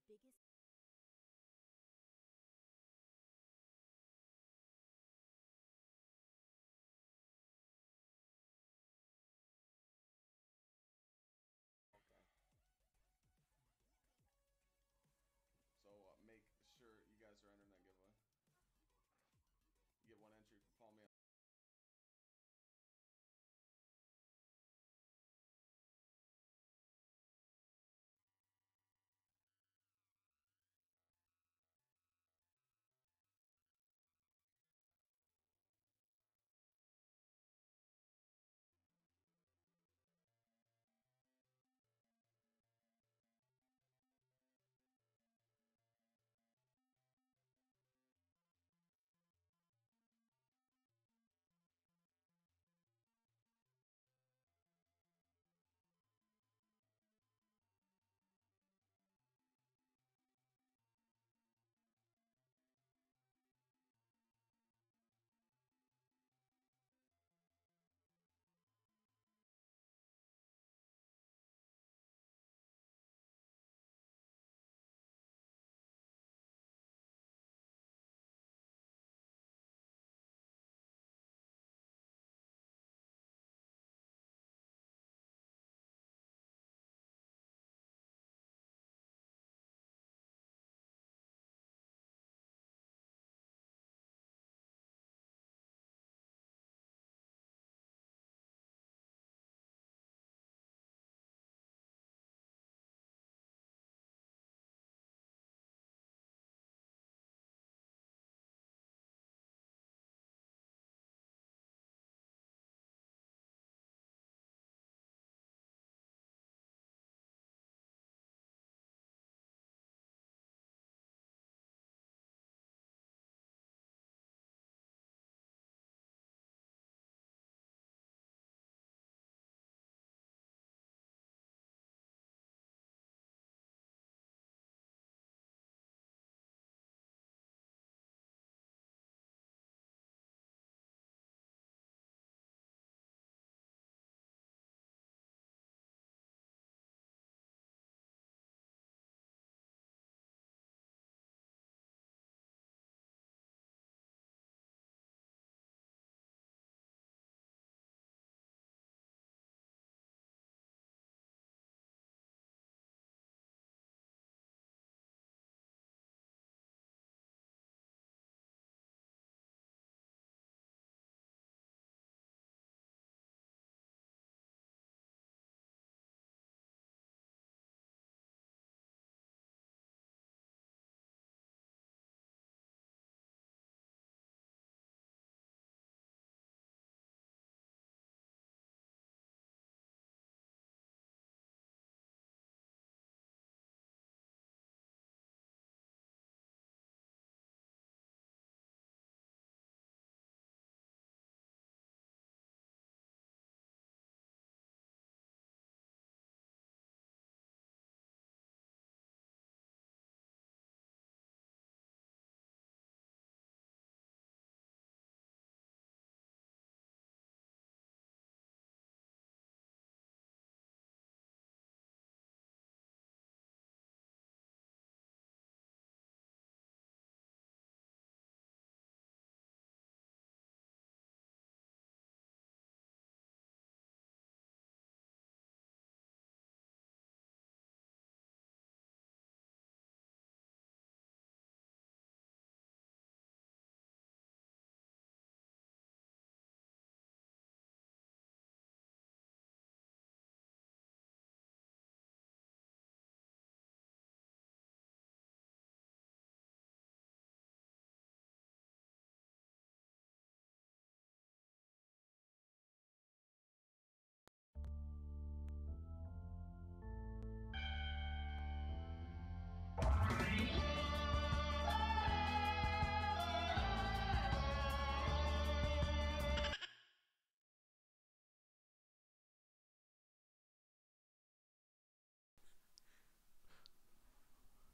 So make sure you guys are entering that giveaway. You get one entry for Paul me.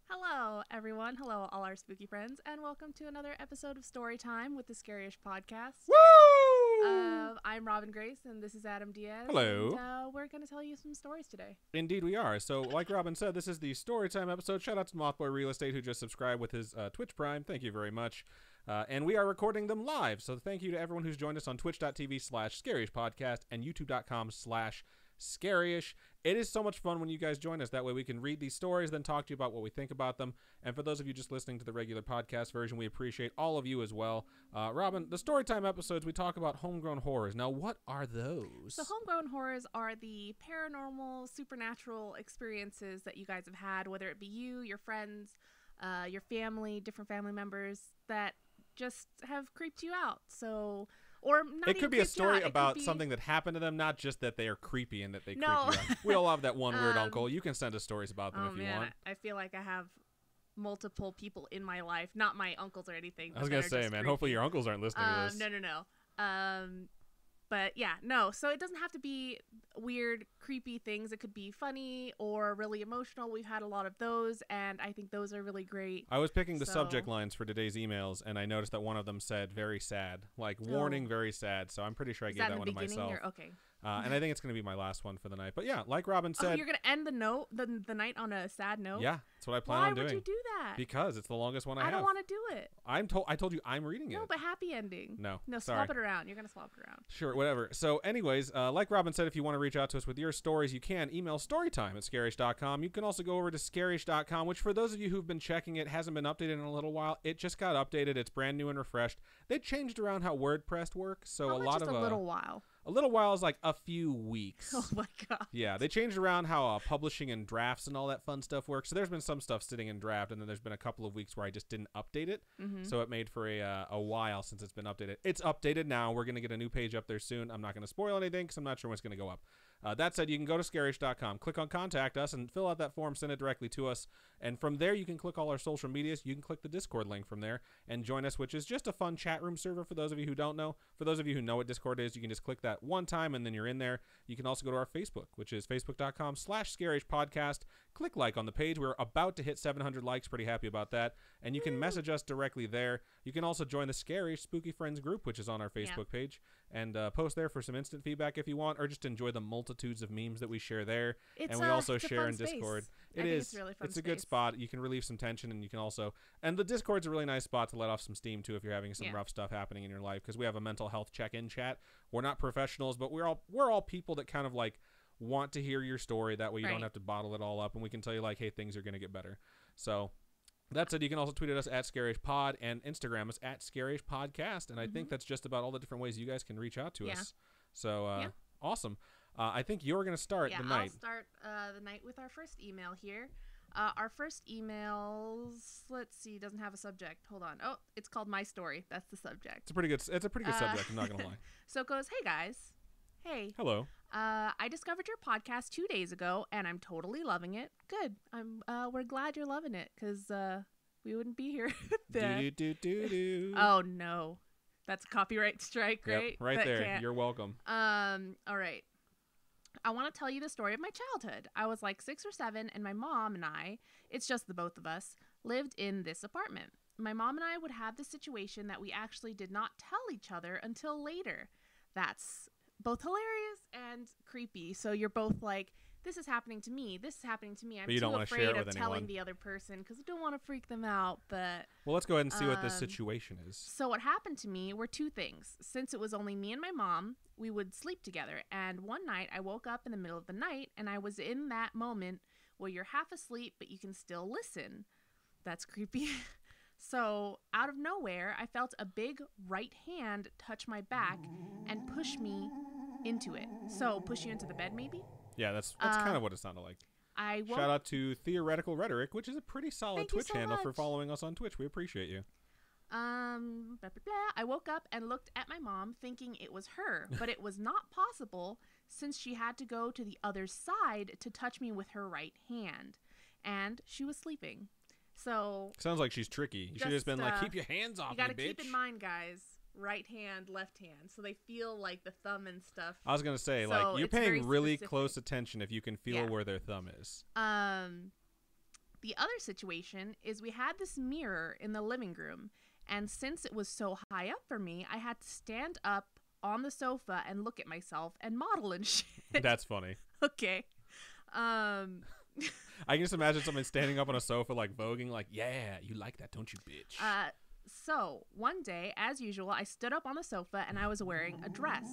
Hello, everyone. Hello, all our spooky friends, and welcome to another episode of Storytime with the Scariest Podcast. Woo! I'm Robin Grace, and this is Adam Diaz. Hello. And we're going to tell you some stories today. Indeed we are. So, like Robin said, this is the Storytime episode. Shout out to Mothboy Real Estate, who just subscribed with his Twitch Prime. Thank you very much. And we are recording them live. So thank you to everyone who's joined us on twitch.tv/scaryish and youtube.com/scaryish. It is so much fun when you guys join us. That way we can read these stories, then talk to you about what we think about them. And for those of you just listening to the regular podcast version, we appreciate all of you as well. Robin, the Storytime episodes, we talk about homegrown horrors. Now, what are those? So homegrown horrors are the paranormal, supernatural experiences that you guys have had, whether it be you, your friends, your family, different family members that just have creeped you out. So... Or not it could be a story about be... something that happened to them, not just that they are creepy and that they creep you out. We all have that one weird uncle. You can send us stories about them if you want. I feel like I have multiple people in my life, not my uncles or anything. I was going to say, man, creepy. Hopefully your uncles aren't listening to this. No. But yeah, no. So it doesn't have to be weird, creepy things. It could be funny or really emotional. We've had a lot of those, and I think those are really great. I was picking the subject lines for today's emails, and I noticed that one of them said very sad, like warning, very sad. So I'm pretty sure I gave that one to myself. Okay. And I think it's going to be my last one for the night. But yeah, like Robin said. You're going to end the night on a sad note? Yeah, that's what I plan on doing. Why would you do that? Because it's the longest one I have. I don't want to do it. I told you I'm reading it. No, but happy ending. No, swap it around. You're going to swap it around. Sure, whatever. So anyways, like Robin said, if you want to reach out to us with your stories, you can email storytime@scarish.com. You can also go over to scarish.com, which for those of you who've been checking it, hasn't been updated in a little while. It just got updated. It's brand new and refreshed. They changed around how WordPress works. So a little while. A little while is like a few weeks. Oh my god. Yeah, they changed around how publishing and drafts and all that fun stuff works. So there's been some stuff sitting in draft, and then there's been a couple of weeks where I just didn't update it. Mm-hmm. So it made for a while since it's been updated. It's updated now. We're going to get a new page up there soon. I'm not going to spoil anything because I'm not sure when it's going to go up. That said, you can go to scarish.com, click on Contact Us, and fill out that form, send it directly to us. And from there, you can click all our social medias. You can click the Discord link from there and join us, which is just a fun chat room server for those of you who don't know. For those of you who know what Discord is, you can just click that one time, and then you're in there. You can also go to our Facebook, which is facebook.com/scarishpodcast. Click like on the page. We're about to hit 700 likes. Pretty happy about that. And you can message us directly there. You can also join the Scarish Spooky Friends group, which is on our Facebook page, and post there for some instant feedback if you want, or just enjoy the multitudes of memes that we share there. And we also share in Discord. It's really fun. It's a good spot. You can relieve some tension, and you can also, and the Discord's a really nice spot to let off some steam too if you're having some rough stuff happening in your life, because we have a mental health check-in chat. We're not professionals, but we're all people that kind of like want to hear your story. That way you don't have to bottle it all up, and we can tell you like, hey, things are going to get better. So that said, you can also tweet at us at ScarishPod and Instagram us at ScarishPodcast. And I think that's just about all the different ways you guys can reach out to us. So awesome. I think you're going to start the night. I'll start the night with our first email here. Our first emails, let's see, doesn't have a subject. Hold on. Oh, it's called My Story. That's the subject. It's a pretty good subject. I'm not going to lie. So it goes, hey guys. Hey. Hello. I discovered your podcast 2 days ago, and I'm totally loving it. Good. We're glad you're loving it, because we wouldn't be here. Oh no, that's a copyright strike, right? Yep, right there. Can't. You're welcome. All right. I want to tell you the story of my childhood. I was like 6 or 7, and my mom and I, it's just the both of us, lived in this apartment. My mom and I would have this situation that we actually did not tell each other until later. That's both hilarious and creepy. So you're both like, this is happening to me. This is happening to me. I'm too afraid of telling the other person because I don't want to freak them out. But well, let's go ahead and see what this situation is. So what happened to me were 2 things. Since it was only me and my mom, we would sleep together. And one night I woke up in the middle of the night, and I was in that moment where you're half asleep, but you can still listen. That's creepy. So out of nowhere, I felt a big right hand touch my back and push me into it. So push you into the bed, maybe? Yeah, that's kind of what it sounded like. Shout out to Theoretical Rhetoric, which is a pretty solid Twitch handle for following us on Twitch. We appreciate you. Blah, blah, blah. I woke up and looked at my mom thinking it was her, but it was not possible since she had to go to the other side to touch me with her right hand. And she was sleeping. So sounds like she's tricky. You should have just been like, keep your hands off me, bitch. You got to keep in mind, guys, right hand, left hand. So they feel like the thumb and stuff. I was going to say, like, you're paying really close attention if you can feel where their thumb is. The other situation is we had this mirror in the living room. And since it was so high up for me, I had to stand up on the sofa and look at myself and model and shit. That's funny. Okay. I can just imagine someone standing up on a sofa like voguing, like, yeah, you like that, don't you, bitch? So one day, as usual, I stood up on the sofa and I was wearing a dress.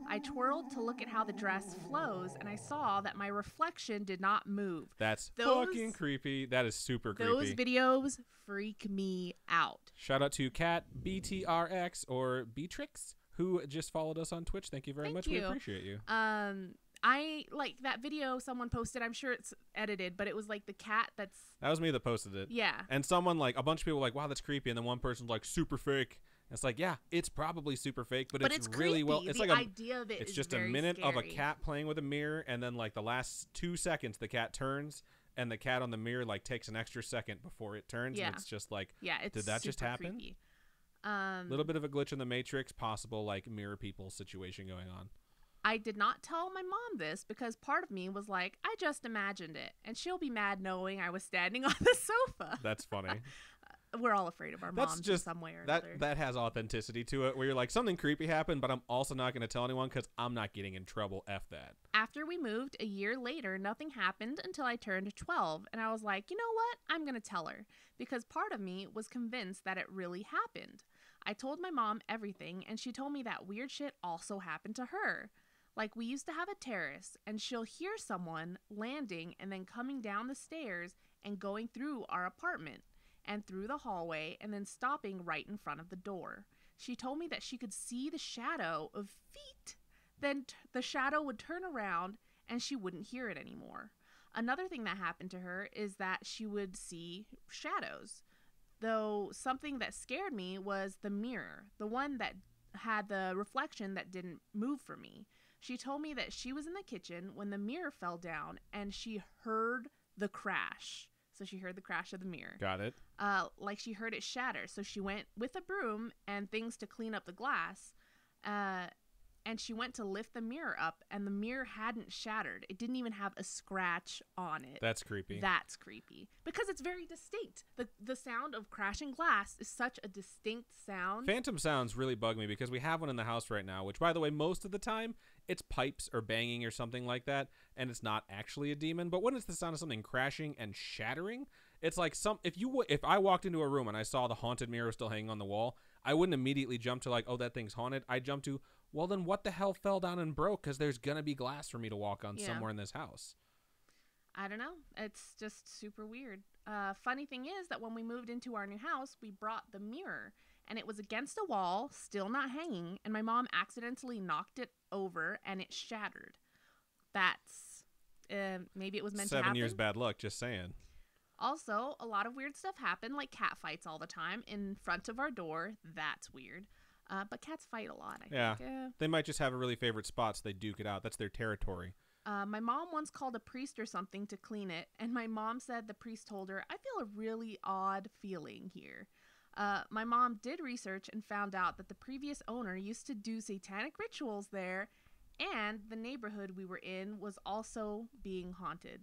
I twirled to look at how the dress flows, and I saw that my reflection did not move. That's fucking creepy. That is super creepy. Those videos freak me out. Shout out to Kat BTRX or Beatrix, who just followed us on Twitch. Thank you very much. We appreciate you. I like that video someone posted. I'm sure it's edited, but it was like the cat that was me that posted it. Yeah. And someone, like, a bunch of people were like, wow, that's creepy. And then one person's like, super fake. And it's like, yeah, it's probably super fake, but it's really creepy. well. It's the like idea of it it's is just a very minute scary. of a cat playing with a mirror, and then like the last 2 seconds, the cat turns, and the cat on the mirror like takes an extra second before it turns. Yeah. And it's just like, it's did that just happen? Creepy. Little bit of a glitch in the Matrix, possible like mirror people situation going on. I did not tell my mom this because part of me was like, I just imagined it, and she'll be mad knowing I was standing on the sofa. That's funny. We're all afraid of our moms in some way or another. That has authenticity to it, where you're like, something creepy happened, but I'm also not going to tell anyone because I'm not getting in trouble. F that. After we moved a year later, nothing happened until I turned 12, and I was like, you know what? I'm going to tell her, because part of me was convinced that it really happened. I told my mom everything, and she told me that weird shit also happened to her. Like, we used to have a terrace, and she'll hear someone landing and then coming down the stairs and going through our apartment and through the hallway and then stopping right in front of the door. She told me that she could see the shadow of feet. Then the shadow would turn around and she wouldn't hear it anymore. Another thing that happened to her is that she would see shadows. Though something that scared me was the mirror, the one that had the reflection that didn't move for me. She told me that she was in the kitchen when the mirror fell down and she heard the crash. So she heard the crash of the mirror. Got it. Like she heard it shatter. So she went with a broom and things to clean up the glass. And she went to lift the mirror up and the mirror hadn't shattered. It didn't even have a scratch on it. That's creepy. That's creepy. Because it's very distinct. The sound of crashing glass is such a distinct sound. Phantom sounds really bug me because we have one in the house right now, which, by the way, most of the time it's pipes or banging or something like that, and it's not actually a demon. But when it's the sound of something crashing and shattering, it's like if I walked into a room and I saw the haunted mirror still hanging on the wall, I wouldn't immediately jump to like, oh, that thing's haunted. I'd jump to, well, then what the hell fell down and broke? Because there's gonna be glass for me to walk on somewhere in this house. I don't know. It's just super weird. Funny thing is that when we moved into our new house, we brought the mirror. And it was against a wall, still not hanging, and my mom accidentally knocked it over, and it shattered. That's, maybe it was meant to happen. 7 years bad luck, just saying. Also, a lot of weird stuff happened, like cat fights all the time in front of our door. That's weird. But cats fight a lot, I think. They might just have a really favorite spot, so they duke it out. That's their territory. My mom once called a priest or something to clean it, and my mom said the priest told her, I feel a really odd feeling here. My mom did research and found out that the previous owner used to do satanic rituals there, and the neighborhood we were in was also being haunted.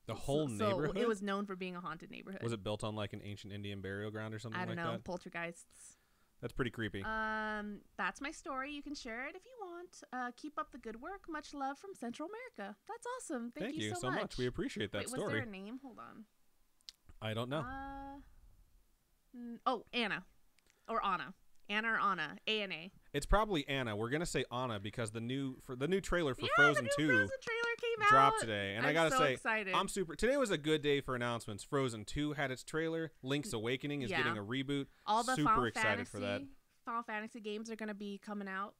The whole neighborhood? So it was known for being a haunted neighborhood. Was it built on like an ancient Indian burial ground or something like that? I don't know. Poltergeists. That's pretty creepy. That's my story. You can share it if you want. Keep up the good work. Much love from Central America. That's awesome. Thank you so much. We appreciate that story. Was there a name? Hold on. I don't know. Anna. Or Anna. Anna or Anna. A-N-A. It's probably Anna. We're gonna say Anna because the new trailer for Frozen 2 Frozen trailer came dropped today, and I'm I gotta say, excited. I'm super. Today was a good day for announcements. Frozen 2 had its trailer. Link's Awakening is getting a reboot. All the super Final excited for that. Final Fantasy games are gonna be coming out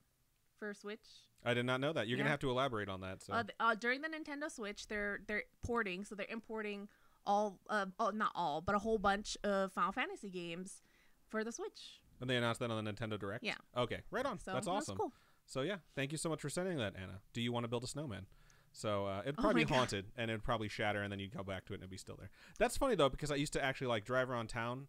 for Switch. I did not know that. You're gonna have to elaborate on that. So during the Nintendo Switch, they're porting, so they're importing not all, but a whole bunch of Final Fantasy games for the Switch. And they announced that on the Nintendo Direct? Yeah. Okay, right on. So that's awesome. Cool. So yeah, thank you so much for sending that, Anna. Do you want to build a snowman? So it'd probably be haunted, and it'd probably shatter, and then you'd go back to it, and it'd be still there. That's funny, though, because I used to actually like drive around town.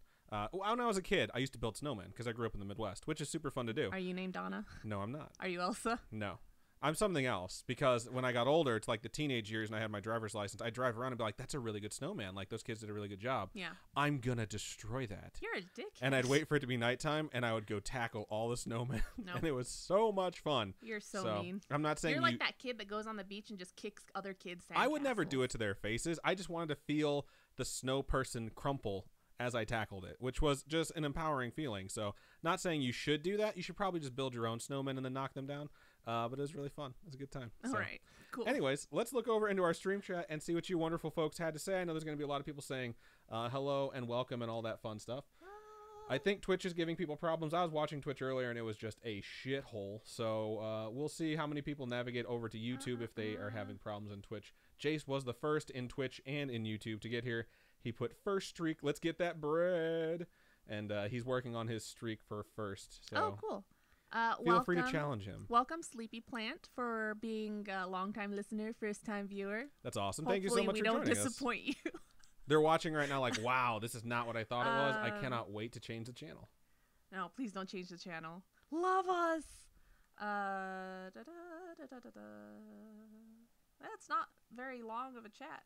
When I was a kid, I used to build snowmen because I grew up in the Midwest, which is super fun to do. Are you named Donna? No, I'm not. Are you Elsa? No. I'm something else because when I got older, it's like the teenage years and I had my driver's license. I drive around and be like, that's a really good snowman. Like those kids did a really good job. Yeah. I'm going to destroy that. You're a dickhead. And I'd wait for it to be nighttime and I would go tackle all the snowmen. Nope. And it was so much fun. You're so mean. I'm not saying You're like that kid that goes on the beach and just kicks other kids' I would never do it to their faces. I just wanted to feel the snow person crumple as I tackled it, which was just an empowering feeling. So not saying you should do that. You should probably just build your own snowmen and then knock them down. But it was really fun. It was a good time. All right. Cool. Anyways, let's look over into our stream chat and see what you wonderful folks had to say. I know there's going to be a lot of people saying hello and welcome and all that fun stuff. I think Twitch is giving people problems. I was watching Twitch earlier and it was just a shithole. So we'll see how many people navigate over to YouTube if they are having problems in Twitch. Jace was the first in Twitch and in YouTube to get here. He put first streak. Let's get that bread. And he's working on his streak for first. So oh, cool. Feel free to challenge him. Welcome, Sleepy Plant, for being a long-time listener, first-time viewer. That's awesome. Thank you so much for joining us. Hopefully we don't disappoint you. They're watching right now like, wow, this is not what I thought it was. I cannot wait to change the channel. No, please don't change the channel. Love us. That's not very long of a chat.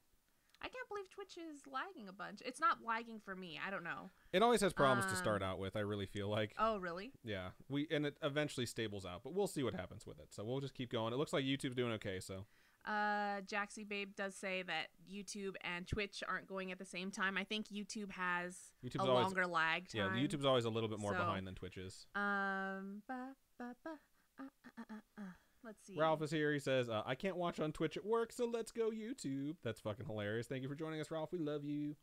I can't believe Twitch is lagging a bunch. It's not lagging for me. I don't know. It always has problems to start out with, I really feel like. Oh, really? Yeah. And it eventually stables out, but we'll see what happens with it. So we'll just keep going. It looks like YouTube's doing okay, so. Jaxie Babe does say that YouTube and Twitch aren't going at the same time. I think YouTube's a longer lag time. Yeah, YouTube's always a little bit more behind than Twitch is. Let's see. Ralph is here. He says, I can't watch on Twitch at work, so let's go YouTube. That's fucking hilarious. Thank you for joining us, Ralph. We love you.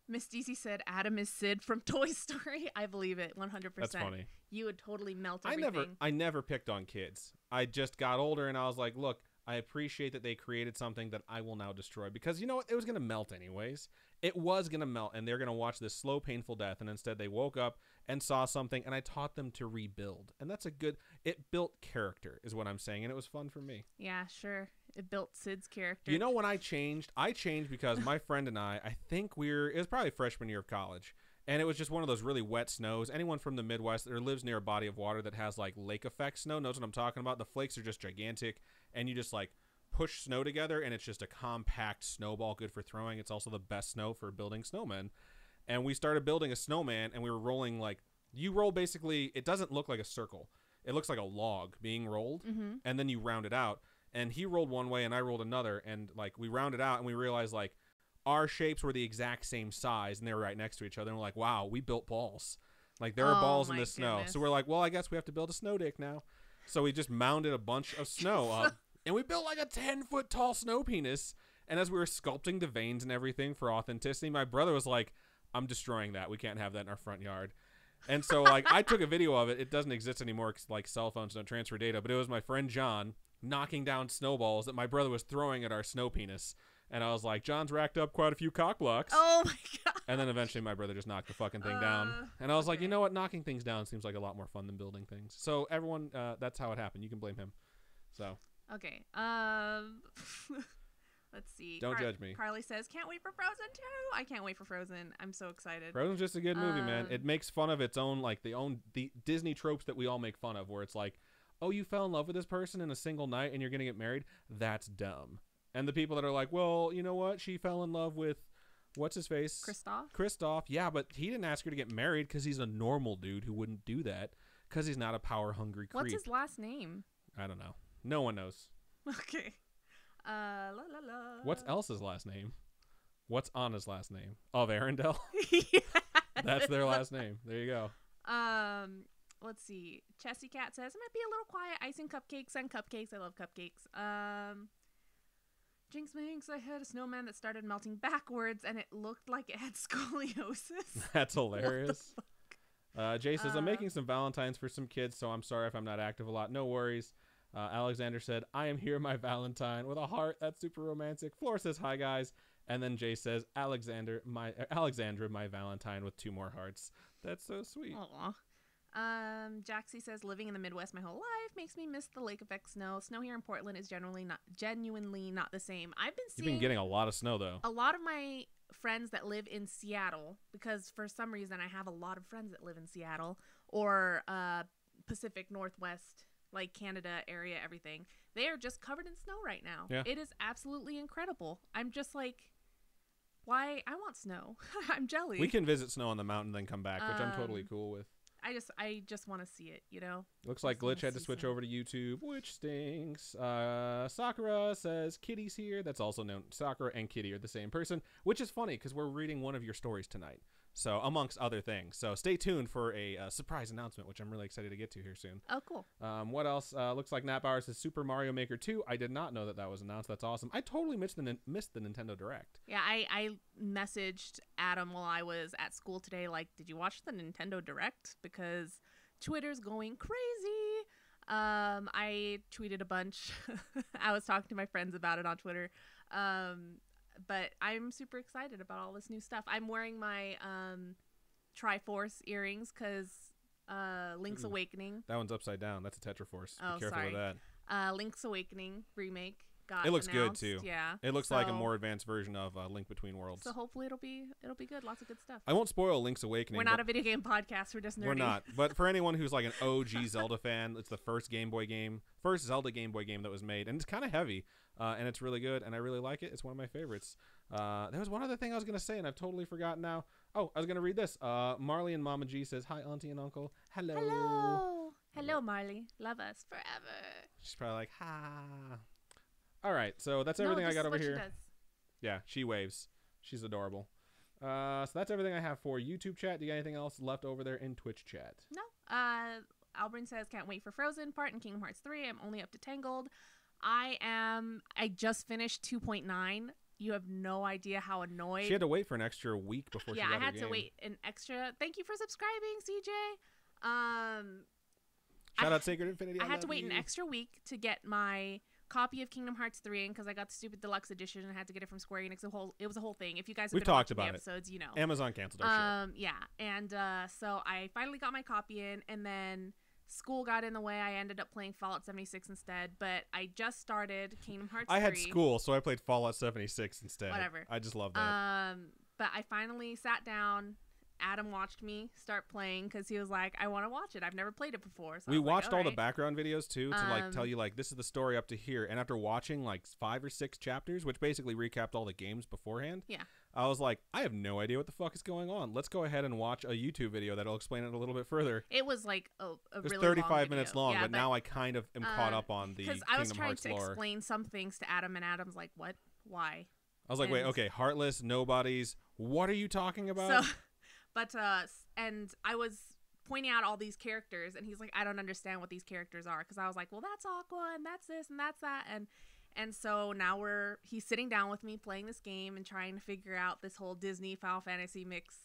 Miss DC said Adam is Sid from Toy Story. I believe it 100%. That's funny. You would totally melt everything. I never picked on kids. I just got older and I was like, look, I appreciate that they created something that I will now destroy because you know what? It was going to melt anyways. It was going to melt and they're going to watch this slow, painful death. And instead they woke up and saw something and I taught them to rebuild. And that's it built character is what I'm saying. And it was fun for me. Yeah, sure. It built Sid's character. You know when I changed because my friend and I think it was probably freshman year of college. And it was just one of those really wet snows. Anyone from the Midwest that lives near a body of water that has like lake effect snow knows what I'm talking about. The flakes are just gigantic and you just like push snow together and it's just a compact snowball good for throwing. It's also the best snow for building snowmen. And we started building a snowman and we were rolling you roll basically, it doesn't look like a circle. It looks like a log being rolled and then you round it out. And he rolled one way and I rolled another and we rounded out and we realized our shapes were the exact same size and they were right next to each other. And we're like, wow, we built balls. There are balls in the snow. So we're like, well, I guess we have to build a snow dick now. So we just mounded a bunch of snow up and we built a 10-foot tall snow penis. And as we were sculpting the veins and everything for authenticity, my brother was like, I'm destroying that. We can't have that in our front yard. And so I took a video of it. It doesn't exist anymore because cell phones don't transfer data. But it was my friend John knocking down snowballs that my brother was throwing at our snow penis. And I was like, John's racked up quite a few cock blocks. Oh, my God. And then eventually my brother just knocked the fucking thing down. And I was like, you know what? Knocking things down seems like a lot more fun than building things. So everyone, that's how it happened. You can blame him. So. Okay. Let's see. Don't judge me. Carly says, can't wait for Frozen 2. I can't wait for Frozen. I'm so excited. Frozen's just a good movie, man. It makes fun of its own, the Disney tropes that we all make fun of, where it's like, oh, you fell in love with this person in a single night and you're going to get married? That's dumb. And the people that are like, well, you know what? She fell in love with, what's his face? Kristoff. Yeah, but he didn't ask her to get married because he's a normal dude who wouldn't do that because he's not a power-hungry creep. What's his last name? I don't know. No one knows. Okay. What's Elsa's last name? What's Anna's last name? Of Arendelle? Yes. That's their last name. There you go. Let's see. Chessy Cat says, it might be a little quiet. Icing cupcakes and cupcakes. I love cupcakes. Jinx Minx, I had a snowman that started melting backwards and it looked like it had scoliosis. That's hilarious. Jay says, I'm making some Valentines for some kids, so I'm sorry if I'm not active a lot. No worries. Alexander said, I am here, my Valentine, with a heart. That's super romantic. Floor says, hi, guys. And then Jay says, Alexandra, my Valentine, with 2 more hearts. That's so sweet. Aww. Jaxie says, living in the Midwest my whole life makes me miss the lake effect snow. Snow here in Portland is genuinely not the same. You've been getting a lot of snow, though. A lot of my friends that live in Seattle, because for some reason I have a lot of friends that live in Seattle or Pacific Northwest like Canada area, everything. They are just covered in snow right now. Yeah. It is absolutely incredible. I'm just like, why? I want snow. I'm jelly. We can visit snow on the mountain, then come back, which I'm totally cool with. I just want to see it, you know? Looks like Just wanna Glitch had to see switch some. over to YouTube, which stinks. Sakura says Kitty's here. That's also known. Sakura and Kitty are the same person, which is funny because we're reading one of your stories tonight. So, amongst other things. So, stay tuned for a surprise announcement, which I'm really excited to get to here soon. Oh, cool. What else? Looks like Nat Bauer says Super Mario Maker 2. I did not know that was announced. That's awesome. I totally missed the Nintendo Direct. Yeah, I messaged Adam while I was at school today, like, did you watch the Nintendo Direct? Because Twitter's going crazy. I tweeted a bunch. I was talking to my friends about it on Twitter. But I'm super excited about all this new stuff. I'm wearing my Triforce earrings because Link's Awakening. That one's upside down. That's a Tetraforce. Oh, Be careful sorry. with that. Link's Awakening remake got It looks good, announced. too. Yeah. It looks like a So- more advanced version of Link Between Worlds. So hopefully it'll be good. Lots of good stuff. I won't spoil Link's Awakening. We're not but a video game podcast. We're just nerdy. We're not. But for anyone who's like an OG Zelda fan, it's the first Zelda Game Boy game that was made. And it's kind of heavy. And it's really good. And I really like it. It's one of my favorites. There was one other thing I was going to say, and I've totally forgotten now. Oh, I was going to read this. Marley and Mama G says, hi, Auntie and Uncle. Hello. Hello. Hello, Marley. Love us forever. She's probably like, ha. All right. So that's everything No, I this got is over what she here. does. Yeah, she waves. She's adorable. So that's everything I have for YouTube chat. Do you got anything else left over there in Twitch chat? No. Albrin says, can't wait for Frozen part in Kingdom Hearts 3. I'm only up to Tangled. I just finished 2.9. You have no idea how annoyed. She had to wait for an extra week before she got her I had game. to wait an extra. Thank you for subscribing, CJ. Shout out Sacred Infinity. I had to love wait an you. extra week to get my copy of Kingdom Hearts 3 in because I got the stupid deluxe edition and had to get it from Square Enix. It was a whole thing. If you guys have We've been talked watching the about it. episodes, you know. Amazon canceled our shit. Yeah, and so I finally got my copy in, and then school got in the way. I ended up playing Fallout 76 instead, but I just started Kingdom Hearts 3. I had school, so I played Fallout 76 instead. Whatever. I just love that. But I finally sat down. Adam watched me start playing because he was like, I want to watch it. I've never played it before. So We I was like, watched all the right. background videos too to like tell you like this is the story up to here. And after watching like 5 or 6 chapters, which basically recapped all the games beforehand, Yeah. I was like, I have no idea what the fuck is going on. Let's go ahead and watch a YouTube video that'll explain it a little bit further. It was like a It's really 35 long minutes video. long, Yeah, but now I kind of am caught up on the because Kingdom I was trying Hearts to lore. explain some things to Adam, and Adam's like, "What? Why?" I was like, wait, and- okay, Heartless, Nobodies. What are you talking about? So, but and I was pointing out all these characters, and he's like, "I don't understand what these characters are," because I was like, "Well, that's Aqua, and that's this, and that's that," and so now he's sitting down with me playing this game and trying to figure out this whole Disney Final Fantasy mix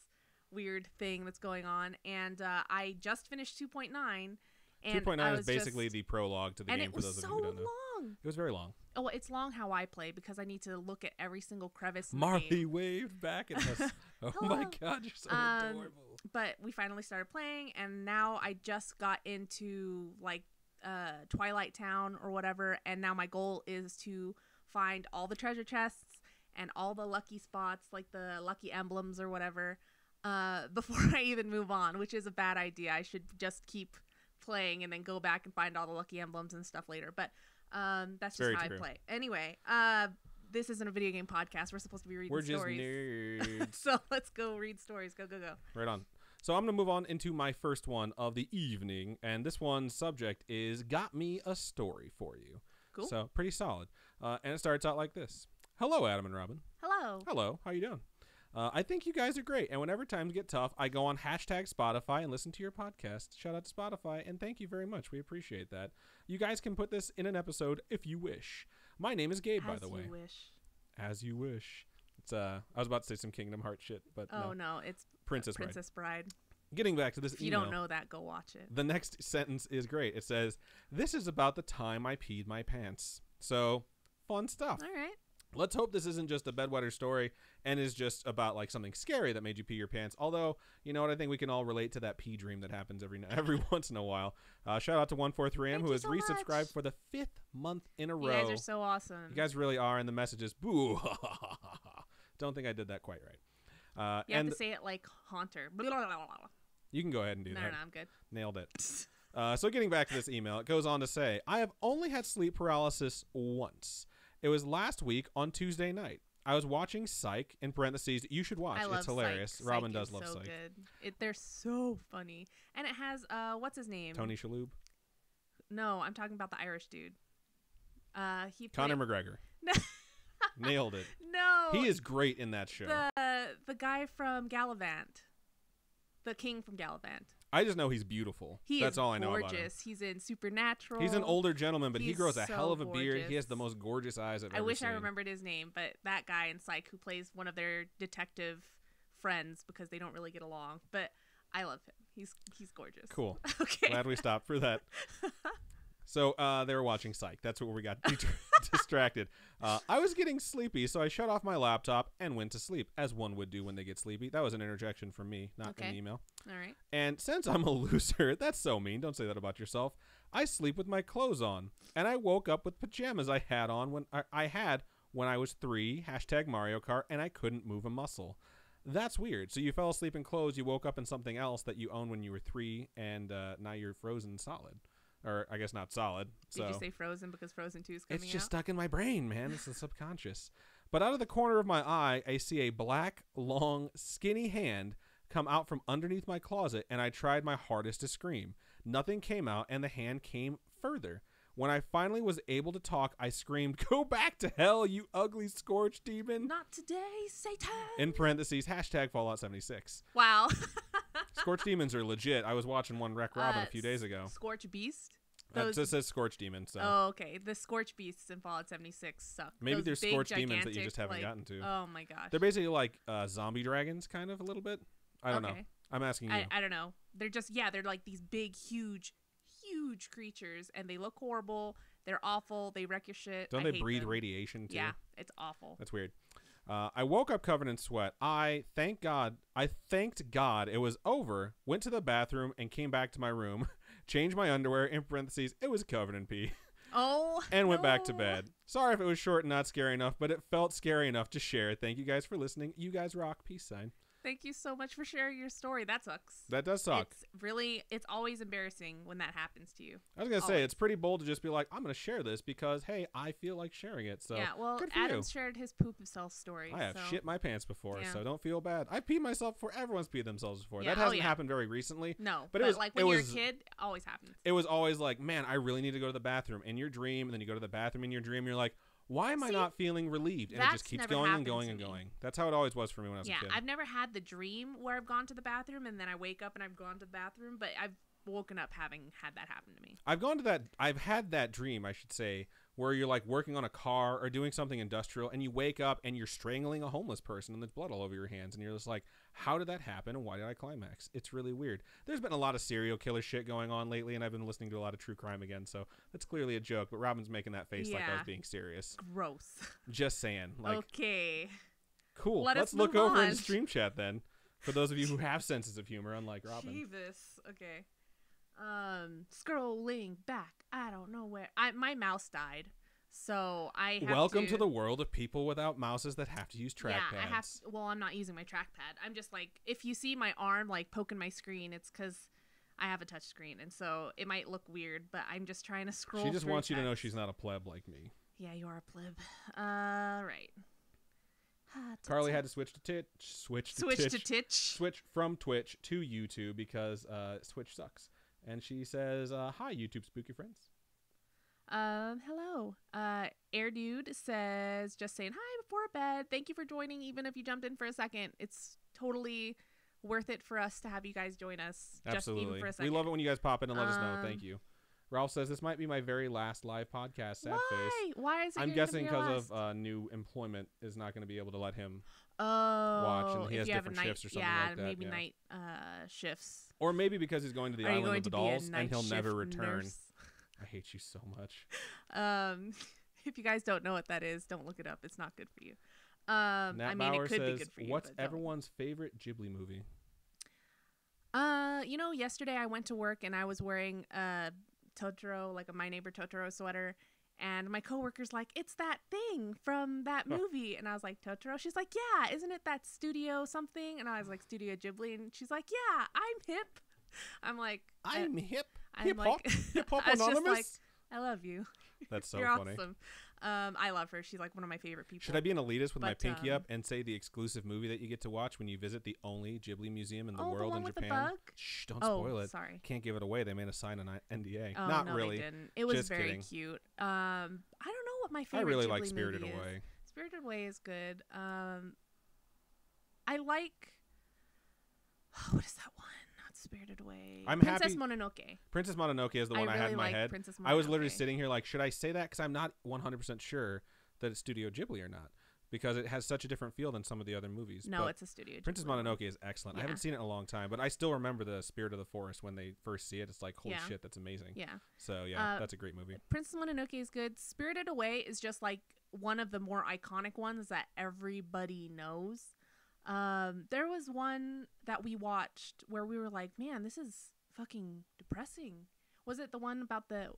weird thing that's going on. And I just finished 2.9. And 2.9 is basically the prologue to the game it for was those of so you who don't know. long. It was very long. Oh, well, it's long how I play because I need to look at every single crevice in the Marley game. waved back at us. Oh my Hello. god, you're so Um, adorable. But we finally started playing, and now I just got into like Twilight Town or whatever, and now my goal is to find all the treasure chests and all the lucky spots, like the lucky emblems or whatever, before I even move on, which is a bad idea. I should just keep playing and then go back and find all the lucky emblems and stuff later. But that's just Very how true. I play. Anyway, this isn't a video game podcast. We're supposed to be reading We're just stories. nerds. So let's go read stories. Go, go, go. Right on. So I'm going to move on into my first one of the evening, and this one's subject is Got Me a Story for You. Cool. So pretty solid. And it starts out like this. Hello, Adam and Robin. Hello. Hello. How you doing? I think you guys are great, and whenever times get tough, I go on #Spotify and listen to your podcast. Shout out to Spotify, and thank you very much. We appreciate that. You guys can put this in an episode if you wish. My name is Gabe, by the way. As you wish. As you wish. It's I was about to say some Kingdom Hearts shit, but Oh, no. no. It's Princess Bride. Getting back to this If you email. don't know that, go watch it. The next sentence is great. It says, "This is about the time I peed my pants." So, fun stuff. All right. Let's hope this isn't just a bedwetter story and is just about like something scary that made you pee your pants. Although, you know what? I think we can all relate to that pee dream that happens every once in a while. Shout out to 143M Thank who you has so resubscribed much. for the 5th month in a You row. guys are so awesome. You guys really are, and the message is boo. Don't think I did that quite right. You have and to say it like Haunter. Blah, blah, blah, blah. you can go ahead and do No, that. no, I'm good. Nailed it. So getting back to this email, it goes on to say, I have only had sleep paralysis once. It was last week on Tuesday night. I was watching Psych, in parentheses, you should watch. I love It's hilarious. Psych. Robin Psych does is love so Psych. Good. They're so funny. And it has, what's his name? Tony Shalhoub. No, I'm talking about the Irish dude. Conor McGregor. Nailed it. No. He is great in that show. The guy from Gallivant. The king from Gallivant. I just know he's beautiful. That's all I know about him. Gorgeous. He's in Supernatural. He's an older gentleman, but he grows a so hell of a beard. He gorgeous. has the most gorgeous eyes I've ever seen. I wish I remembered his name, but that guy in Psych who plays one of their detective friends because they don't really get along. But I love him. He's gorgeous. Cool. Okay. Glad we stopped for that. So they were watching Psych. That's where we got distracted. I was getting sleepy, so I shut off my laptop and went to sleep, as one would do when they get sleepy. That was an interjection from me, not an email. All right. And since I'm a loser, that's so mean. Don't say that about yourself. I sleep with my clothes on, and I woke up with pajamas I had on when I was 3. #Mario Kart, and I couldn't move a muscle. That's weird. So you fell asleep in clothes, you woke up in something else that you owned when you were 3, and now you're frozen solid. Or I guess not solid. So. Did you say Frozen because Frozen 2 is coming out? It's just stuck in my brain, man. It's the subconscious. But out of the corner of my eye, I see a black, long, skinny hand come out from underneath my closet, and I tried my hardest to scream. Nothing came out, and the hand came further. When I finally was able to talk, I screamed, "Go back to hell, you ugly scorched demon." Not today, Satan. In parentheses, #Fallout 76. Wow. Scorch demons are legit. I was watching one Wreck Robin a few days ago. Scorch Beast? It says Scorch Demon. So. Oh, okay. The Scorch Beasts in Fallout 76 suck. Maybe Those there's Scorch demons that you gigantic, just haven't gotten to. Oh my gosh. They're basically like zombie dragons, kind of, a little bit. I don't know. I'm asking you. I don't know. They're just, they're like these big, huge creatures, and they look horrible. They're awful. They wreck your shit. Don't they breathe radiation, too? Yeah, it's awful. That's weird. I woke up covered in sweat. I thanked God it was over, went to the bathroom, and came back to my room, changed my underwear, in parentheses, it was covered in pee. Oh, and went back to bed. Sorry if it was short and not scary enough, but it felt scary enough to share. Thank you guys for listening. You guys rock. Peace sign. Thank you so much for sharing your story. That sucks. That does suck. It's always embarrassing when that happens to you. I was going to say, it's pretty bold to just be like, I'm going to share this because, hey, I feel like sharing it. So yeah, well, good for Adam's shared his poop himself story. I have shit my pants before, Yeah. so don't feel bad. I peed myself before. Everyone's peed themselves before. Yeah, That hasn't happened very recently. No, but like when you're a kid, it always happens. It was always like, man, I really need to go to the bathroom in your dream. And then you go to the bathroom in your dream. And you're like, why am I not feeling relieved? And it just keeps going and going and going. That's how it always was for me when I was a kid. Yeah, I've never had the dream where I've gone to the bathroom and then I wake up and I've gone to the bathroom, but I've woken up having had that happen to me. I've had that dream, I should say, where you're like working on a car or doing something industrial and you wake up and you're strangling a homeless person and there's blood all over your hands and you're just like, how did that happen and why did I climax? It's really weird. There's been a lot of serial killer shit going on lately and I've been listening to a lot of true crime again, so that's clearly a joke, but Robin's making that face like I was being serious. Gross. Just saying. Like, okay. Cool. Let's look over in stream chat then. For those of you who have senses of humor, unlike Robin. Jesus. Okay. Scrolling back. I don't know where. My mouse died. So I have Welcome to the world of people without mouses that have to use trackpads. Yeah, I'm not using my trackpad. I'm just like, if you see my arm like poking my screen, it's because I have a touch screen, and so it might look weird, but I'm just trying to scroll. She just wants you to know she's not a pleb like me. Yeah, you are a pleb. Right. Carly had to switch from Twitch to YouTube because Twitch sucks. And she says, hi, YouTube spooky friends. Hello. Air Dude says, just saying hi before bed. Thank you for joining, even if you jumped in for a second. It's totally worth it for us to have you guys join us. Absolutely. Just even for a second. We love it when you guys pop in and let us know. Thank you. Ralph says, this might be my very last live podcast. Sad face. Why is it? I'm guessing because of new employment is not going to be able to let him watch, and he has different shifts or something like that. Maybe night shifts. Or maybe because he's going to the island of the dolls and he'll never return. Nurse? I hate you so much. If you guys don't know what that is, don't look it up. It's not good for you. Nat I mean, Bauer it could says, be good for you. what's everyone's favorite Ghibli movie? Yesterday I went to work and I was wearing a Totoro, like a My Neighbor Totoro sweater, and my coworker's like, it's that thing from that movie. And I was like, Totoro? She's like, yeah, isn't it that Studio something? And I was like, Studio Ghibli. And she's like, yeah, I'm hip. I'm like, I'm hip I'm hop like, hip hop I was just anonymous. like, I love you. That's so You're funny. awesome. I love her. She's like one of my favorite people. Should I be an elitist with my But, pinky up and say the exclusive movie that you get to watch when you visit the only Ghibli museum in the world the one in with Japan? the bug? Shh, don't spoil it. Sorry. Can't give it away. They made us sign an NDA. Oh, Not no, really. They didn't. It was Just very kidding. cute. I don't know what my I favorite really Ghibli like Spirited movie is. Away. Spirited Away is good. I like. What is that one? Not Spirited Away. I'm Princess happy- Mononoke. Princess Mononoke is the one I had really in my like head. Princess Mononoke. I was literally sitting here like, should I say that? Because I'm not 100% sure that it's Studio Ghibli or not. Because it has such a different feel than some of the other movies. No, But it's a Studio Ghibli. Princess Mononoke is excellent. I Yeah. haven't seen it in a long time, but I still remember the Spirit of the Forest when they first see it. It's like, holy Yeah. shit, that's amazing. Yeah. So, yeah, that's a great movie. Princess Mononoke is good. Spirited Away is just like one of the more iconic ones that everybody knows. There was one that we watched where we were like, man, this is fucking depressing. Was it the one about the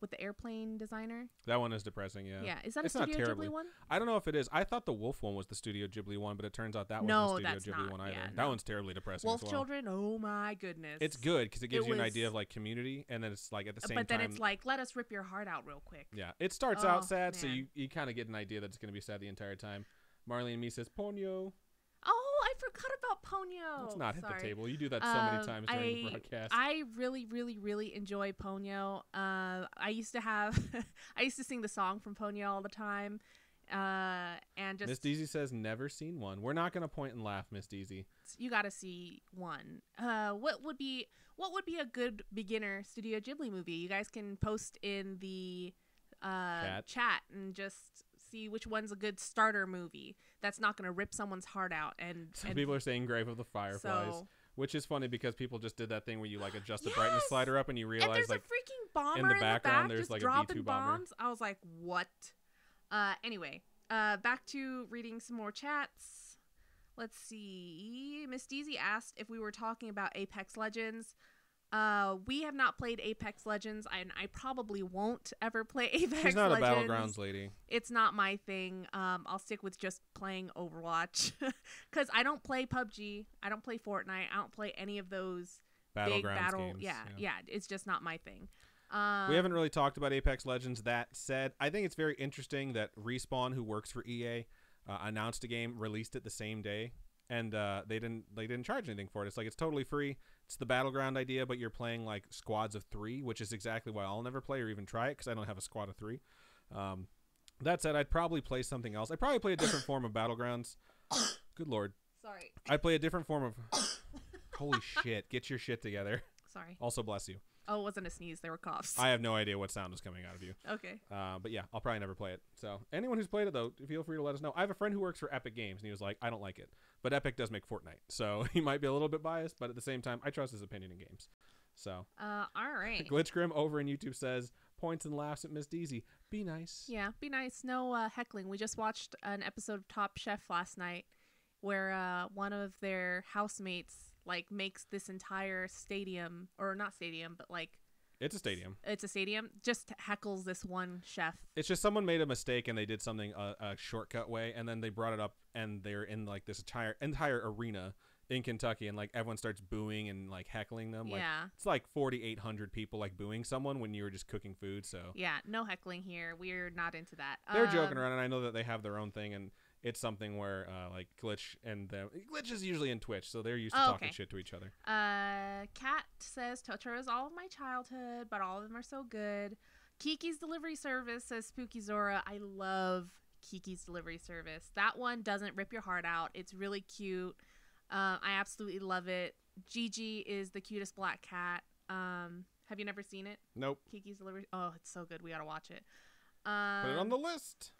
with the airplane designer? That one is depressing, yeah. Yeah. Is that It's a not Studio terribly- Ghibli one? I don't know if it is. I thought the Wolf one was the Studio Ghibli one, but it turns out that No, wasn't the that's Studio Ghibli not. one either. Yeah, That no. one's terribly depressing Wolf as well. Children? Oh my goodness. It's good because it gives you an idea was- of like community, and then it's like at the same But time. then it's like, let us rip your heart out real quick. Yeah, it starts Oh, out sad, so man. you kind of get an idea that it's going to be sad the entire time. Marley and me says, Ponyo. Oh, I forgot about Ponyo. Let's not hit Sorry. the table. You do that so many times during the broadcast. I really, really, really enjoy Ponyo. I used to have, I used to sing the song from Ponyo all the time, and just Miss Deezy says, never seen one. We're not going to point and laugh, Miss Deezy. you got to see one. What would be a good beginner Studio Ghibli movie? You guys can post in the chat and just see which one's a good starter movie that's not going to rip someone's heart out. And Some people are saying Grave of the Fireflies, so, which is funny because people just did that thing where you like adjust the Yes! brightness slider up and you and realize there's like a freaking bomber in the background, there's just like a dropping B-2 bomber. bombs. I was like, what? Anyway, back to reading some more chats. Let's see. Miss Deezy asked if we were talking about Apex Legends. We have not played Apex Legends, and I probably won't ever play Apex she's not Legends. a Battlegrounds lady. It's not my thing. I'll stick with just playing Overwatch because I don't play PUBG. I don't play Fortnite. I don't play any of those big Battlegrounds battle. games. Yeah. It's just not my thing. We haven't really talked about Apex Legends. That said, I think it's very interesting that Respawn, who works for EA, announced a game, released it the same day, and they didn't charge anything for it. It's like it's totally free. It's the Battleground idea, but you're playing like squads of 3, which is exactly why I'll never play or even try it because I don't have a squad of 3. That said, I'd probably play something else. I'd probably play a different form of Battlegrounds. Good Lord. Sorry. I'd play a different form of... Holy shit. Get your shit together. Sorry. Also, bless you. Oh, it wasn't a sneeze. They were coughs. I have no idea what sound is coming out of you. Okay. But yeah, I'll probably never play it. So anyone who's played it, though, feel free to let us know. I have a friend who works for Epic Games, and he was like, I don't like it. But Epic does make Fortnite. So he might be a little bit biased, but at the same time, I trust his opinion in games. So. All right. Glitchgrim over in YouTube says, points and laughs at Miss Deezy. Be nice. Yeah, be nice. No heckling. We just watched an episode of Top Chef last night where one of their housemates like makes this entire stadium, or not stadium, but like it's a stadium. It's a stadium. Just heckles this one chef. It's just someone made a mistake and they did something a shortcut way, and then they brought it up, and they're in like this entire arena in Kentucky, and like everyone starts booing and like heckling them. Like, yeah. It's like 4,800 people like booing someone when you were just cooking food. So yeah, no heckling here. We're not into that. They're joking around, and I know that they have their own thing, and it's something where like Glitch is usually in Twitch, so they're used to talking shit to each other. Kat says Totoro is all of my childhood, but all of them are so good. Kiki's Delivery Service says Spooky Zora. I love Kiki's Delivery Service. That one doesn't rip your heart out. It's really cute. I absolutely love it. Gigi is the cutest black cat. Have you never seen it? Nope. Kiki's Delivery. Oh, it's so good. We gotta watch it. Put it on the list.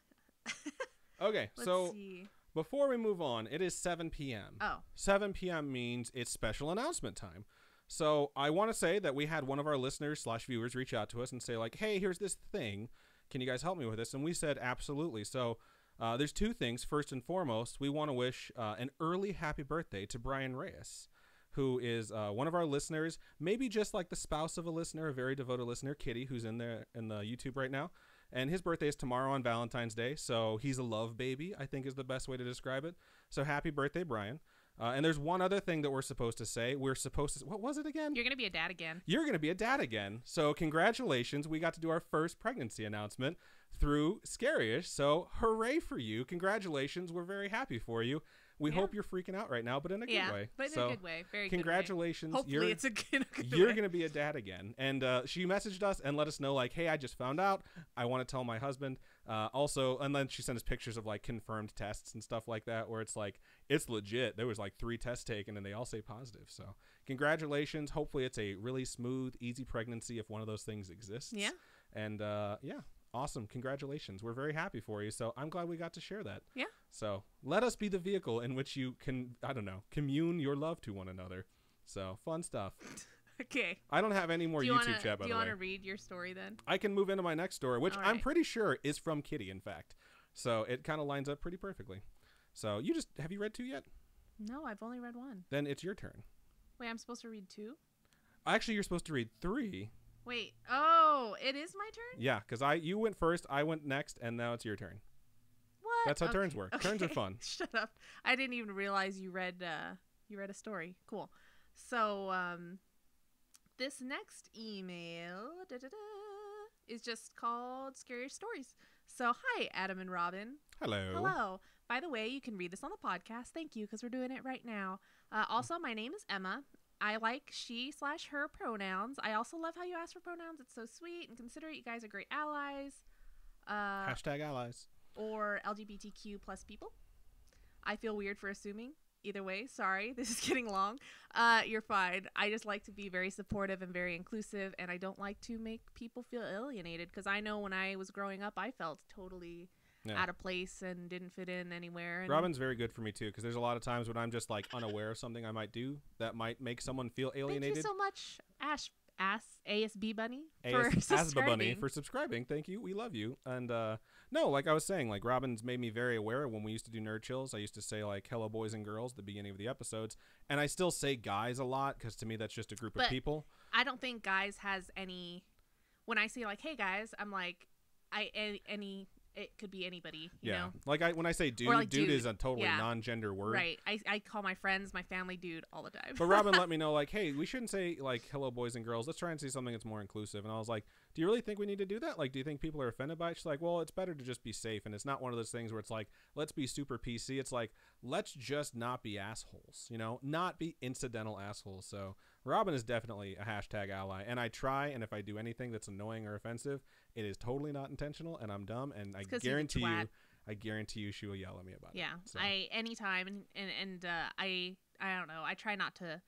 Okay, Let's so see. Before we move on, it is 7 p.m. Oh. 7 p.m. means it's special announcement time. So I want to say that we had one of our listeners/viewers reach out to us and say like, hey, here's this thing. Can you guys help me with this? And we said, absolutely. So there's two things. First and foremost, we want to wish an early happy birthday to Brian Reyes, who is one of our listeners, maybe just like the spouse of a listener, a very devoted listener, Kitty, who's in the YouTube right now. And his birthday is tomorrow on Valentine's Day, so he's a love baby, I think is the best way to describe it. So happy birthday, Brian. And there's one other thing that we're supposed to say. What was it again? You're going to be a dad again. You're going to be a dad again. So congratulations. We got to do our first pregnancy announcement through Scarish. So hooray for you. Congratulations. We're very happy for you. We hope you're freaking out right now, but in a good way. But in a good way. Very congratulations. Good way. Hopefully it's a good way. You're going to be a dad again. And she messaged us and let us know, like, hey, I just found out. I want to tell my husband. Also, and then she sent us pictures of, like, confirmed tests and stuff like that, where it's like, it's legit. There was, like, 3 tests taken, and they all say positive. So congratulations. Hopefully it's a really smooth, easy pregnancy if one of those things exists. Yeah. And, awesome. Congratulations. We're very happy for you. So I'm glad we got to share that. Yeah. So let us be the vehicle in which you can, I don't know, commune your love to one another. So fun stuff. Okay. I don't have any more YouTube chat, by the way. Do you want to read your story then? I can move into my next story, which right. I'm pretty sure is from Kitty, in fact. So it kind of lines up pretty perfectly. So have you read 2 yet? No, I've only read 1. Then it's your turn. Wait, I'm supposed to read 2? Actually, you're supposed to read 3. Wait. Oh, it is my turn? Yeah, because you went first, I went next, and now it's your turn. What? That's how turns work. Okay. Turns are fun. Shut up. I didn't even realize you read a story. Cool. So, this next email is just called Scary Stories. So, hi, Adam and Robin. Hello. Hello. By the way, you can read this on the podcast. Thank you, because we're doing it right now. Also, my name is Emma. I like she/her pronouns. I also love how you ask for pronouns. It's so sweet and considerate. You guys are great allies. Hashtag allies. Or LGBTQ plus people. I feel weird for assuming. Either way, sorry. This is getting long. You're fine. I just like to be very supportive and very inclusive, and I don't like to make people feel alienated, because I know when I was growing up, I felt totally out of place and didn't fit in anywhere. And Robin's very good for me too, because there's a lot of times when I'm just like unaware of something I might do that might make someone feel alienated. Thank you so much, ASB Bunny, for subscribing. Bunny for subscribing. Thank you. We love you. And no, like I was saying, like Robin's made me very aware. When we used to do Nerd Chills, I used to say like hello boys and girls at the beginning of the episodes, and I still say guys a lot, because to me that's just a group of people. I don't think guys has any. When I say like hey guys, I'm like it could be anybody, you know? Like when I say dude, like dude is a totally non-gender word. Right. I call my friends, my family dude all the time. But Robin let me know, like, hey, we shouldn't say, like, hello, boys and girls. Let's try and say something that's more inclusive. And I was like, do you really think we need to do that? Like, do you think people are offended by it? She's like, well, it's better to just be safe. And it's not one of those things where it's like, let's be super PC. It's like, let's just not be assholes, you know? Not be incidental assholes. So Robin is definitely a hashtag ally. And I try, and if I do anything that's annoying or offensive, it is totally not intentional, and I'm dumb, and I guarantee you she will yell at me about it. Yeah, so. Anytime, and I don't know. I try not to.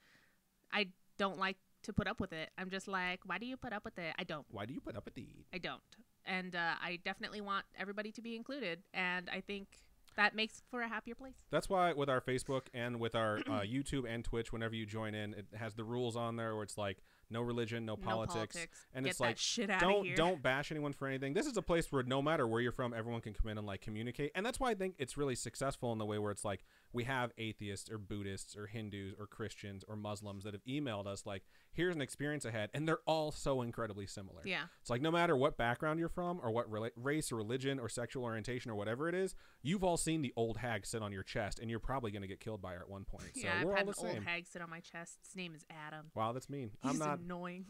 I don't like to put up with it. I'm just like, why do you put up with it? I don't. Why do you put up with it? I don't. And I definitely want everybody to be included, and I think that makes for a happier place. That's why with our Facebook and with our YouTube and Twitch, whenever you join in, it has the rules on there where it's like, no religion, no politics. And Get it's that like, shit out of here. Don't bash anyone for anything. This is a place where no matter where you're from, everyone can come in and like communicate. And that's why I think it's really successful in the way where it's like we have atheists or Buddhists or Hindus or Christians or Muslims that have emailed us like, here's an experience I had, and they're all so incredibly similar. Yeah. It's like no matter what background you're from or what race or religion or sexual orientation or whatever it is, you've all seen the old hag sit on your chest, and you're probably going to get killed by her at one point. Yeah, so we're I've had all the an same. old hag sit on my chest. His name is Adam. Wow, that's mean. He's annoying.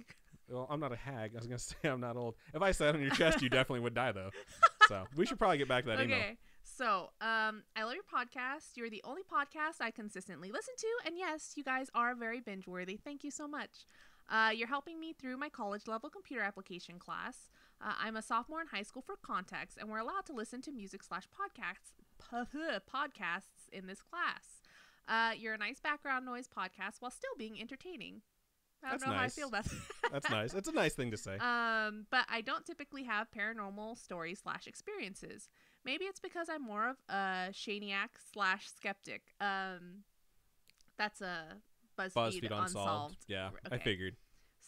Well, I'm not a hag. I was going to say I'm not old. If I sat on your chest, you definitely would die, though. So we should probably get back to that email. Okay. So, I love your podcast. You're the only podcast I consistently listen to. And yes, you guys are very binge-worthy. Thank you so much. You're helping me through my college-level computer application class. I'm a sophomore in high school for context, and we're allowed to listen to podcasts in this class. You're a nice background noise podcast while still being entertaining. I don't know how I feel about that. That's nice. It's a nice thing to say. But I don't typically have paranormal stories / experiences. Maybe it's because I'm more of a shaniac / skeptic. That's a BuzzFeed Unsolved. Yeah, okay. I figured.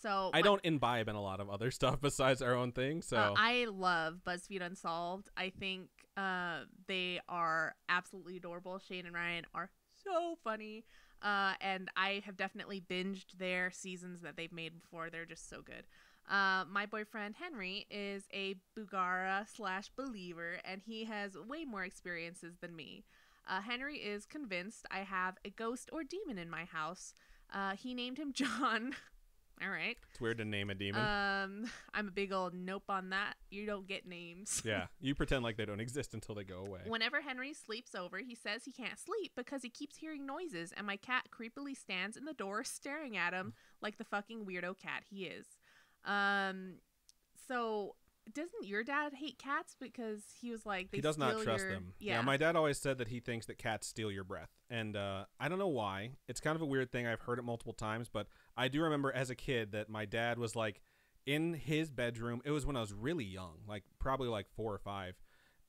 So I don't imbibe in a lot of other stuff besides our own thing. So I love BuzzFeed Unsolved. I think they are absolutely adorable. Shane and Ryan are so funny. And I have definitely binged their seasons that they've made before. They're just so good. My boyfriend Henry is a Bugara / believer, and he has way more experiences than me. Henry is convinced I have a ghost or demon in my house. He named him John. All right. It's weird to name a demon. I'm a big old nope on that. You don't get names. Yeah, you pretend like they don't exist until they go away. Whenever Henry sleeps over, he says he can't sleep because he keeps hearing noises, and my cat creepily stands in the door staring at him like the fucking weirdo cat he is. So doesn't your dad hate cats because he was like he does not trust them? Yeah, my dad always said that he thinks that cats steal your breath, and I don't know why. It's kind of a weird thing. I've heard it multiple times, but I do remember as a kid that my dad was like in his bedroom. It was when I was really young, like probably like 4 or 5,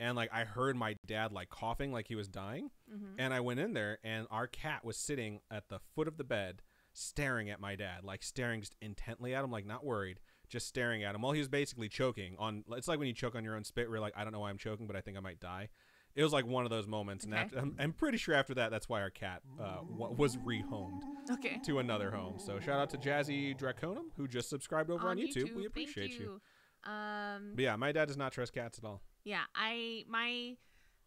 and like I heard my dad like coughing like he was dying, and I went in there and our cat was sitting at the foot of the bed staring at my dad, like staring just intently at him, like not worried, just staring at him while he was basically choking on. It's like when you choke on your own spit where you're like, I don't know why I'm choking, but I think I might die. It was like one of those moments. Okay. And after, I'm pretty sure after that, that's why our cat was rehomed to another home. So shout out to Jazzy Draconum, who just subscribed over on YouTube. We appreciate you. But yeah, my dad does not trust cats at all. Yeah,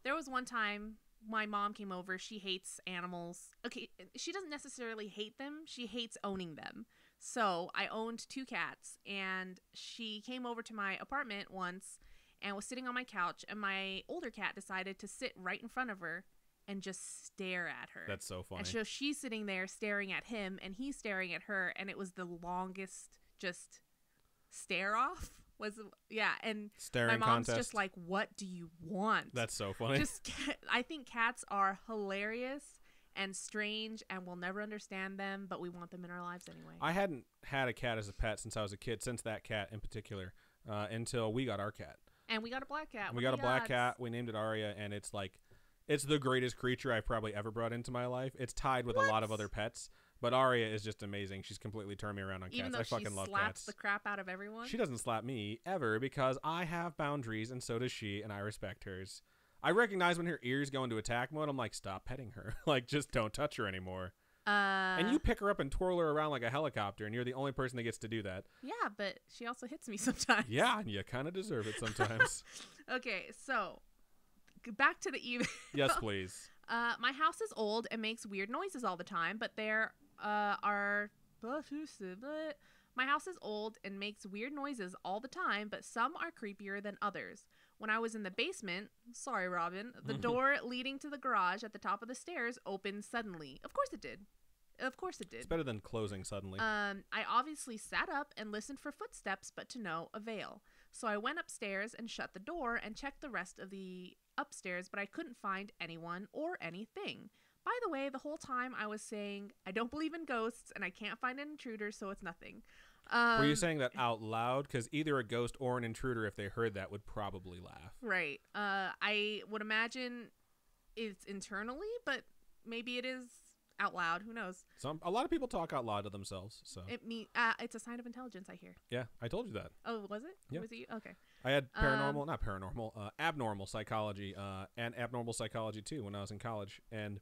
there was one time my mom came over. She hates animals. Okay, she doesn't necessarily hate them. She hates owning them. So I owned 2 cats, and she came over to my apartment once and was sitting on my couch, and my older cat decided to sit right in front of her and just stare at her. That's so funny. And so she's sitting there staring at him, and he's staring at her, and it was the longest just stare off. And staring my mom's contest. just like, what do you want? That's so funny. I think cats are hilarious and strange, and we'll never understand them, but we want them in our lives anyway. I hadn't had a cat as a pet since I was a kid, since that cat in particular, until we got our cat. And we got a black cat. We got a black cat. We named it Aria, and it's the greatest creature I've probably ever brought into my life. It's tied with a lot of other pets, but Aria is just amazing. She's completely turned me around on cats. I fucking love cats. Even though she slaps the crap out of everyone? She doesn't slap me ever because I have boundaries, and so does she, and I respect hers. I recognize when her ears go into attack mode. I'm like, stop petting her. Like, just don't touch her anymore. And you pick her up and twirl her around like a helicopter, and you're the only person that gets to do that. Yeah, but she also hits me sometimes. Yeah, and you kind of deserve it sometimes. Okay, so back to the email. Yes, please. My house is old and makes weird noises all the time, but there are... My house is old and makes weird noises all the time, but some are creepier than others. When I was in the basement, sorry, Robin, the door leading to the garage at the top of the stairs opened suddenly. Of course it did. It's better than closing suddenly. I obviously sat up and listened for footsteps, but to no avail. So I went upstairs and shut the door and checked the rest of the upstairs, but I couldn't find anyone or anything. By the way, the whole time I was saying, I don't believe in ghosts and I can't find an intruder, so it's nothing. Were you saying that out loud? Because either a ghost or an intruder, if they heard that, would probably laugh. Right. I would imagine it's internally, but maybe it is out loud. Who knows? A lot of people talk out loud to themselves. So it's a sign of intelligence, I hear. Yeah, I told you that. Oh, was it? Yeah. Was it you? Okay. I had abnormal psychology and abnormal psychology too when I was in college. And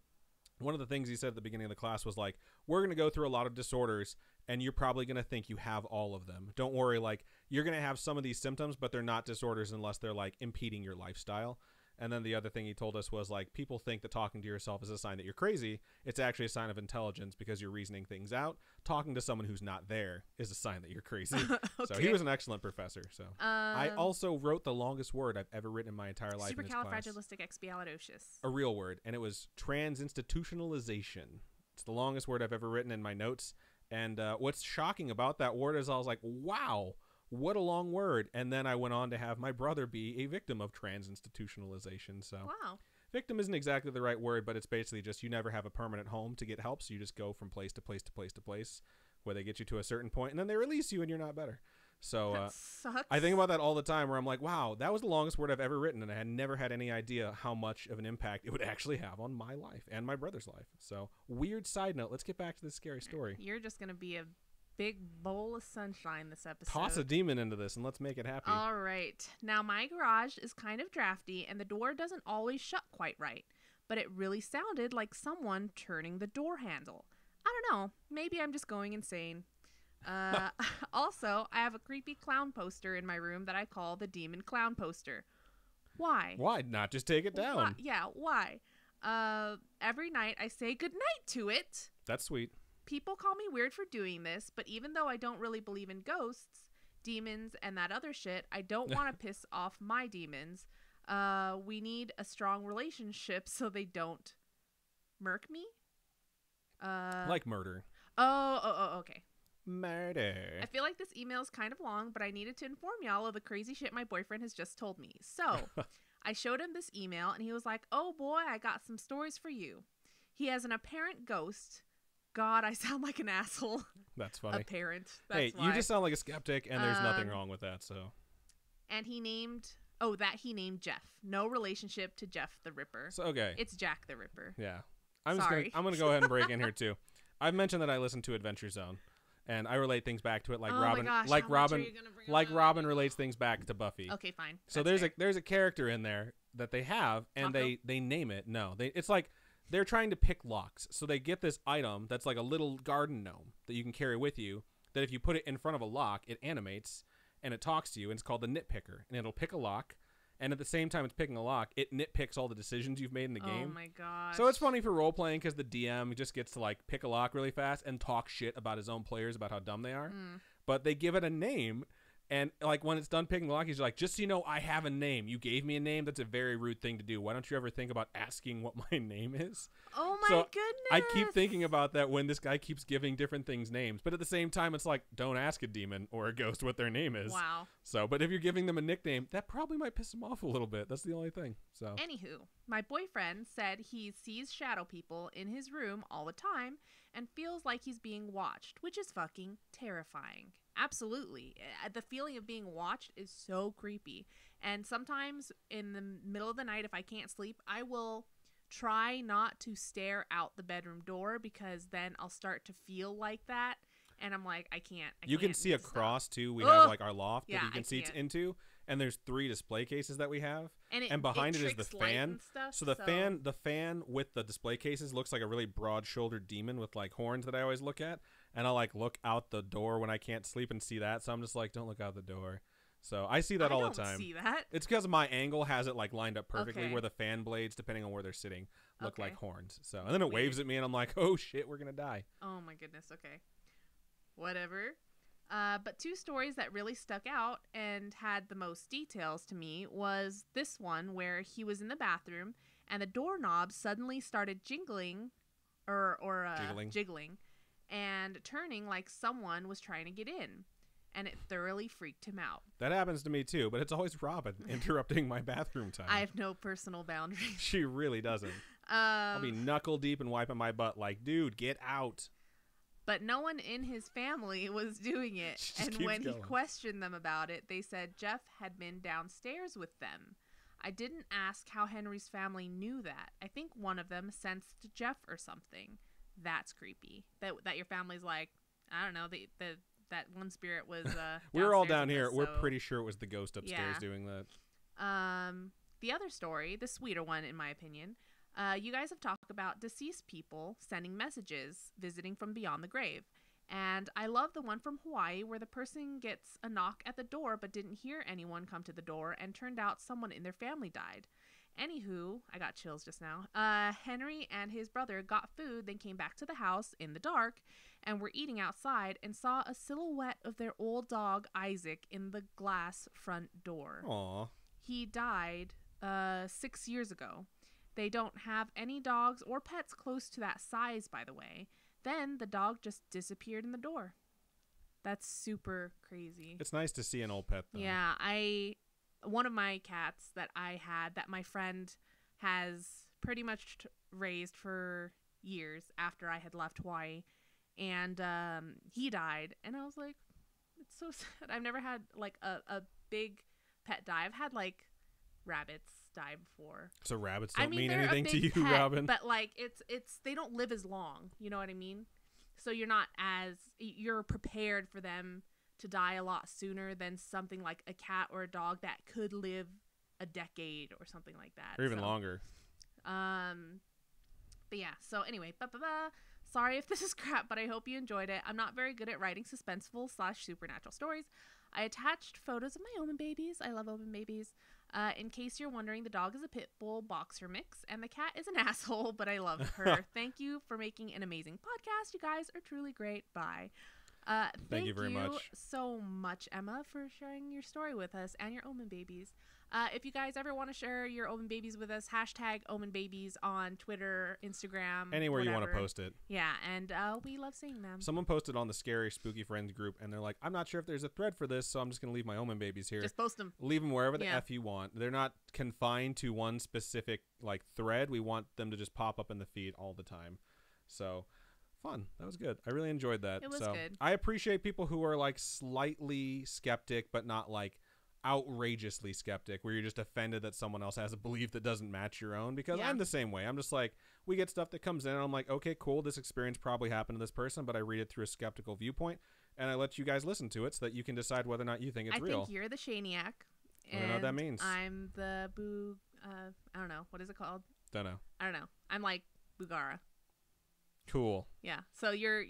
one of the things he said at the beginning of the class was like, we're going to go through a lot of disorders and you're probably going to think you have all of them. Don't worry. Like, you're going to have some of these symptoms, but they're not disorders unless they're like impeding your lifestyle. And then the other thing he told us was like, people think that talking to yourself is a sign that you're crazy. It's actually a sign of intelligence because you're reasoning things out. Talking to someone who's not there is a sign that you're crazy. Okay. So he was an excellent professor. So I also wrote the longest word I've ever written in my entire life. Supercalifragilisticexpialidocious. A real word. And it was transinstitutionalization. It's the longest word I've ever written in my notes. And what's shocking about that word is I was like, wow, what a long word. And then I went on to have my brother be a victim of transinstitutionalization. So wow. Victim isn't exactly the right word, but it's basically just you never have a permanent home to get help. So you just go from place to place to place to place where they get you to a certain point and then they release you and you're not better. So that sucks. I think about that all the time where I'm like, wow, that was the longest word I've ever written. And I had never had any idea how much of an impact it would actually have on my life and my brother's life. So weird side note. Let's get back to this scary story. You're just going to be a big bowl of sunshine this episode. Toss a demon into this and let's make it happy. All right. Now, my garage is kind of drafty and the door doesn't always shut quite right, but it really sounded like someone turning the door handle. I don't know. Maybe I'm just going insane. Also, I have a creepy clown poster in my room that I call the demon clown poster. Why? Why not just take it down? Why? Every night I say goodnight to it. That's sweet. People call me weird for doing this, but even though I don't really believe in ghosts, demons, and that other shit, I don't want to piss off my demons. We need a strong relationship so they don't murk me. Like murder. Okay. Murder. I feel like this email is kind of long, but I needed to inform y'all of the crazy shit my boyfriend has just told me. So, I showed him this email, and he was like, oh boy, I got some stories for you. He has an apparent ghost. God, I sound like an asshole. That's funny. Apparent. Hey, That's why. you just sound like a skeptic, and there's nothing wrong with that, so. And he named Jeff. No relationship to Jeff the Ripper. So, okay. It's Jack the Ripper. Yeah. I'm gonna go ahead and break in here too. I've mentioned that I listen to Adventure Zone, and I relate things back to it like Robin. My gosh, like how much Robin, are you gonna bring like up? Robin relates things back to Buffy. Okay, fine. So That's there's a character in there that they have, and Taco? they name it. No, it's like they're trying to pick locks. So they get this item that's like a little garden gnome that you can carry with you. That if you put it in front of a lock, it animates and it talks to you, and it's called the nitpicker, and it'll pick a lock. And at the same time it's picking a lock, it nitpicks all the decisions you've made in the game. Oh my gosh. So it's funny for role playing because the DM just gets to like pick a lock really fast and talk shit about his own players about how dumb they are. But they give it a name, and like when it's done picking the lock, he's like, just so you know, I have a name. You gave me a name. That's a very rude thing to do. Why don't you ever think about asking what my name is? Oh my So goodness. I keep thinking about that when this guy keeps giving different things names. But at the same time, it's like, don't ask a demon or a ghost what their name is. Wow. So, but if you're giving them a nickname, that probably might piss them off a little bit. That's the only thing. So, Anywho, my boyfriend said he sees shadow people in his room all the time and feels like he's being watched, which is fucking terrifying. Absolutely. The feeling of being watched is so creepy. And sometimes in the middle of the night, if I can't sleep, I will try not to stare out the bedroom door because then I'll start to feel like that. And I'm like, I can't. You can see stop. across too. We have like our loft Yeah, that you can I see can't. into, and there's 3 display cases that we have, And behind it is the tricks light fan. and stuff, So the fan with the display cases looks like a really broad-shouldered demon with like horns that I always look at, and I'll like look out the door when I can't sleep and see that. So I'm just like, don't look out the door. So I see that all the time. I don't see that. It's because my angle has it like lined up perfectly Okay. where the fan blades, depending on where they're sitting, look Okay. like horns. So and then it waves at me, and I'm like, oh shit, we're gonna die. Oh my goodness. Okay. Whatever. But 2 stories that really stuck out and had the most details to me was this one where he was in the bathroom and the doorknob suddenly started jiggling and turning like someone was trying to get in. And it thoroughly freaked him out. That happens to me too, but it's always Robin interrupting my bathroom time. I have no personal boundaries. She really doesn't. I'll be knuckle deep and wiping my butt like, dude, get out. But no one in his family was doing it. She just And keeps when going. he questioned them about it, they said Jeff had been downstairs with them. I didn't ask how Henry's family knew that. I think one of them sensed Jeff or something. That's creepy. That your family's like, I don't know, that one spirit was We're all downstairs down with here. us, We're so- pretty sure it was the ghost upstairs Yeah. doing that. The other story, the sweeter one in my opinion, you guys have talked about deceased people sending messages, visiting from beyond the grave. And I love the one from Hawaii where the person gets a knock at the door but didn't hear anyone come to the door and turned out someone in their family died. Anywho, I got chills just now. Henry and his brother got food, then came back to the house in the dark and were eating outside and saw a silhouette of their old dog Isaac in the glass front door. Aw. He died 6 years ago. They don't have any dogs or pets close to that size, by the way. Then the dog just disappeared in the door. That's super crazy. It's nice to see an old pet, though. Yeah, one of my cats that I had that my friend has pretty much raised for years after I had left Hawaii, and he died, and I was like, it's so sad. I've never had like a big pet die. I've had like rabbits die before. So rabbits don't mean they're a anything to big you, pet, Robin? But like it's they don't live as long. You know what I mean? So you're prepared for them to die a lot sooner than something like a cat or a dog that could live a decade or something like that. Or even longer. But yeah, so anyway, sorry if this is crap, but I hope you enjoyed it. I'm not very good at writing suspenseful / supernatural stories. I attached photos of my omen babies. I love omen babies. In case you're wondering, the dog is a pit bull boxer mix, and the cat is an asshole, but I love her. Thank you for making an amazing podcast. You guys are truly great. Bye. Thank you very much. so much, Emma, for sharing your story with us and your Omen babies. If you guys ever want to share your Omen babies with us, hashtag Omen babies on Twitter, Instagram, anywhere whatever. you want to post it. Yeah, and we love seeing them. Someone posted on the Scary Spooky Friends group, and they're like, I'm not sure if there's a thread for this, so I'm just going to leave my Omen babies here. Just post them. Leave them wherever the F you want. They're not confined to one specific like thread. We want them to just pop up in the feed all the time. So fun. That was good. I really enjoyed that. It was good. I appreciate people who are like slightly skeptic, but not like outrageously skeptic, where you're just offended that someone else has a belief that doesn't match your own, because I'm the same way. I'm just like, we get stuff that comes in and I'm like, okay, cool, this experience probably happened to this person, but I read it through a skeptical viewpoint and I let you guys listen to it so that you can decide whether or not you think it's real. I think you're the Shaniac. I don't know what that means. I'm the Boo. I don't know. What is it called? Don't know. I don't know. I'm like Bugara. Cool. Yeah. So you're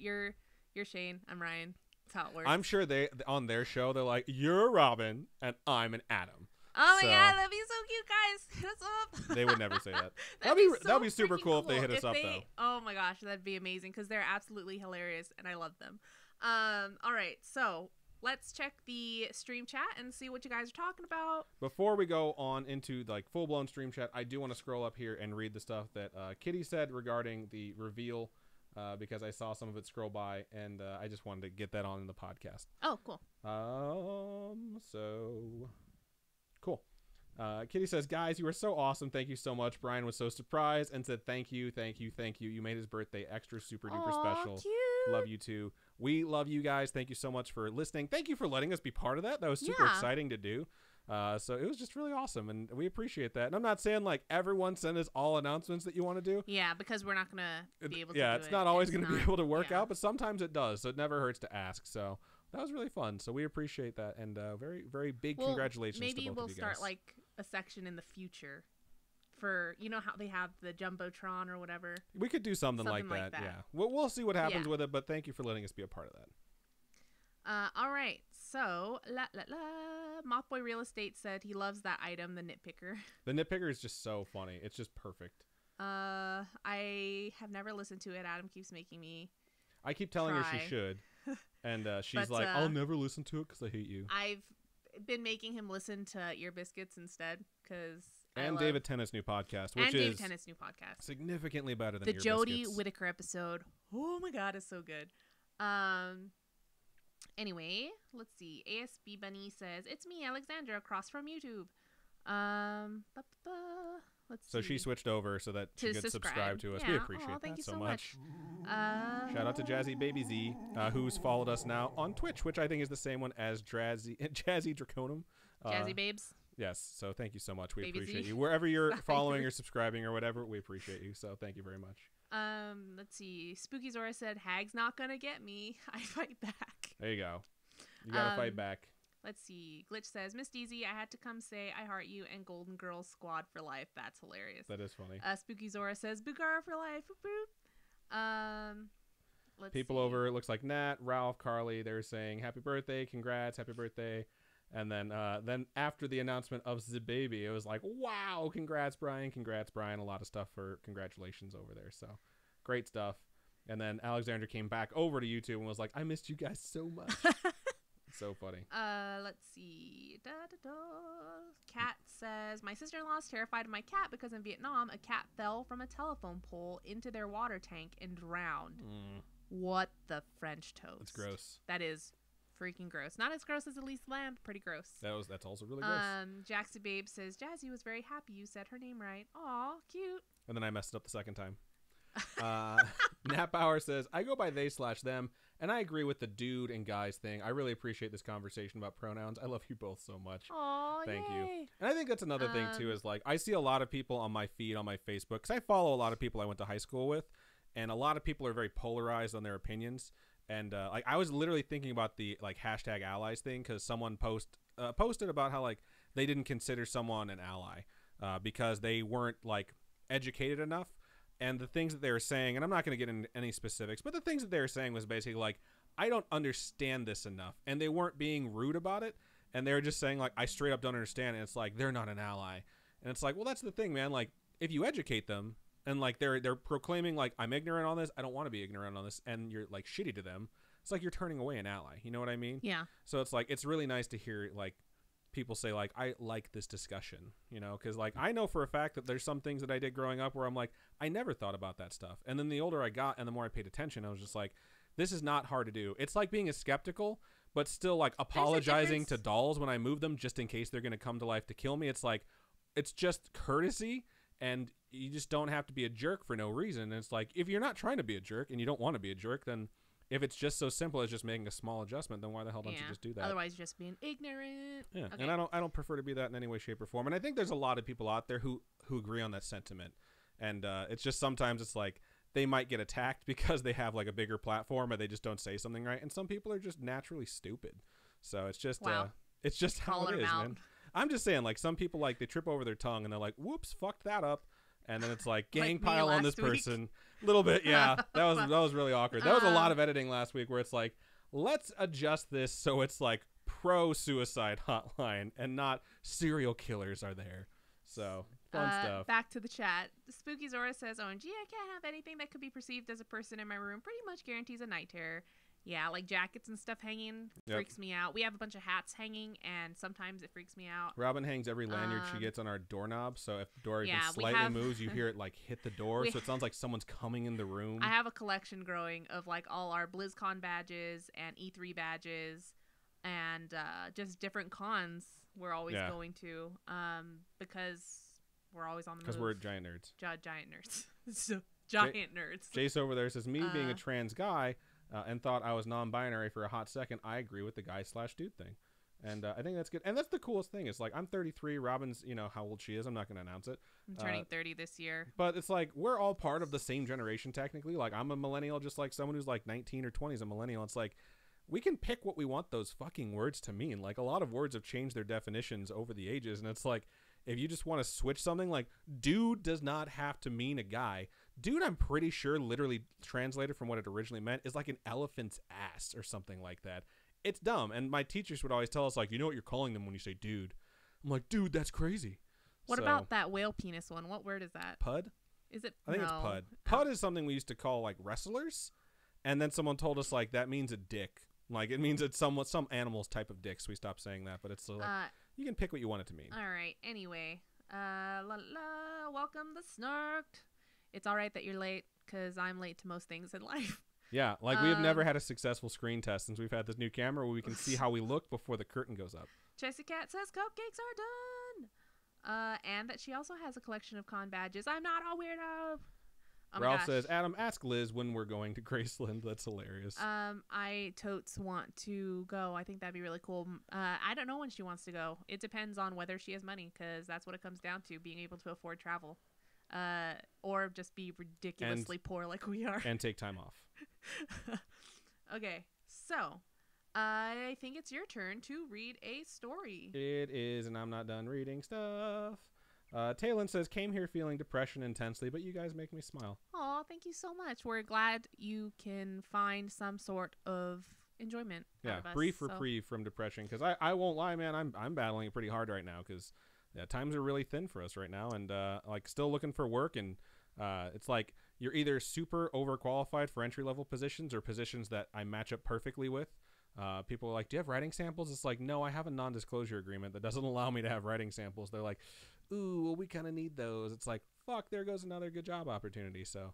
Shane. I'm Ryan. That's how it works. I'm sure they on their show they're like, you're Robin and I'm an Adam. Oh my god, that'd be so cute, guys. Hit us up. They would never say that. that'd be super cool if they hit us up though. Oh my gosh, that'd be amazing because they're absolutely hilarious and I love them. All right, so let's check the stream chat and see what you guys are talking about. Before we go on into like full blown stream chat, I do want to scroll up here and read the stuff that Kitty said regarding the reveal. Because I saw some of it scroll by, and I just wanted to get that on in the podcast. Oh, cool. So cool. Kitty says, guys, you are so awesome. Thank you so much. Brian was so surprised and said, thank you. You made his birthday extra super duper special. Cute. Love you too. We love you guys. Thank you so much for listening. Thank you for letting us be part of that. That was super exciting to do. So it was just really awesome, and we appreciate that. And I'm not saying like everyone send us all announcements that you want to do. Yeah, because we're not gonna be able to. Yeah, it's not always gonna be able to work out, but sometimes it does. So it never hurts to ask. So that was really fun. So we appreciate that, and very, very big congratulations. Maybe to both we'll of you start guys. like a section in the future for how they have the Jumbotron or whatever. We could do something like that. Yeah, we'll see what happens with it. But thank you for letting us be a part of that. All right, so Mothboy Real Estate said he loves that item, the nitpicker. The nitpicker is just so funny. It's just perfect. I have never listened to it. Adam keeps making me. I keep telling her she should, and she's like, "I'll never listen to it because I hate you." I've been making him listen to Ear Biscuits instead because. David Tennant's new podcast, which is David Tennant's new podcast, significantly better than the Ear Jodie Biscuits. Whittaker episode. Oh my god, it's so good. Anyway, let's see. ASB Bunny says, it's me, Alexandra, across from YouTube. Let's see. So she switched over so that she could subscribe to us. We appreciate that so much. Shout out to Jazzy Baby Z, who's followed us now on Twitch, which I think is the same one as Jazzy Draconum. Jazzy Babes. Yes, so thank you so much. We Baby appreciate Z. you. Wherever you're following or subscribing or whatever, we appreciate you. So thank you very much. Let's see. Spooky Zora said, Hag's not gonna get me. I fight back. There you go. You gotta fight back. Let's see. Glitch says, Miss Deezy, I had to come say I heart you and Golden Girls Squad for life. That's hilarious. That is funny. Spooky Zora says, Bugara for life. Let's People see. over, it looks like Nat, Ralph, Carly, they're saying happy birthday, congrats, happy birthday. And then after the announcement of the baby, it was like, wow, congrats, Brian. A lot of stuff for congratulations over there. So great stuff. And then Alexandra came back over to YouTube and was like, I missed you guys so much. So funny. Let's see. Cat says, my sister-in-law is terrified of my cat because in Vietnam, a cat fell from a telephone pole into their water tank and drowned. What the French toast? That's gross. That is freaking gross. Not as gross as Elise Lamb. Pretty gross. That's also really gross. Jackson Babe says, Jazzy was very happy you said her name right. Aw, cute. And then I messed it up the second time. Nat Bauer says, I go by they/them, and I agree with the dude and guys thing. I really appreciate this conversation about pronouns. I love you both so much. Aw, Thank yay. you. And I think that's another thing too, is like I see a lot of people on my feed on my Facebook, because I follow a lot of people I went to high school with, and a lot of people are very polarized on their opinions. And like I was literally thinking about the like hashtag allies thing, because someone posted about how like they didn't consider someone an ally because they weren't like educated enough. And the things that they were saying, and I'm not going to get into any specifics, but the things that they were saying was basically like, I don't understand this enough. And they weren't being rude about it. and they're just saying like, I straight up don't understand, and it's like they're not an ally, and it's like, well, that's the thing, man. Like, if you educate them, and like they're proclaiming like, I'm ignorant on this, I don't want to be ignorant on this, and you're like shitty to them, it's like you're turning away an ally. You know what I mean? Yeah. So it's like, it's really nice to hear like people say like, I like this discussion, you know, because like I know for a fact that there's some things that I did growing up where I'm like, I never thought about that stuff, and then the older I got and the more I paid attention, I was just like, this is not hard to do. It's like being a skeptical, but still like apologizing to dolls when I move them just in case they're going to come to life to kill me. It's like, it's just courtesy, and you just don't have to be a jerk for no reason. And it's like, if you're not trying to be a jerk and you don't want to be a jerk, then if it's just so simple as just making a small adjustment, then why the hell don't you just do that? Otherwise, you're just being ignorant. Yeah, okay. And I don't prefer to be that in any way, shape, or form. And I think there's a lot of people out there who agree on that sentiment. And it's just sometimes it's like they might get attacked because they have like a bigger platform or they just don't say something right. And some people are just naturally stupid. So it's just it's just how it is, man. I'm just saying, like, some people, like, they trip over their tongue and they're like, whoops, fucked that up. And then it's like, gang like pile on this person. A little bit, yeah. That was really awkward. That was a lot of editing last week where it's like, let's adjust this so it's like pro-suicide hotline and not serial killers are there. So, fun stuff. Back to the chat. Spooky Zora says, OMG, I can't have anything that could be perceived as a person in my room. Pretty much guarantees a night terror. Yeah, like jackets and stuff hanging freaks me out. We have a bunch of hats hanging, and sometimes it freaks me out. Robin hangs every lanyard she gets on our doorknob, so if the door even slightly moves, you hear it like hit the door, so it sounds like someone's coming in the room. I have a collection growing of like all our BlizzCon badges and E3 badges, and just different cons we're always going to, because we're always on the move. Because we're giant nerds. Giant nerds. So, giant nerds. Jace over there says, me being a trans guy, and thought I was non-binary for a hot second, I agree with the guy/dude thing. And I think that's good. And that's the coolest thing. It's like, I'm 33. Robin's, you know, how old she is. I'm not going to announce it. I'm turning 30 this year. But it's like, we're all part of the same generation, technically. Like, I'm a millennial, just like someone who's like 19 or 20 is a millennial. It's like, we can pick what we want those fucking words to mean. Like, a lot of words have changed their definitions over the ages. And it's like, if you just want to switch something, like, dude does not have to mean a guy. Dude, I'm pretty sure, literally translated from what it originally meant, is like an elephant's ass or something like that. It's dumb. And my teachers would always tell us, like, you know what you're calling them when you say dude. I'm like, dude, that's crazy. What about that whale penis one? What word is that? Pud? Is it? I think it's pud. Pud is something we used to call, like, wrestlers. And then someone told us, like, that means a dick. Like, it means it's some animal's type of dick, so we stopped saying that. But it's still like, you can pick what you want it to mean. All right. Anyway. Welcome the Snarked. It's all right that you're late, because I'm late to most things in life. Yeah, like we have never had a successful screen test since we've had this new camera where we can see how we look before the curtain goes up. Chessy Cat says cupcakes are done. And that she also has a collection of con badges. I'm not a weirdo. Oh Ralph says, Adam, ask Liz when we're going to Graceland. That's hilarious. I totes want to go. I think that'd be really cool. I don't know when she wants to go. It depends on whether she has money, because that's what it comes down to, being able to afford travel. Or just be ridiculously poor like we are. And take time off. Okay, so I think it's your turn to read a story. It is, and I'm not done reading stuff. Taylin says, came here feeling depression intensely, but you guys make me smile. Aw, thank you so much. We're glad you can find some sort of enjoyment out of us, brief reprieve from depression, because I won't lie, man, I'm battling it pretty hard right now, because times are really thin for us right now, and like still looking for work, and it's like you're either super overqualified for entry-level positions or positions that I match up perfectly with. People are like, do you have writing samples? It's like, no, I have a non-disclosure agreement that doesn't allow me to have writing samples. They're like, ooh, well, we kind of need those. It's like, fuck, there goes another good job opportunity. So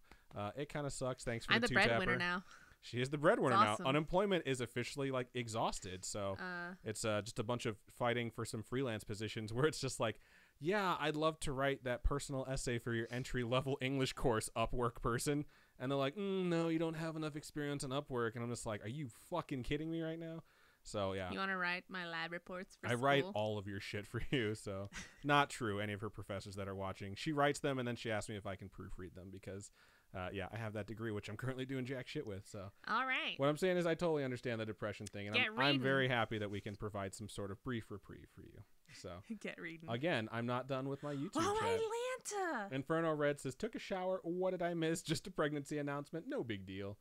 it kind of sucks. Thanks for I'm the the two-tapper. breadwinner now. She is the breadwinner awesome. now. Unemployment is officially like exhausted. So it's just a bunch of fighting for some freelance positions where it's just like, yeah, I'd love to write that personal essay for your entry-level English course, Upwork person. And they're like, no, you don't have enough experience on Upwork. And I'm just like, are you fucking kidding me right now? So, yeah. You want to write my lab reports for school? I write all of your shit for you. So, not true. Any of her professors that are watching. She writes them, and then she asks me if I can proofread them because, I have that degree, which I'm currently doing jack shit with. So, all right. What I'm saying is I totally understand the depression thing. And I'm very happy that we can provide some sort of brief reprieve for you. So, get reading. Again, I'm not done with my YouTube chat. Atlanta. Inferno Red says, took a shower. What did I miss? Just a pregnancy announcement. No big deal.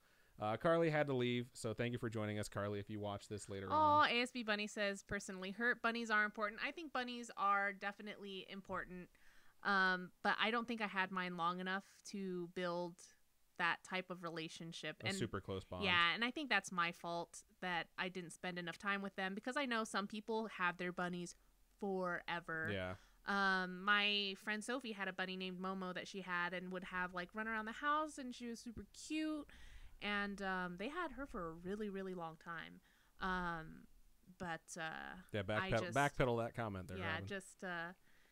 Carly had to leave, so thank you for joining us, Carly, if you watch this later Oh, on. ASB Bunny says, personally hurt. Bunnies are important. I think bunnies are definitely important. But I don't think I had mine long enough to build that type of relationship. A super close bond. Yeah, and I think that's my fault that I didn't spend enough time with them, because I know some people have their bunnies forever. Yeah. My friend Sophie had a bunny named Momo that she had and would have like run around the house, and she was super cute. And they had her for a really, really long time. Yeah, backpedal that comment there. Yeah, Robin. just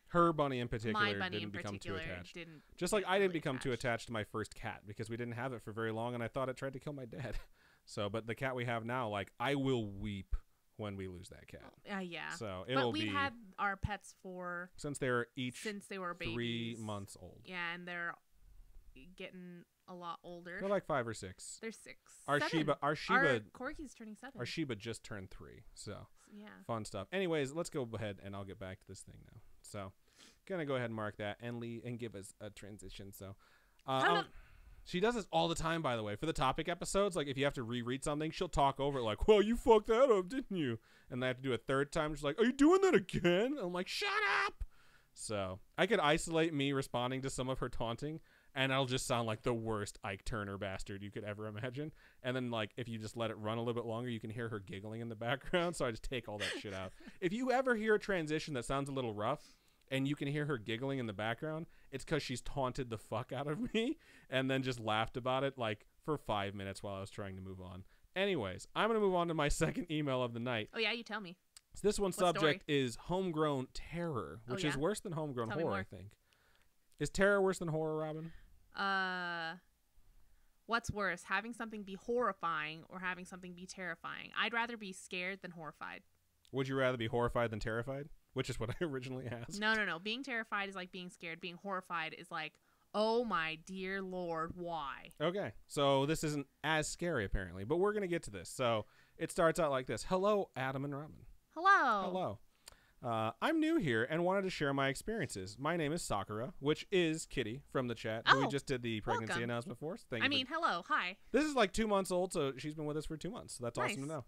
her bunny in particular my bunny didn't become too attached. Didn't Just like I didn't really become too attached to my first cat because we didn't have it for very long, and I thought it tried to kill my dad. So, but the cat we have now, like, I will weep when we lose that cat. Yeah. So it'll be. But we've had our pets for since they were babies. 3 months old. Yeah, and they're getting a lot older. They're like 5 or 6. They're 6. Our 7. Sheba, our Corgi's turning 7. Our Sheba just turned 3. So yeah, fun stuff. Anyways, let's go ahead and I'll get back to this thing now. So gonna go ahead and mark that and give us a transition. So she does this all the time, by the way, for the topic episodes. Like if you have to reread something, she'll talk over it like, well, you fucked that up, didn't you? And I have to do a third time. She's like, are you doing that again? And I'm like, shut up. So I could isolate me responding to some of her taunting, and I'll just sound like the worst Ike Turner bastard you could ever imagine. And then, like, if you just let it run a little bit longer, you can hear her giggling in the background. So I just take all that shit out. If you ever hear a transition that sounds a little rough and you can hear her giggling in the background, it's because she's taunted the fuck out of me and then just laughed about it, like, for 5 minutes while I was trying to move on. Anyways, I'm going to move on to my second email of the night. Oh, yeah, you tell me. So this one's subject is homegrown terror, which is worse than homegrown horror, I think. Is terror worse than horror, Robin? What's worse, having something be horrifying or having something be terrifying? I'd rather be scared than horrified. Would you rather be horrified than terrified? Which is what I originally asked. No. Being terrified is like being scared. Being horrified is like, oh my dear Lord, why? Okay, so this isn't as scary apparently, but we're going to get to this. So it starts out like this. Hello, Adam and Robin. Hello. I'm new here and wanted to share my experiences. My name is Sakura, which is Kitty from the chat, who we just did the pregnancy announcement for. So hello, hi. This is like 2 months old, so she's been with us for 2 months. So that's awesome to know.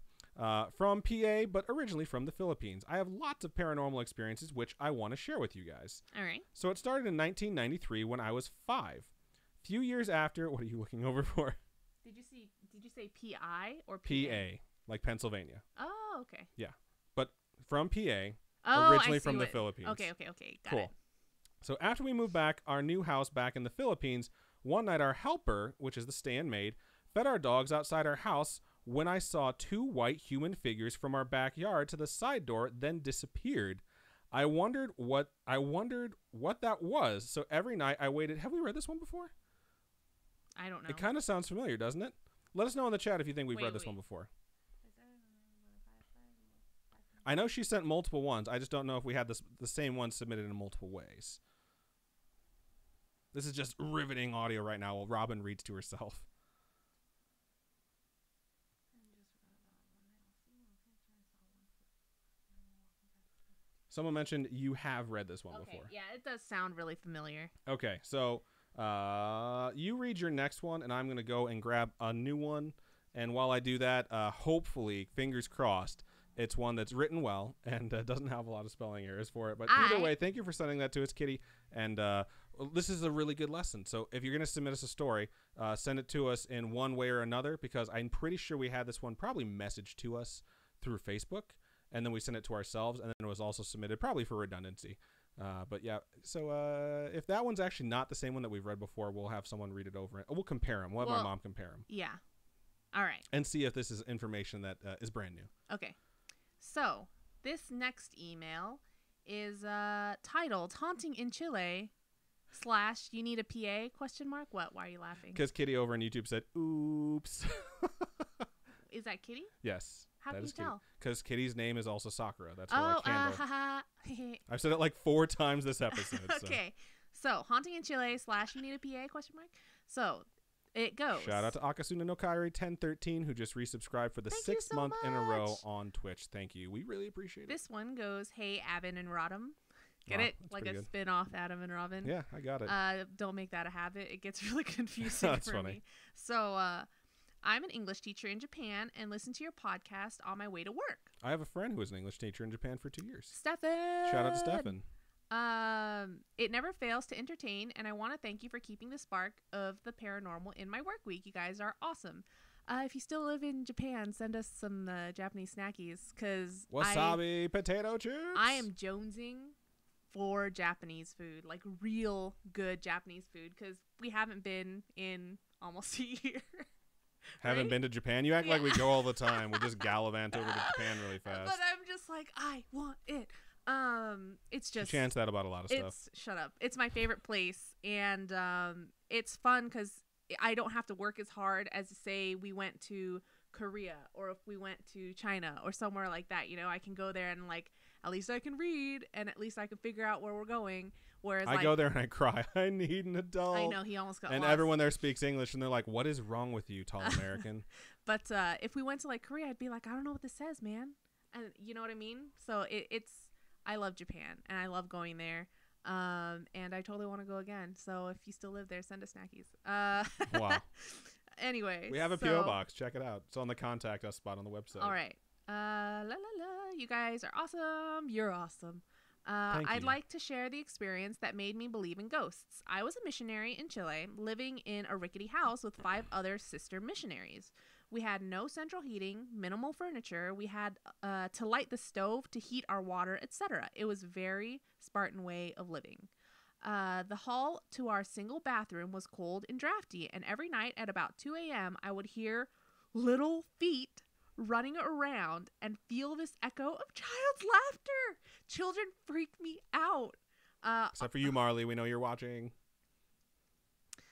From PA, but originally from the Philippines. I have lots of paranormal experiences, which I want to share with you guys. All right. So it started in 1993 when I was 5. Few years after, what are you looking over for? Did you say PI or PA? PA, like Pennsylvania. Oh, okay. Yeah, but from PA. Oh, originally from the Philippines. Okay. Got it. So after we moved back, our new house back in the Philippines, one night our helper, which is the stand maid, fed our dogs outside our house when I saw 2 white human figures from our backyard to the side door, then disappeared. I wondered what that was. So every night I waited. Have we read this one before? I don't know. It kind of sounds familiar, doesn't it? Let us know in the chat if you think we've read this one before. I know she sent multiple ones. I just don't know if we had the same one submitted in multiple ways. This is just riveting audio right now while Robin reads to herself. Someone mentioned you have read this one before. Yeah, it does sound really familiar. Okay, so you read your next one, and I'm going to go and grab a new one. And while I do that, hopefully, fingers crossed, it's one that's written well and doesn't have a lot of spelling errors for it. But either way, thank you for sending that to us, Kitty. And this is a really good lesson. So if you're going to submit us a story, send it to us in one way or another, because I'm pretty sure we had this one probably messaged to us through Facebook, and then we sent it to ourselves, and then it was also submitted probably for redundancy. But yeah, so if that one's actually not the same one that we've read before, we'll have someone read it over. We'll compare them. We'll have my mom compare them. Yeah. All right. And see if this is information that is brand new. Okay. So this next email is titled "Haunting in Chile / You Need a PA?" What? Why are you laughing? Because Kitty over on YouTube said, "Oops." Is that Kitty? Yes. How can you tell? Because Kitty's name is also Sakura. That's her like handle. I've said it like 4 times this episode. Okay. So "Haunting in Chile / You Need a PA?" So it goes. Shout out to Akasuna no Kairi 1013 who just resubscribed for the 6th month in a row on Twitch. Thank you. We really appreciate it. This one goes, "Hey, Abin and Rodham." Get it? Like a spin-off Adam and Robin. Yeah, I got it. Don't make that a habit. It gets really confusing That's for funny. me. So I'm an English teacher in Japan and listen to your podcast on my way to work. I have a friend who was an English teacher in Japan for 2 years. Stefan! Shout out to Stefan. It never fails to entertain, and I want to thank you for keeping the spark of the paranormal in my work week. You guys are awesome. If you still live in Japan, send us some Japanese snackies, because Wasabi potato chips. I am jonesing for Japanese food, like real good Japanese food, because we haven't been in almost a year. Haven't right? been to Japan? You act like we go all the time. We just gallivant over to Japan really fast. But I'm just like, I want it. It's just You chance that about a lot of stuff. Shut up. It's my favorite place, and it's fun because I don't have to work as hard as, say, we went to Korea or if we went to China or somewhere like that. You know, I can go there and like at least I can read and at least I can figure out where we're going. Whereas I go there and I cry. I need an adult. I know, he almost got And lost. everyone there speaks English and they're like, "What is wrong with you, tall American?" But if we went to like Korea, I'd be like, I don't know what this says, man. And you know what I mean? So it's I love Japan and I love going there. And I totally want to go again. So if you still live there, send us snackies. Wow. Anyway, We have a P.O. box. Check it out. It's on the contact us spot on the website. All right. La la la. You guys are awesome. You're awesome. Thank I'd you. like to share the experience that made me believe in ghosts. I was a missionary in Chile, living in a rickety house with 5 other sister missionaries. We had no central heating, minimal furniture. We had to light the stove to heat our water, etc. It was a very Spartan way of living. The hall to our single bathroom was cold and drafty, and every night at about 2 a.m. I would hear little feet running around and feel this echo of child's laughter. Children freak me out. Except for you, Marley. We know you're watching.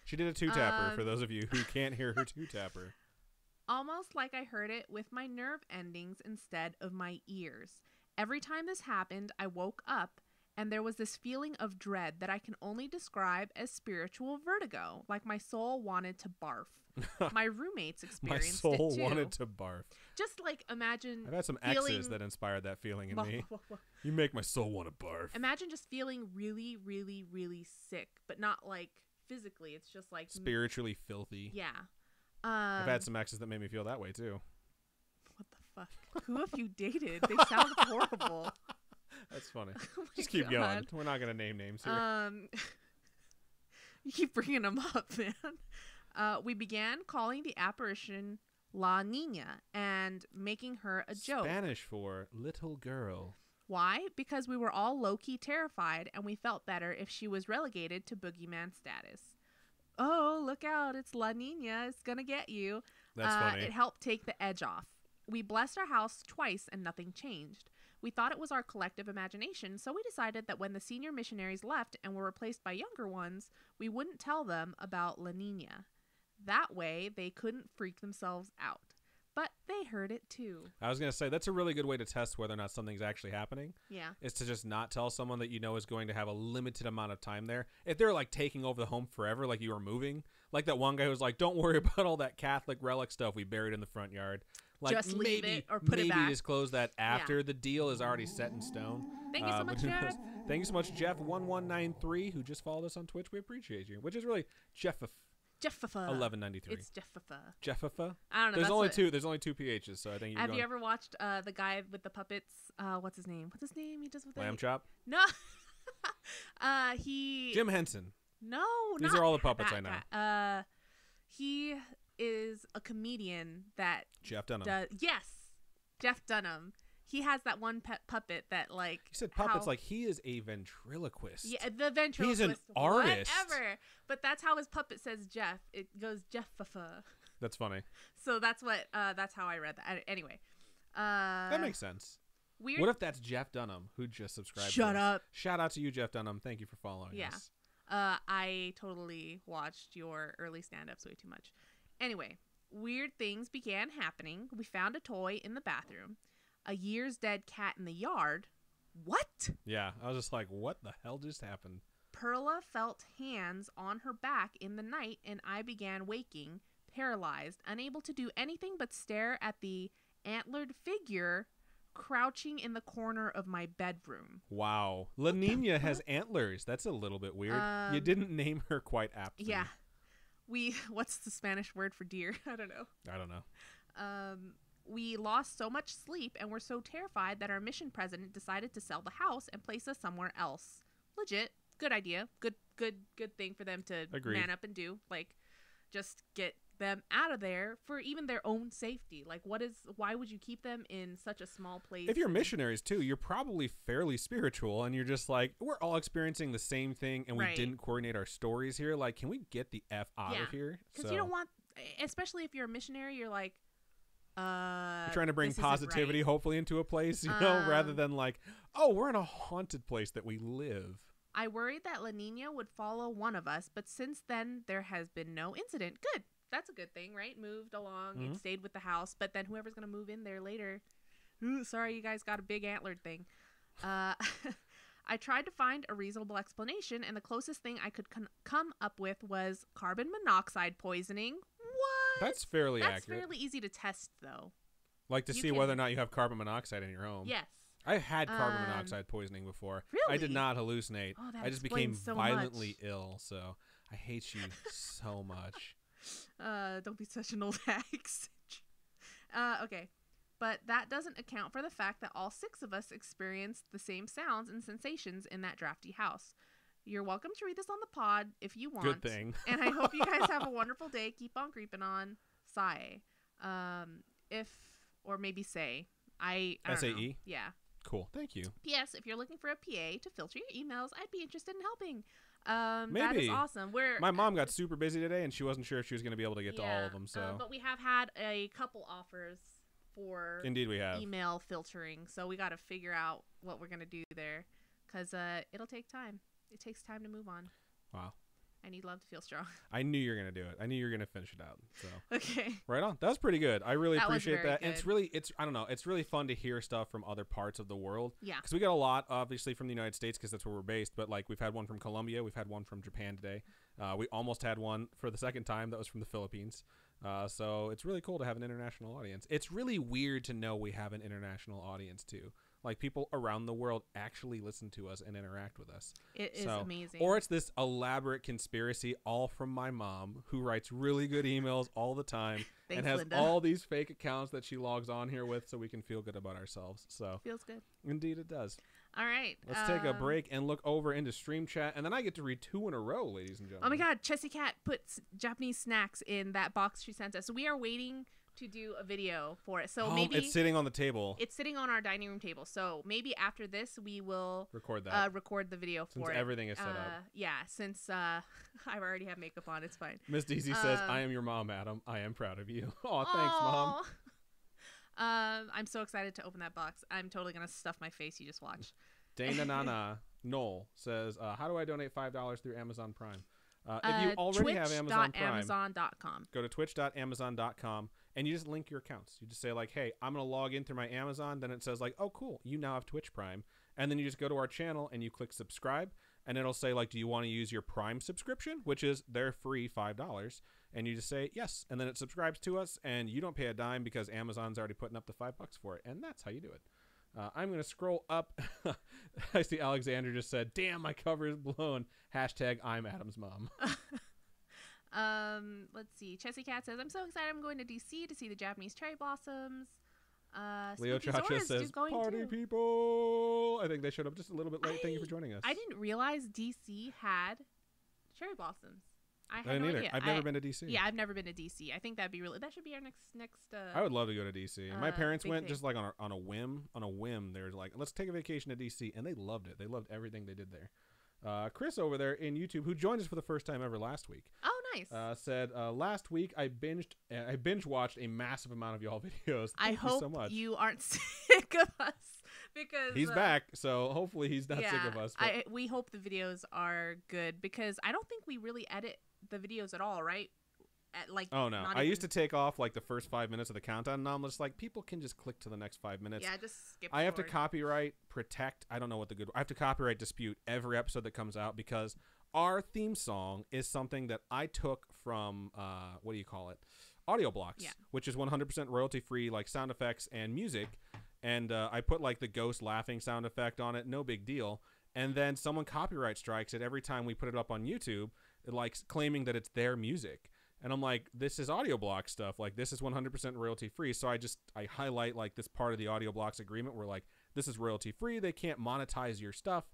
She did a 2-tapper for those of you who can't hear her 2-tapper. Almost like I heard it with my nerve endings instead of my ears. Every time this happened, I woke up and there was this feeling of dread that I can only describe as spiritual vertigo, like my soul wanted to barf. My roommates My experienced soul it too. wanted to barf. Just like imagine I've had some feeling... exes that inspired that feeling in me. You make my soul want to barf. Imagine just feeling really, really, really sick, but not like physically. It's just like Spiritually filthy. Yeah. I've had some exes that made me feel that way too. What the fuck? Who have you dated? They sound horrible. That's funny. Oh my Just keep God. going. We're not gonna name names here. You keep bringing them up, man. We began calling the apparition La Nina and making her a joke. Spanish for little girl. Why? Because we were all low-key terrified and we felt better if she was relegated to boogeyman status. Oh, look out. It's La Nina. It's going to get you. That's funny. It helped take the edge off. We blessed our house twice and nothing changed. We thought it was our collective imagination, so we decided that when the senior missionaries left and were replaced by younger ones, we wouldn't tell them about La Nina. That way, they couldn't freak themselves out. But they heard it too. I was going to say, that's a really good way to test whether or not something's actually happening. Yeah. Is to just not tell someone that you know is going to have a limited amount of time there. If they're like taking over the home forever, like you were moving, like that one guy who was like, don't worry about all that Catholic relic stuff we buried in the front yard. Like, just leave it or put it back. Maybe just close that after the deal is already set in stone. Thank you so much, Jeff. Thank you so much, Jeff1193, who just followed us on Twitch. We appreciate you. Which is really Jeffa. Jeffa. 1193. It's Jeffa. Jeffa. I don't know. There's only two PHs, so I think Have you ever watched the guy with the puppets? What's his name? He does with Lamb Chop? No. Jim Henson. No, These are all the puppets I know. Guy. He is a comedian that Jeff Dunham. Yes, Jeff Dunham. He has that one puppet that like. You said puppets like he is a ventriloquist. Yeah, the ventriloquist. He's an artist. Whatever. But that's how his puppet says Jeff. It goes Jeffa. That's funny. So that's how I read that. Anyway. That makes sense. Weird. What if that's Jeff Dunham who just subscribed? Shut up. Shout out to you, Jeff Dunham. Thank you for following us. I totally watched your early stand-ups way too much. Anyway, weird things began happening. We found a toy in the bathroom. A year's dead cat in the yard. What? Yeah, I was just like, what the hell just happened? Perla felt hands on her back in the night, and I began waking, paralyzed, unable to do anything but stare at the antlered figure crouching in the corner of my bedroom. Wow. La Nina has antlers. That's a little bit weird. You didn't name her quite aptly. Yeah. what's the Spanish word for deer? I don't know. I don't know. We lost so much sleep and were so terrified that our mission president decided to sell the house and place us somewhere else. Legit. Good idea. Good thing for them to Agreed. man up and do. Like, just get them out of there for even their own safety. Like, why would you keep them in such a small place? If you're missionaries too, you're probably fairly spiritual, and you're just like, we're all experiencing the same thing, and we Right. didn't coordinate our stories here. Like, can we get the F out of here? Because you don't want, especially if you're a missionary, you're like, you're trying to bring this isn't positivity, right. hopefully, into a place, you know, rather than like, oh, we're in a haunted place that we live. I worried that La Nina would follow one of us, but since then there has been no incident. Good. That's a good thing, right? Moved along and stayed with the house, but then whoever's going to move in there later, ooh, sorry, you guys got a big antlered thing. I tried to find a reasonable explanation, and the closest thing I could come up with was carbon monoxide poisoning. What? That's fairly That's accurate. fairly easy to test, though. Like to You see can- whether or not you have carbon monoxide in your home. Yes. I've had carbon monoxide poisoning before. I did Really? not hallucinate. Oh, that I just became explains so violently much. ill. So I hate you so much. Don't be such an old hag. Okay. But that doesn't account for the fact that all 6 of us experienced the same sounds and sensations in that drafty house. You're welcome to read this on the pod if you want. Good thing. And I hope you guys have a wonderful day. Keep on creeping on. Sae. Or maybe say. I don't know. SAE? Yeah. Cool. Thank you. P.S. If you're looking for a PA to filter your emails, I'd be interested in helping. Maybe. That is awesome. My mom got super busy today, and she wasn't sure if she was going to be able to get to all of them. So but we have had a couple offers for indeed we have. email filtering, so we got to figure out what we're gonna do there, because it'll take time. It takes time to move on. Wow. I need love to feel strong. I knew you were going to do it. I knew you were going to finish it out. So Okay. right on. That was pretty good. I really That was appreciate very that. And good. it's I don't know. It's really fun to hear stuff from other parts of the world. Yeah. Because we got a lot, obviously, from the United States because that's where we're based. But like we've had one from Colombia. We've had one from Japan today. We almost had one for the second time. That was from the Philippines. So it's really cool to have an international audience. It's really weird to know we have an international audience too. Like people around the world actually listen to us and interact with us. It is amazing. Or it's this elaborate conspiracy all from my mom who writes really good emails all the time and Thanks, has Linda. all these fake accounts that she logs on here with so we can feel good about ourselves. So Feels good. indeed it does. All right. Let's take a break and look over into stream chat, and then I get to read 2 in a row, ladies and Oh gentlemen. my God, Chessie Cat put Japanese snacks in that box she sent us. So we are waiting to do a video for it. So maybe it's sitting on the table. it's sitting on our dining room table. So maybe after this we will Record that. record the video Since for it. everything is set up. Yeah, since I already have makeup on, it's fine. Miss Deasy says, I am your mom, Adam. I am proud of you. Oh, thanks, Mom. I'm so excited to open that box. I'm totally gonna stuff my face. You just watch. Dana Nana Noel says, how do I donate $5 through Amazon Prime? If you already have Amazon Prime, Twitch.amazon.com. go to twitch.amazon.com and you just link your accounts. You just say like, hey, I'm going to log in through my Amazon. Then it says like, oh, cool. You now have Twitch Prime. And then you just go to our channel and you click subscribe. And it'll say like, do you want to use your Prime subscription, which is their free $5. And you just say yes. And then it subscribes to us and you don't pay a dime because Amazon's already putting up the $5 for it. And that's how you do it. I'm going to scroll up. I see Alexander just said, damn, my cover is blown. Hashtag I'm Adam's mom. Let's see. Chessie Cat says, I'm so excited. I'm going to DC to see the Japanese cherry blossoms. Leo Spooky Chacha Zora's says, going party too. people. I think they showed up just a little bit late. Thank you for joining us. I didn't realize DC had cherry blossoms. I had I didn't no either. idea. I've never been to DC. Yeah, I've never been to DC. I think that'd be really. That should be our next. I would love to go to DC. My parents big went thing. just like on a whim. On a whim, they were like, let's take a vacation to DC, and they loved it. They loved everything they did there. Chris over there in YouTube, who joined us for the first time ever last week, Oh, nice. said last week I binge watched a massive amount of y'all videos. I Thank hope you so much. you aren't sick of us because He's back, so hopefully he's not sick of us. But we hope the videos are good because I don't think we really edit the videos at all, right? oh no, not I used to even- take off like the first 5 minutes of the countdown, and now I'm just like, people can just click to the next 5 minutes. Yeah, just skip. I have to forward. copyright, protect. I don't know what the good. I have to copyright dispute every episode that comes out because our theme song is something that I took from what do you call it? Audio Blocks, Yeah. which is 100% royalty free, like sound effects and music. And I put like the ghost laughing sound effect on it. No big deal. And then someone copyright strikes it every time we put it up on YouTube, like claiming that it's their music. And I'm like, this is audio block stuff. Like, this is 100% royalty free. So I highlight like this part of the audio blocks agreement where like, this is royalty free. They can't monetize your stuff.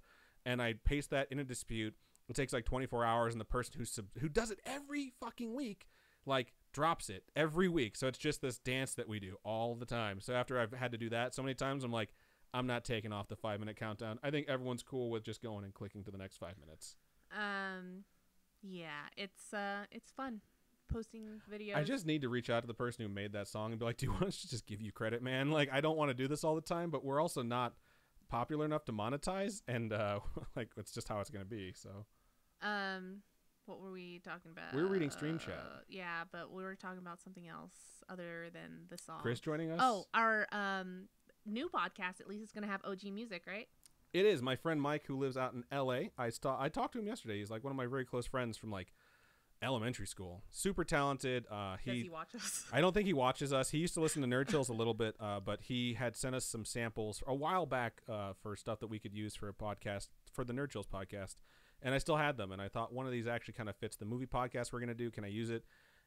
And I paste that in a dispute. It takes like 24 hours. And the person who does it every fucking week, like drops it every week. So it's just this dance that we do all the time. So after I've had to do that so many times, I'm like, I'm not taking off the 5-minute countdown. I think everyone's cool with just going and clicking to the next 5 minutes. Yeah, it's fun posting videos. I just need to reach out to the person who made that song and be like, do you want us to just give you credit, man? Like, I don't want to do this all the time, but we're also not popular enough to monetize, and like, it's just how it's going to be. So what were we talking about? We were reading stream chat. Yeah, but we were talking about something else other than the song. Chris joining us? Oh, our new podcast, at least, is going to have OG music, right? It is. My friend Mike, who lives out in LA, I talked to him yesterday. He's like one of my very close friends from like elementary school. Super talented. Does he watch us? I don't think he watches us. He used to listen to Nerd Chills a little bit, but he had sent us some samples a while back for stuff that we could use for a podcast, for the Nerd Chills podcast. And I still had them. And I thought one of these actually kind of fits the movie podcast we're going to do. Can I use it?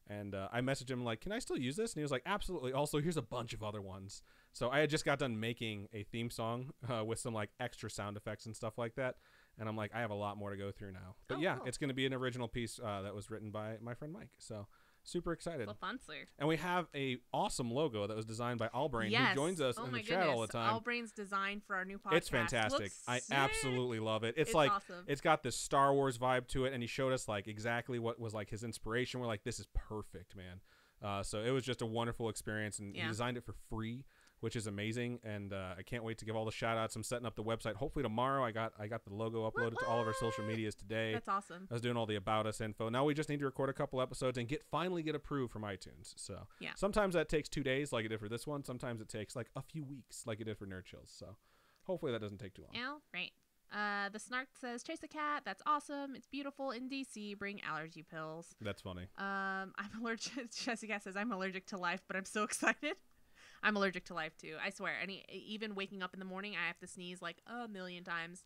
And I messaged him like, can I still use this? And he was like, absolutely. Also, here's a bunch of other ones. So I had just got done making a theme song with some like extra sound effects and stuff like that. And I'm like, I have a lot more to go through now. But yeah, cool. It's going to be an original piece that was written by my friend Mike. So super excited. So fancy. And we have a awesome logo that was designed by Allbrain, who joins us in the chat all the time. Allbrain's design for our new podcast. It's fantastic. I absolutely love it. It's like, awesome. It's got this Star Wars vibe to it. And he showed us like exactly what was like his inspiration. We're like, this is perfect, man. So it was just a wonderful experience. And he designed it for free, which is amazing. And I can't wait to give all the shout outs. I'm setting up the website. Hopefully tomorrow. I got the logo uploaded to all of our social medias today. That's awesome. I was doing all the about us info. Now we just need to record a couple episodes and finally get approved from iTunes. So sometimes that takes 2 days like it did for this one. Sometimes it takes like a few weeks like it did for Nerd Chills. So hopefully that doesn't take too long. Yeah, right. The Snark says, chase a cat. That's awesome. It's beautiful in DC. Bring allergy pills. That's funny. I'm allergic. Jessica says, I'm allergic to life, but I'm so excited. I'm allergic to life too. I swear. Even waking up in the morning, I have to sneeze like a million times.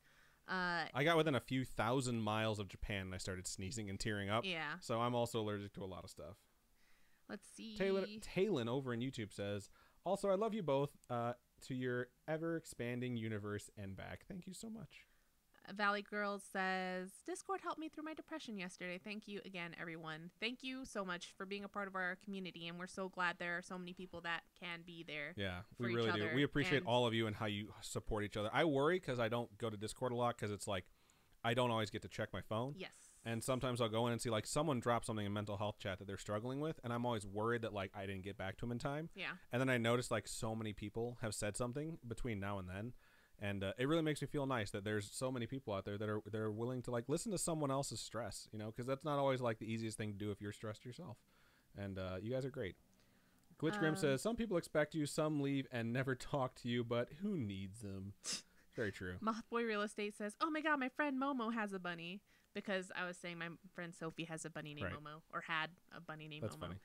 I got within a few thousand miles of Japan and I started sneezing and tearing up. Yeah. So I'm also allergic to a lot of stuff. Let's see. Talon over in YouTube says, also, I love you both to your ever expanding universe and back. Thank you so much. Valley Girls says, Discord helped me through my depression yesterday. Thank you again, everyone. Thank you so much for being a part of our community, and we're so glad there are so many people that can be there. Yeah, we really do. We appreciate all of you and how you support each other. I worry because I don't go to Discord a lot because it's like I don't always get to check my phone. Yes. And sometimes I'll go in and see like someone dropped something in mental health chat that they're struggling with, and I'm always worried that like I didn't get back to them in time. Yeah. And then I notice like so many people have said something between now and then. And it really makes me feel nice that there's so many people out there that are willing to like listen to someone else's stress, you know, because that's not always like the easiest thing to do if you're stressed yourself. And you guys are great. Glitch Grim says, some people expect you, some leave and never talk to you, but who needs them? Very true. Mothboy Real Estate says, oh my God, my friend Momo has a bunny. Because I was saying my friend Sophie has a bunny named Momo, or had a bunny named Momo. That's funny.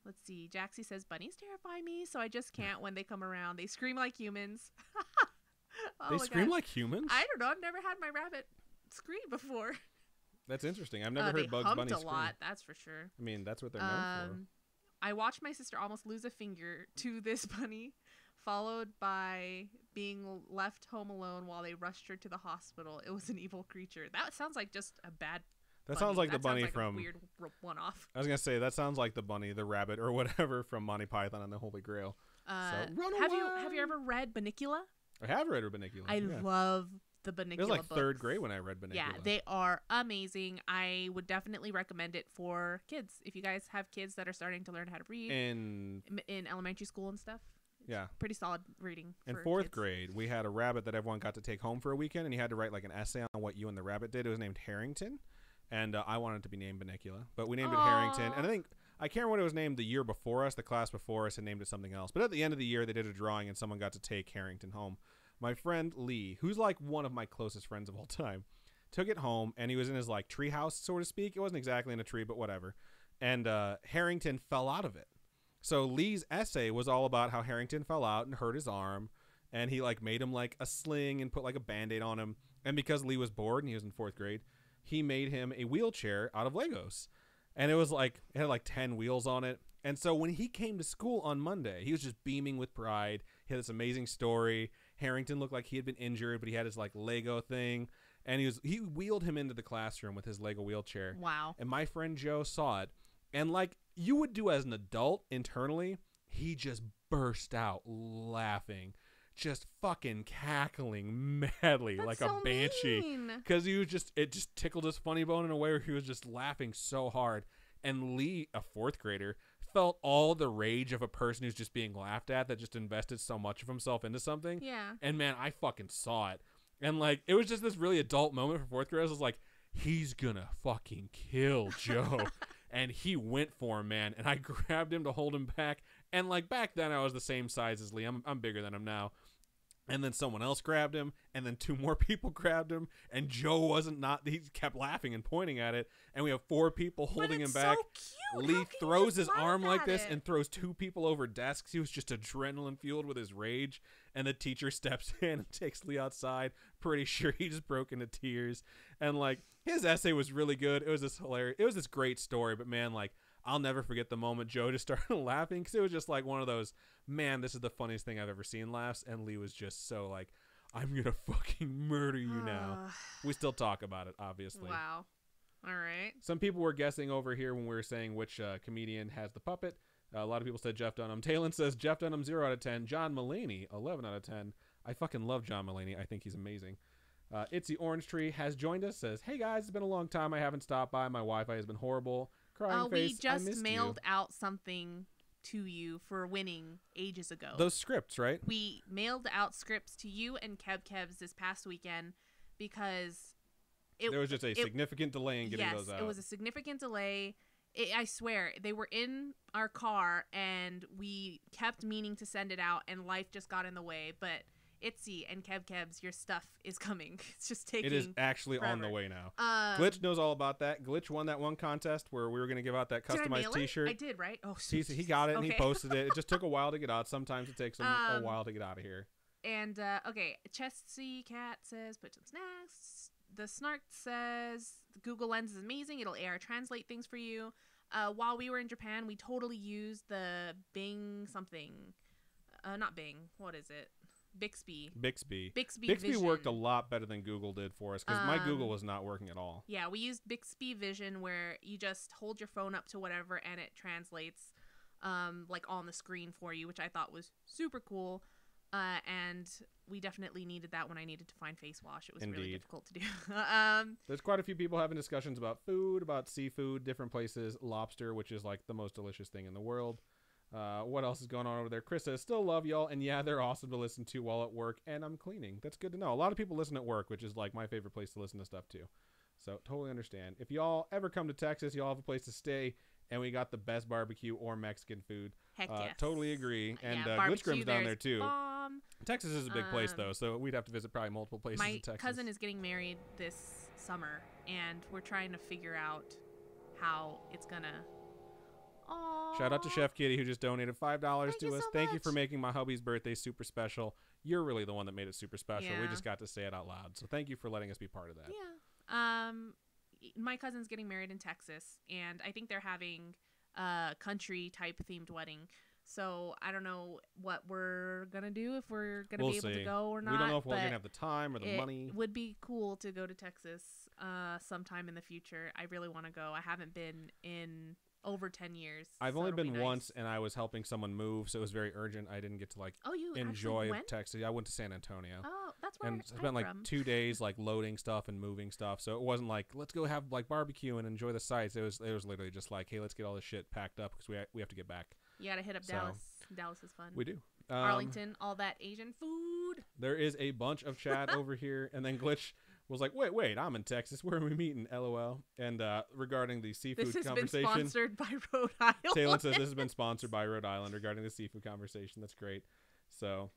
Let's see. Jaxie says, bunnies terrify me, so I just can't when they come around. They scream like humans. They scream like humans? I don't know. I've never had my rabbit scream before. That's interesting. I've never heard Bugs Bunny scream. They humped a lot, that's for sure. I mean, that's what they're known for. I watched my sister almost lose a finger to this bunny, followed by being left home alone while they rushed her to the hospital. It was an evil creature. That sounds like just a bad That bunny. sounds like the bunny sounds like from a weird one-off. I was gonna say that sounds like the bunny, the rabbit, or whatever from Monty Python and the Holy Grail. So run away. Have you ever read Bunnicula? I have read Bunnicula. I love the Bunnicula. It was like books. third grade when I read Bunnicula. Yeah, they are amazing. I would definitely recommend it for kids. If you guys have kids that are starting to learn how to read in elementary school and stuff. Yeah. Pretty solid reading. In fourth grade, we had a rabbit that everyone got to take home for a weekend, and you had to write like an essay on what you and the rabbit did. It was named Harrington, and I wanted it to be named Bunnicula, but we named it Harrington. And I can't remember what it was named the year before us. The class before us had named it something else. But at the end of the year, they did a drawing, and someone got to take Harrington home. My friend Lee, who's like one of my closest friends of all time, took it home, and he was in his like tree house, so to speak. It wasn't exactly in a tree, but whatever. And Harrington fell out of it. So Lee's essay was all about how Harrington fell out and hurt his arm, and he like made him like a sling and put like a Band-Aid on him. And because Lee was bored and he was in fourth grade, he made him a wheelchair out of Legos. And it was like, it had like 10 wheels on it. And so when he came to school on Monday, he was just beaming with pride. He had this amazing story. Harrington looked like he had been injured, but he had his like Lego thing. And he wheeled him into the classroom with his Lego wheelchair. Wow. And my friend Joe saw it. And like you would do as an adult internally, he just burst out laughing. Just fucking cackling madly. That's like so a banshee. mean. Because it just tickled his funny bone in a way where he was just laughing so hard. And Lee, a fourth grader, felt all the rage of a person who's just being laughed at that just invested so much of himself into something. Yeah. And man, I fucking saw it. And like, it was just this really adult moment for fourth graders. I was like, he's gonna fucking kill Joe. And he went for him, man. And I grabbed him to hold him back. And like back then I was the same size as Lee. I'm bigger than him now. And then someone else grabbed him, and then 2 more people grabbed him, and Joe he kept laughing and pointing at it, and we have 4 people holding him back. So cute. Lee throws his arm like this and throws 2 people over desks. He was just adrenaline fueled with his rage, and the teacher steps in and takes Lee outside. Pretty sure he just broke into tears. And like his essay was really good. It was this great story, but man, like I'll never forget the moment Joe just started laughing, because it was just like one of those, man, this is the funniest thing I've ever seen laughs. And Lee was just so like, I'm going to fucking murder you now. We still talk about it, obviously. Wow. All right. Some people were guessing over here when we were saying which comedian has the puppet. A lot of people said Jeff Dunham. Talon says Jeff Dunham 0 out of 10. John Mulaney 11 out of 10. I fucking love John Mulaney. I think he's amazing. Itzy Orange Tree has joined us. Says, hey guys, it's been a long time. I haven't stopped by. My Wi-Fi has been horrible. Crying face. We just I missed mailed you. out something to you for winning ages ago. Those scripts, right? We mailed out scripts to you and Kevs this past weekend because there was just a significant delay in getting those out. Yes, it was a significant delay. I swear, they were in our car, and we kept meaning to send it out, and life just got in the way. But Itzy and Kevs, your stuff is coming. It's just taking. It is actually forever. on the way now. Glitch knows all about that. Glitch won that one contest where we were going to give out that customized T-shirt. I did, right? Oh, he got it and okay. he posted it. It just took a while to get out. Sometimes it takes him a while to get out of here. And okay, Chesty Cat says put some snacks. The Snark says Google Lens is amazing. It'll AR translate things for you. While we were in Japan, we totally used the Bing something. Not Bing. What is it? Bixby Bixby worked a lot better than Google did for us, because my Google was not working at all. Yeah, we used Bixby Vision, where you just hold your phone up to whatever and it translates like on the screen for you, which I thought was super cool. And we definitely needed that when I needed to find face wash. It was really difficult to do. There's quite a few people having discussions about food, about seafood, different places, lobster, which is like the most delicious thing in the world. What else is going on over there? Chris says, still love y'all, and yeah, they're awesome to listen to while at work, and I'm cleaning. That's good to know. A lot of people listen at work, which is like my favorite place to listen to stuff too. So totally understand. If y'all ever come to Texas, y'all have a place to stay, and we got the best barbecue or Mexican food. Heck yes. Totally agree. And Glitchgrim's down there too. Bomb. Texas is a big place though, so we'd have to visit probably multiple places in Texas. My cousin is getting married this summer, and we're trying to figure out how it's gonna. Aww. Shout out to Chef Kitty, who just donated $5 to us. So Thank you much. for making my hubby's birthday super special. You're really the one that made it super special. We Yeah. just got to say it out loud. So thank you for letting us be part of that. Yeah. My cousin's getting married in Texas, and I think they're having a country type themed wedding. So I don't know what we're gonna do, if we're gonna be able to go or not. We don't know if we're gonna have the time or the money. It would be cool to go to Texas sometime in the future. I really want to go. I haven't been in over 10 years. I've only been once, and I was helping someone move, so it was very urgent. I didn't get to enjoy Texas. I went to San Antonio. Oh, that's where I spent like 2 days like loading stuff and moving stuff. So it wasn't like, let's go have like barbecue and enjoy the sights. It was literally just like, hey, let's get all this shit packed up because we have to get back. You gotta hit up Dallas. Dallas is fun. We do. Arlington, all that Asian food. There is a bunch of chat over here, and then Glitch was like, wait, I'm in Texas. Where are we meeting? LOL. And regarding the seafood conversation. This has been sponsored by Rhode Island. Talon says this has been sponsored by Rhode Island regarding the seafood conversation. That's great. So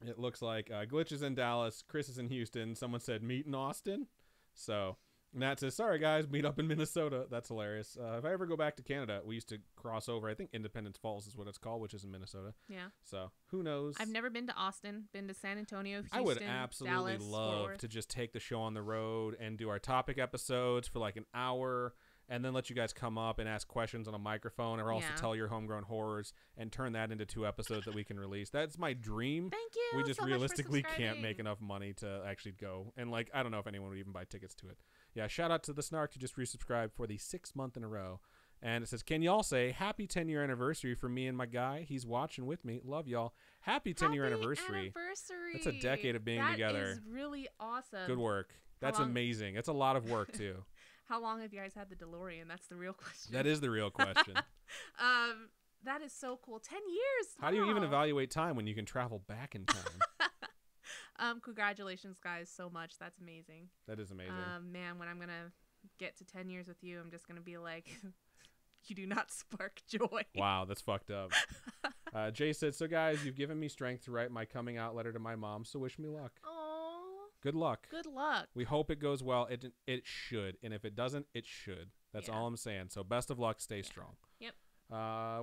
it looks like Glitch is in Dallas. Chris is in Houston. Someone said meet in Austin. So Matt says, sorry, guys, meet up in Minnesota. That's hilarious. If I ever go back to Canada, we used to cross over. I think Independence Falls is what it's called, which is in Minnesota. Yeah. So who knows? I've never been to Austin, been to San Antonio, Houston, I would absolutely Dallas, love Fort Worth. to just take the show on the road and do our topic episodes for like an hour and then let you guys come up and ask questions on a microphone or also tell your homegrown horrors and turn that into 2 episodes that we can release. That's my dream. Thank you. We just so realistically much for can't make subscribing. enough money to actually go. And like, I don't know if anyone would even buy tickets to it. Yeah, shout out to the Snark who just resubscribed for the 6th month in a row. And it says, can y'all say happy 10-year anniversary for me and my guy? He's watching with me. Love y'all. Happy 10-year anniversary. That's a decade of being together. That is really awesome. Good work. That's amazing. That's a lot of work, too. How long have you guys had the DeLorean? That's the real question. That is the real question. That is so cool. 10 years. How do you even evaluate time when you can travel back in time? Congratulations, guys, so much. That's amazing. That is amazing. Man, when I'm going to get to 10 years with you, I'm just going to be like, you do not spark joy. Wow, that's fucked up. Jay said, so guys, you've given me strength to write my coming out letter to my mom, so wish me luck. Oh, good luck. Good luck. We hope it goes well. It should, and if it doesn't, it should. That's all I'm saying. So best of luck. Stay strong. Yep.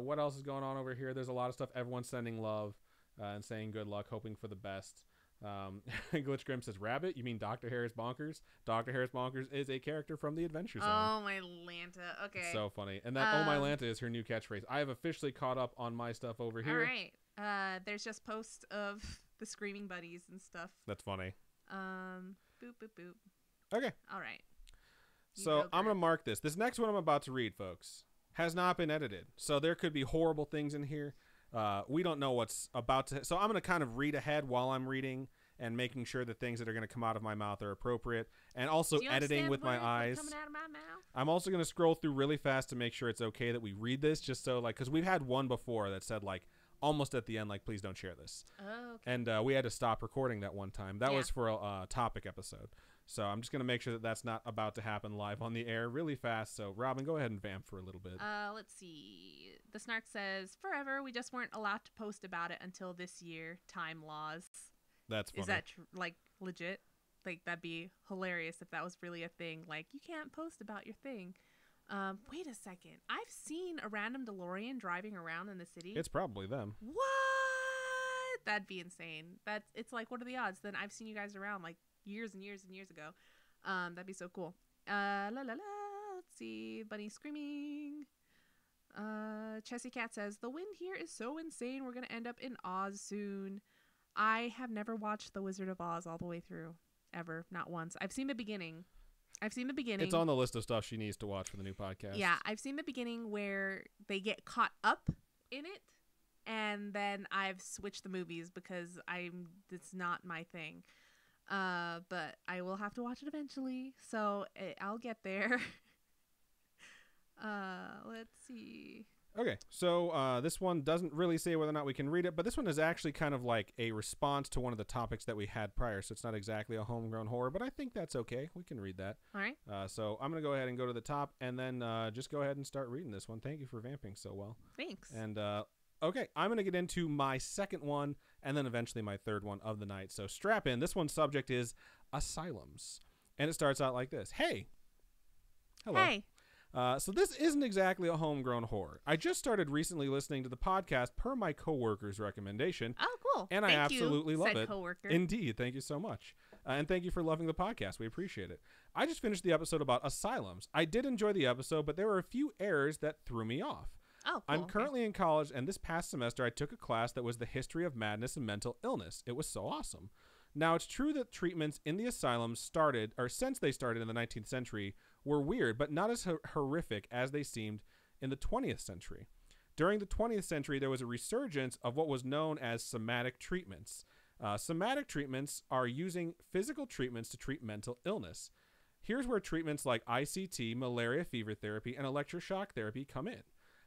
What else is going on over here? There's a lot of stuff. Everyone's sending love and saying good luck, hoping for the best. Glitch Grim says, Rabbit? You mean Dr. Harris Bonkers? Dr. Harris Bonkers is a character from the Adventure Zone. Oh, my Lanta. Okay. It's so funny. And that, oh, my Lanta is her new catchphrase. I have officially caught up on my stuff over here. All right. There's just posts of the Screaming Buddies and stuff. That's funny. Boop, boop, boop. Okay. All right. So I'm going to mark this. This next one I'm about to read, folks, has not been edited. So there could be horrible things in here. We don't know what's about to. So I'm going to kind of read ahead while I'm reading and making sure the things that are going to come out of my mouth are appropriate, and also editing with my eyes. Coming out of my mouth? I'm also going to scroll through really fast to make sure it's okay that we read this, just so like, because we've had one before that said like almost at the end like, please don't share this. Oh, okay. And we had to stop recording that one time. That was for a topic episode. So I'm just going to make sure that that's not about to happen live on the air really fast. So Robin, go ahead and vamp for a little bit. Let's see. The Snark says, forever, we just weren't allowed to post about it until this year. Time laws. That's funny. Is that like legit? Like that'd be hilarious if that was really a thing. Like you can't post about your thing. Wait a second. I've seen a random DeLorean driving around in the city. It's probably them. What? That'd be insane. It's like, what are the odds? Then I've seen you guys around like years and years and years ago. That'd be so cool. La la la. Let's see. Bunny screaming. Chessie Cat says, the wind here is so insane. We're gonna end up in Oz soon. I have never watched The Wizard of Oz all the way through, ever, not once. I've seen the beginning. It's on the list of stuff she needs to watch for the new podcast. Yeah, I've seen the beginning where they get caught up in it, and then I've switched the movies because it's not my thing. But I will have to watch it eventually, so I'll get there. Let's see. Okay, so this one doesn't really say whether or not we can read it, but this one is actually kind of like a response to one of the topics that we had prior, so it's not exactly a homegrown horror, but I think that's okay. We can read that. All right. So I'm going to go ahead and go to the top, and then just go ahead and start reading this one. Thank you for vamping so well. Thanks. And, okay, I'm going to get into my second one, and then eventually my third one of the night. So strap in. This one's subject is asylums, and it starts out like this. Hey. Hello. Hey. So this isn't exactly a homegrown horror. I just started recently listening to the podcast per my coworker's recommendation. Oh, cool. And I absolutely love it. Coworker. Indeed. Thank you so much. And thank you for loving the podcast. We appreciate it. I just finished the episode about asylums. I did enjoy the episode, but there were a few errors that threw me off. Oh, cool. I'm currently in college, and this past semester I took a class that was the history of madness and mental illness. It was so awesome. Now, it's true that treatments in the asylums since they started in the 19th century, were weird, but not as horrific as they seemed in the 20th century. During the 20th century, there was a resurgence of what was known as somatic treatments. Somatic treatments are using physical treatments to treat mental illness. Here's where treatments like ICT, malaria fever therapy, and electroshock therapy come in.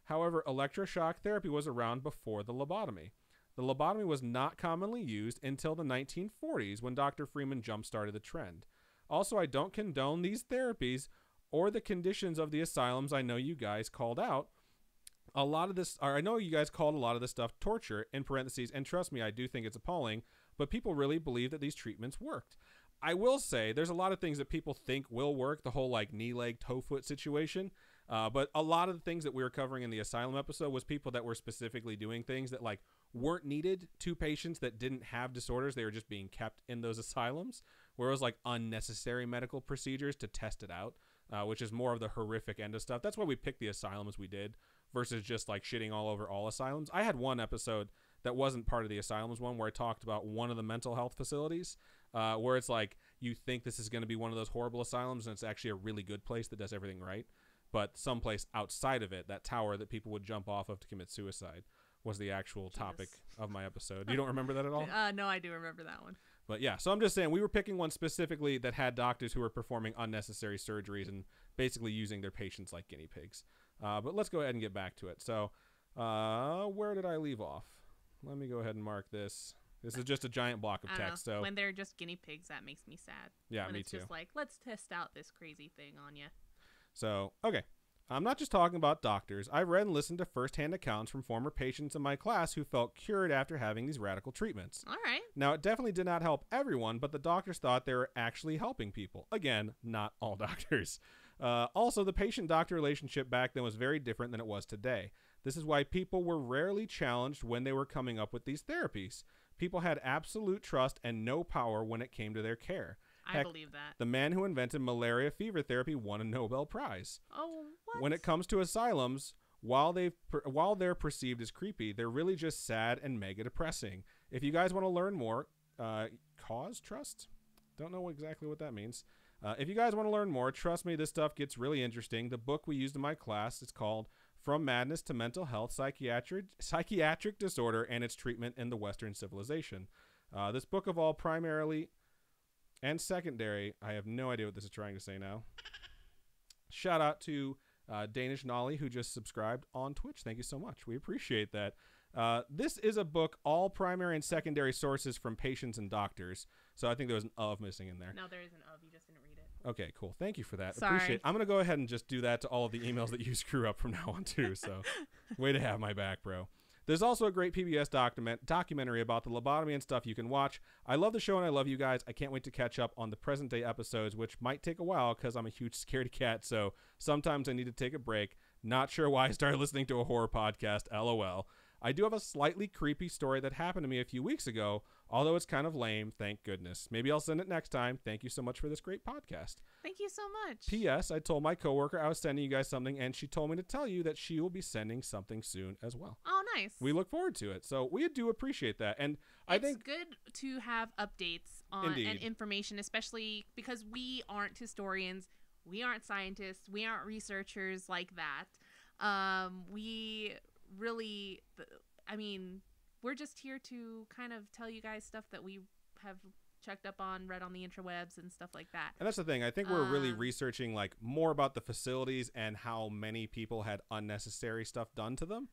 However, electroshock therapy was around before the lobotomy. The lobotomy was not commonly used until the 1940s when Dr. Freeman jump-started the trend. Also, I don't condone these therapies or the conditions of the asylums. I know you guys called out a lot of this, or I know you guys called a lot of this stuff torture, in parentheses, and trust me, I do think it's appalling, but people really believe that these treatments worked. I will say there's a lot of things that people think will work, the whole like knee, leg, toe, foot situation. But a lot of the things that we were covering in the asylum episode was people that were specifically doing things that like weren't needed to patients that didn't have disorders. They were just being kept in those asylums, where it was like unnecessary medical procedures to test it out, which is more of the horrific end of stuff. That's why we picked the asylums we did versus just like shitting all over all asylums. I had one episode that wasn't part of the asylums one where I talked about one of the mental health facilities, where it's like you think this is going to be one of those horrible asylums and it's actually a really good place that does everything right. But someplace outside of it, that tower that people would jump off of to commit suicide, was the actual topic of my episode. You don't remember that at all? No, I do remember that one. But yeah, so I'm just saying we were picking one specifically that had doctors who were performing unnecessary surgeries and basically using their patients like guinea pigs. But let's go ahead and get back to it. So where did I leave off? Let me go ahead and mark this. This is just a giant block of text. So when they're just guinea pigs, that makes me sad. Yeah, when me it's too. Just like, let's test out this crazy thing on you. So, okay. I'm not just talking about doctors. I've read and listened to firsthand accounts from former patients in my class who felt cured after having these radical treatments. All right. Now, it definitely did not help everyone, but the doctors thought they were actually helping people. Again, not all doctors. Also, the patient-doctor relationship back then was very different than it was today. This is why people were rarely challenged when they were coming up with these therapies. People had absolute trust and no power when it came to their care. I believe that. The man who invented malaria fever therapy won a Nobel Prize. Oh, what? When it comes to asylums, while they're perceived as creepy, they're really just sad and mega depressing. If you guys want to learn more, cause trust? Don't know exactly what that means. If you guys want to learn more, trust me, this stuff gets really interesting. The book we used in my class is called From Madness to Mental Health, Psychiatric Disorder and Its Treatment in the Western Civilization. This book of all primarily and secondary, I have no idea what this is trying to say now. Shout out to Danish Nolly, who just subscribed on Twitch. Thank you so much. We appreciate that. This is a book, all primary and secondary sources from patients and doctors. So I think there was an of missing in there. No, there is an of. You just didn't read it. Okay, cool. Thank you for that. Sorry. Appreciate it. I'm going to go ahead and just do that to all of the emails that you screw up from now on, too. So way to have my back, bro. There's also a great PBS documentary about the lobotomy and stuff you can watch. I love the show and I love you guys. I can't wait to catch up on the present day episodes, which might take a while because I'm a huge scaredy cat. So sometimes I need to take a break. Not sure why I started listening to a horror podcast. LOL. I do have a slightly creepy story that happened to me a few weeks ago, although it's kind of lame. Thank goodness. Maybe I'll send it next time. Thank you so much for this great podcast. Thank you so much. P.S. I told my coworker I was sending you guys something, and she told me to tell you that she will be sending something soon as well. Oh, nice. We look forward to it. So we do appreciate that. And I think it's good to have updates on and information, especially because we aren't historians, we aren't scientists, we aren't researchers like that. We really, we're just here to kind of tell you guys stuff that we have checked up on, read on the interwebs and stuff like that. And that's the thing. I think we're really researching like more about the facilities and how many people had unnecessary stuff done to them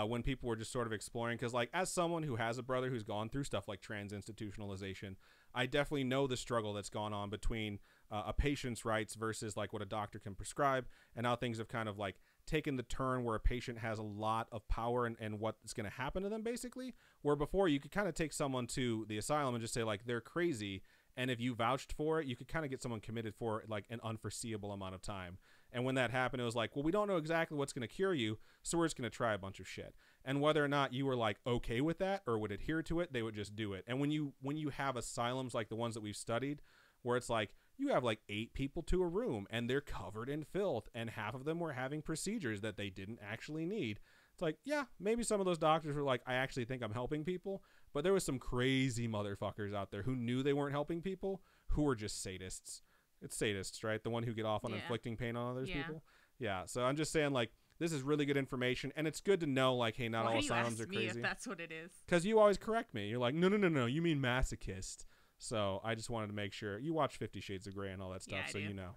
when people were just sort of exploring. Because like as someone who has a brother who's gone through stuff like trans institutionalization, I definitely know the struggle that's gone on between a patient's rights versus like what a doctor can prescribe, and how things have kind of like taken the turn where a patient has a lot of power and what's going to happen to them, basically, where before you could kind of take someone to the asylum and just say like they're crazy, and if you vouched for it, you could kind of get someone committed for like an unforeseeable amount of time. And when that happened, it was like, well, we don't know exactly what's going to cure you, so we're just going to try a bunch of shit. And whether or not you were like okay with that or would adhere to it, they would just do it. And when you have asylums like the ones that we've studied, where it's like you have like 8 people to a room and they're covered in filth and half of them were having procedures that they didn't actually need. It's like, yeah, maybe some of those doctors were like, I actually think I'm helping people. But there was some crazy motherfuckers out there who knew they weren't helping people, who were just sadists. It's sadists, right? The one who get off on inflicting pain on other people. Yeah. So I'm just saying like, this is really good information, and it's good to know like, hey, not all asylums are crazy. If that's what it is. Because you always correct me. You're like, no, you mean masochist. So I just wanted to make sure you watch 50 Shades of Grey and all that stuff, so you know.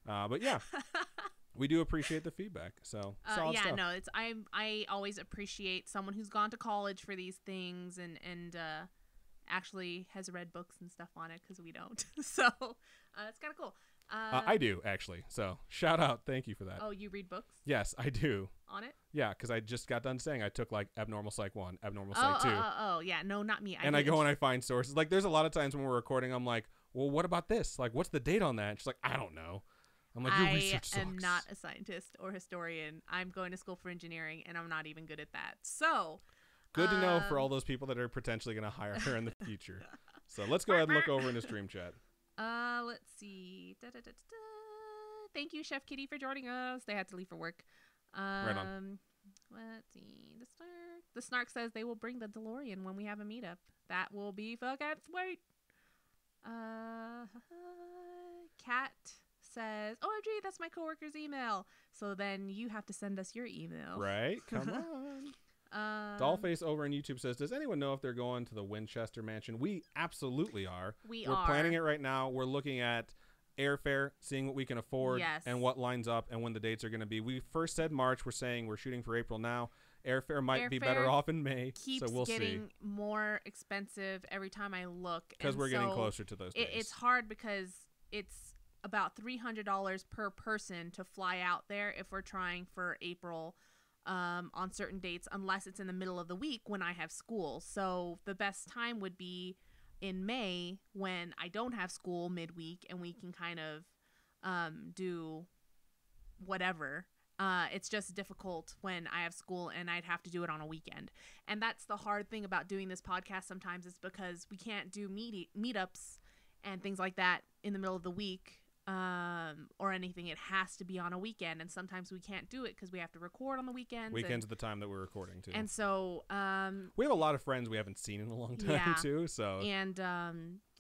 But yeah, we do appreciate the feedback. So solid stuff. No, it's I always appreciate someone who's gone to college for these things and actually has read books and stuff on it, because we don't. So it's kind of cool. I do, actually. So shout out. Thank you for that. Oh, you read books? Yes, I do. On it? Yeah, because I just got done saying I took like Abnormal Psych 1, Abnormal Psych 2. Yeah. No, not me. I go and I find sources. Like there's a lot of times when we're recording, I'm like, well, what about this? Like, what's the date on that? And she's like, I don't know. I'm like, your research sucks. I am not a scientist or historian. I'm going to school for engineering, and I'm not even good at that. So good to know for all those people that are potentially going to hire her in the future. So let's go ahead and look over into Stream Chat. Let's see. Thank you, Chef Kitty, for joining us. They had to leave for work. Right on. Let's see. The Snark says they will bring the DeLorean when we have a meetup. That will be fucking sweet. Kat says, OMG, that's my coworker's email. So then you have to send us your email. Right? Come on. Dollface over on YouTube says, does anyone know if they're going to the Winchester Mansion? We absolutely are. We're planning it right now. We're looking at airfare, seeing what we can afford and what lines up and when the dates are going to be. We first said March. We're saying we're shooting for April now. Airfare might be better off in May, so we'll see. Keeps getting more expensive every time I look. Because we're getting closer to those days. It's hard because it's about $300 per person to fly out there if we're trying for April on certain dates, unless it's in the middle of the week when I have school. So the best time would be in May when I don't have school midweek and we can kind of do whatever. It's just difficult when I have school and I'd have to do it on a weekend. And that's the hard thing about doing this podcast sometimes, is because we can't do meetups and things like that in the middle of the week or anything. It has to be on a weekend, and sometimes we can't do it because we have to record on the weekends. Weekends are the time that we're recording too. And so we have a lot of friends we haven't seen in a long time too. So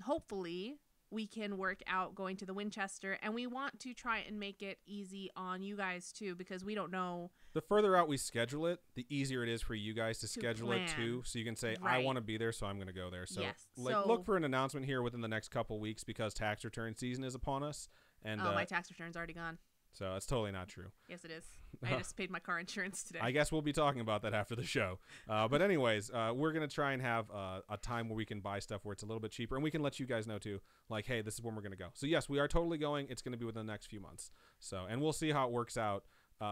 hopefully we can work out going to the Winchester, and we want to try and make it easy on you guys too, because we don't know. The further out we schedule it, the easier it is for you guys to schedule it too. So you can say, I want to be there, so I'm going to go there. So look for an announcement here within the next couple weeks, because tax return season is upon us. And my tax return's already gone. So that's totally not true. Yes, it is. I just paid my car insurance today. I guess we'll be talking about that after the show. But anyways, we're going to try and have a time where we can buy stuff where it's a little bit cheaper. And we can let you guys know, too, like, hey, this is when we're going to go. So, yes, we are totally going. It's going to be within the next few months. So, and we'll see how it works out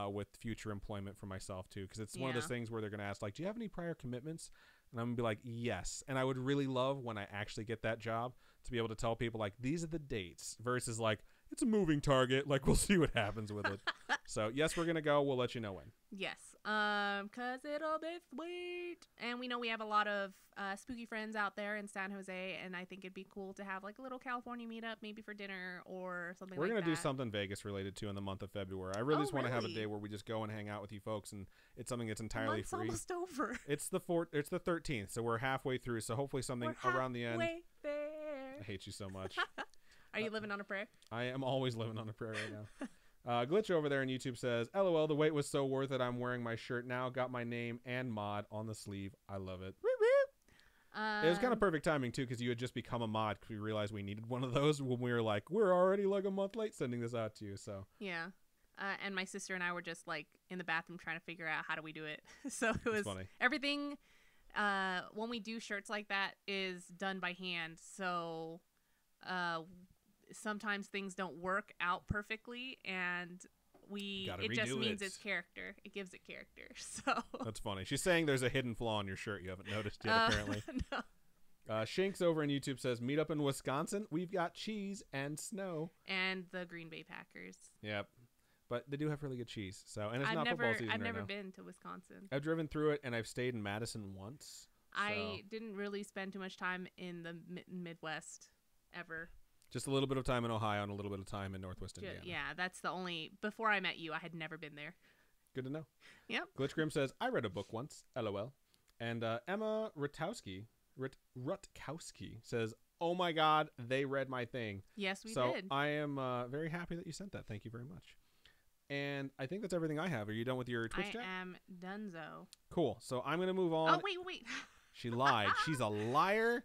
with future employment for myself, too. Because it's one of those things where they're going to ask, like, do you have any prior commitments? And I'm going to be like, yes. And I would really love, when I actually get that job, to be able to tell people, like, these are the dates, versus, like, it's a moving target. Like, we'll see what happens with it. So, yes, we're going to go. We'll let you know when. Yes. Because it'll be sweet. And we know we have a lot of spooky friends out there in San Jose. And I think it'd be cool to have, like, a little California meetup, maybe for dinner or something like that. We're going to do something Vegas related, too, in the month of February. I really just want to have a day where we just go and hang out with you folks. And it's something that's entirely free. It's almost over. It's the 13th. So, we're halfway through. So, hopefully something around the end. There. I hate you so much. Are you living on a prayer? I am always living on a prayer right now. Glitch over there on YouTube says, LOL, the wait was so worth it. I'm wearing my shirt now. Got my name and mod on the sleeve. I love it. Woo woo. It was kind of perfect timing, too, because you had just become a mod, because we realized we needed one of those when we were like, we're already like a month late sending this out to you. So yeah. And my sister and I were just like in the bathroom trying to figure out how do we do it. So it was funny. Everything when we do shirts like that is done by hand. So sometimes things don't work out perfectly, and it just means it's character. It gives it character. So that's funny. She's saying there's a hidden flaw in your shirt you haven't noticed yet, apparently. No. Shanks over on YouTube says, meet up in Wisconsin. We've got cheese and snow. And the Green Bay Packers. Yep. But they do have really good cheese. So, and it's not football season right now. I've never been to Wisconsin. I've driven through it, and I've stayed in Madison once. I didn't really spend too much time in the Midwest ever. Just a little bit of time in Ohio and a little bit of time in Northwest Indiana. Yeah, that's the only... Before I met you, I had never been there. Good to know. Yep. Glitch Grim says, I read a book once. LOL. And Emma Rutkowski says, oh my God, they read my thing. Yes, we did. So I am very happy that you sent that. Thank you very much. And I think that's everything I have. Are you done with your Twitch chat? I am donezo. Cool. So I'm going to move on. Oh, wait. She lied. She's a liar.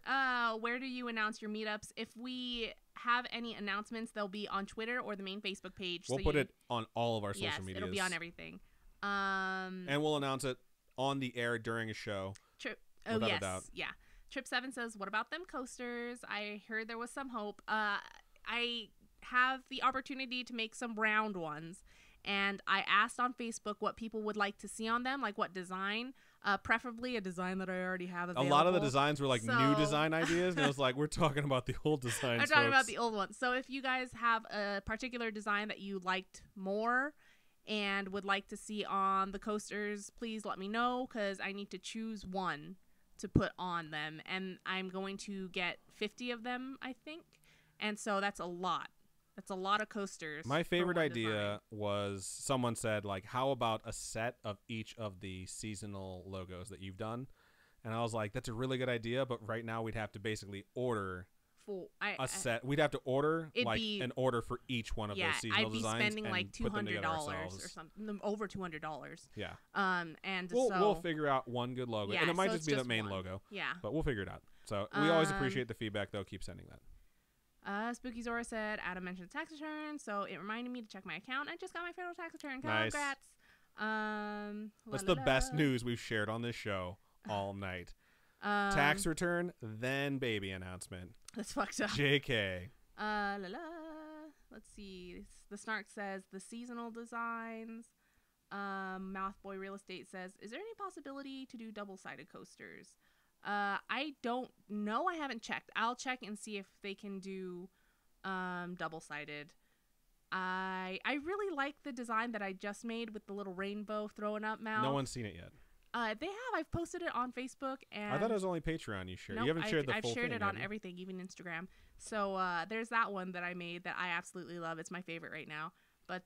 Where do you announce your meetups? If we have any announcements, they'll be on Twitter or the main Facebook page. We'll put it on all of our social media. It'll be on everything. And we'll announce it on the air during a show. Without a doubt. Yeah. Trip7 says, what about them coasters? I heard there was some hope. I have the opportunity to make some round ones. And I asked on Facebook what people would like to see on them, like what design. Preferably a design that I already have A available. lot of the designs were like new So- design ideas, and it was like, we're talking about the old designs. I'm talking about folks. the old ones. So if you guys have a particular design that you liked more and would like to see on the coasters, please let me know, because I need to choose one to put on them. And I'm going to get 50 of them, I think. And so that's a lot. That's a lot of coasters. My for favorite one idea design. was someone said, like, how about a set of each of the seasonal logos that you've done? And I was like, that's a really good idea, but right now we'd have to basically order a set. We'd have to order like an order for each one of those seasonal I'd be designs. spending and like put them together $200 ourselves. or something, over $200. Yeah. And We'll figure out one good logo, Yeah, and it might so just it's be the just main one. logo, Yeah. but we'll figure it out. So we always appreciate the feedback, though. Keep sending that. Spooky Zora said Adam mentioned tax return, so it reminded me to check my account. I just got my federal tax return. Nice. Congrats. That's the best news we've shared on this show all night. Tax return, then baby announcement. That's fucked up. JK. Let's see. The Snark says the seasonal designs. Mouthboy Real Estate says, is there any possibility to do double-sided coasters? I don't know. I haven't checked. I'll check and see if they can do double-sided. I really like the design that I just made with the little rainbow throwing up mouth. No one's seen it yet. They have. I've posted it on Facebook, and I thought it was only Patreon you shared. Nope, You haven't shared the full thing. I've shared it on have you? everything, even Instagram. So there's that one that I made that I absolutely love. It's my favorite right now. But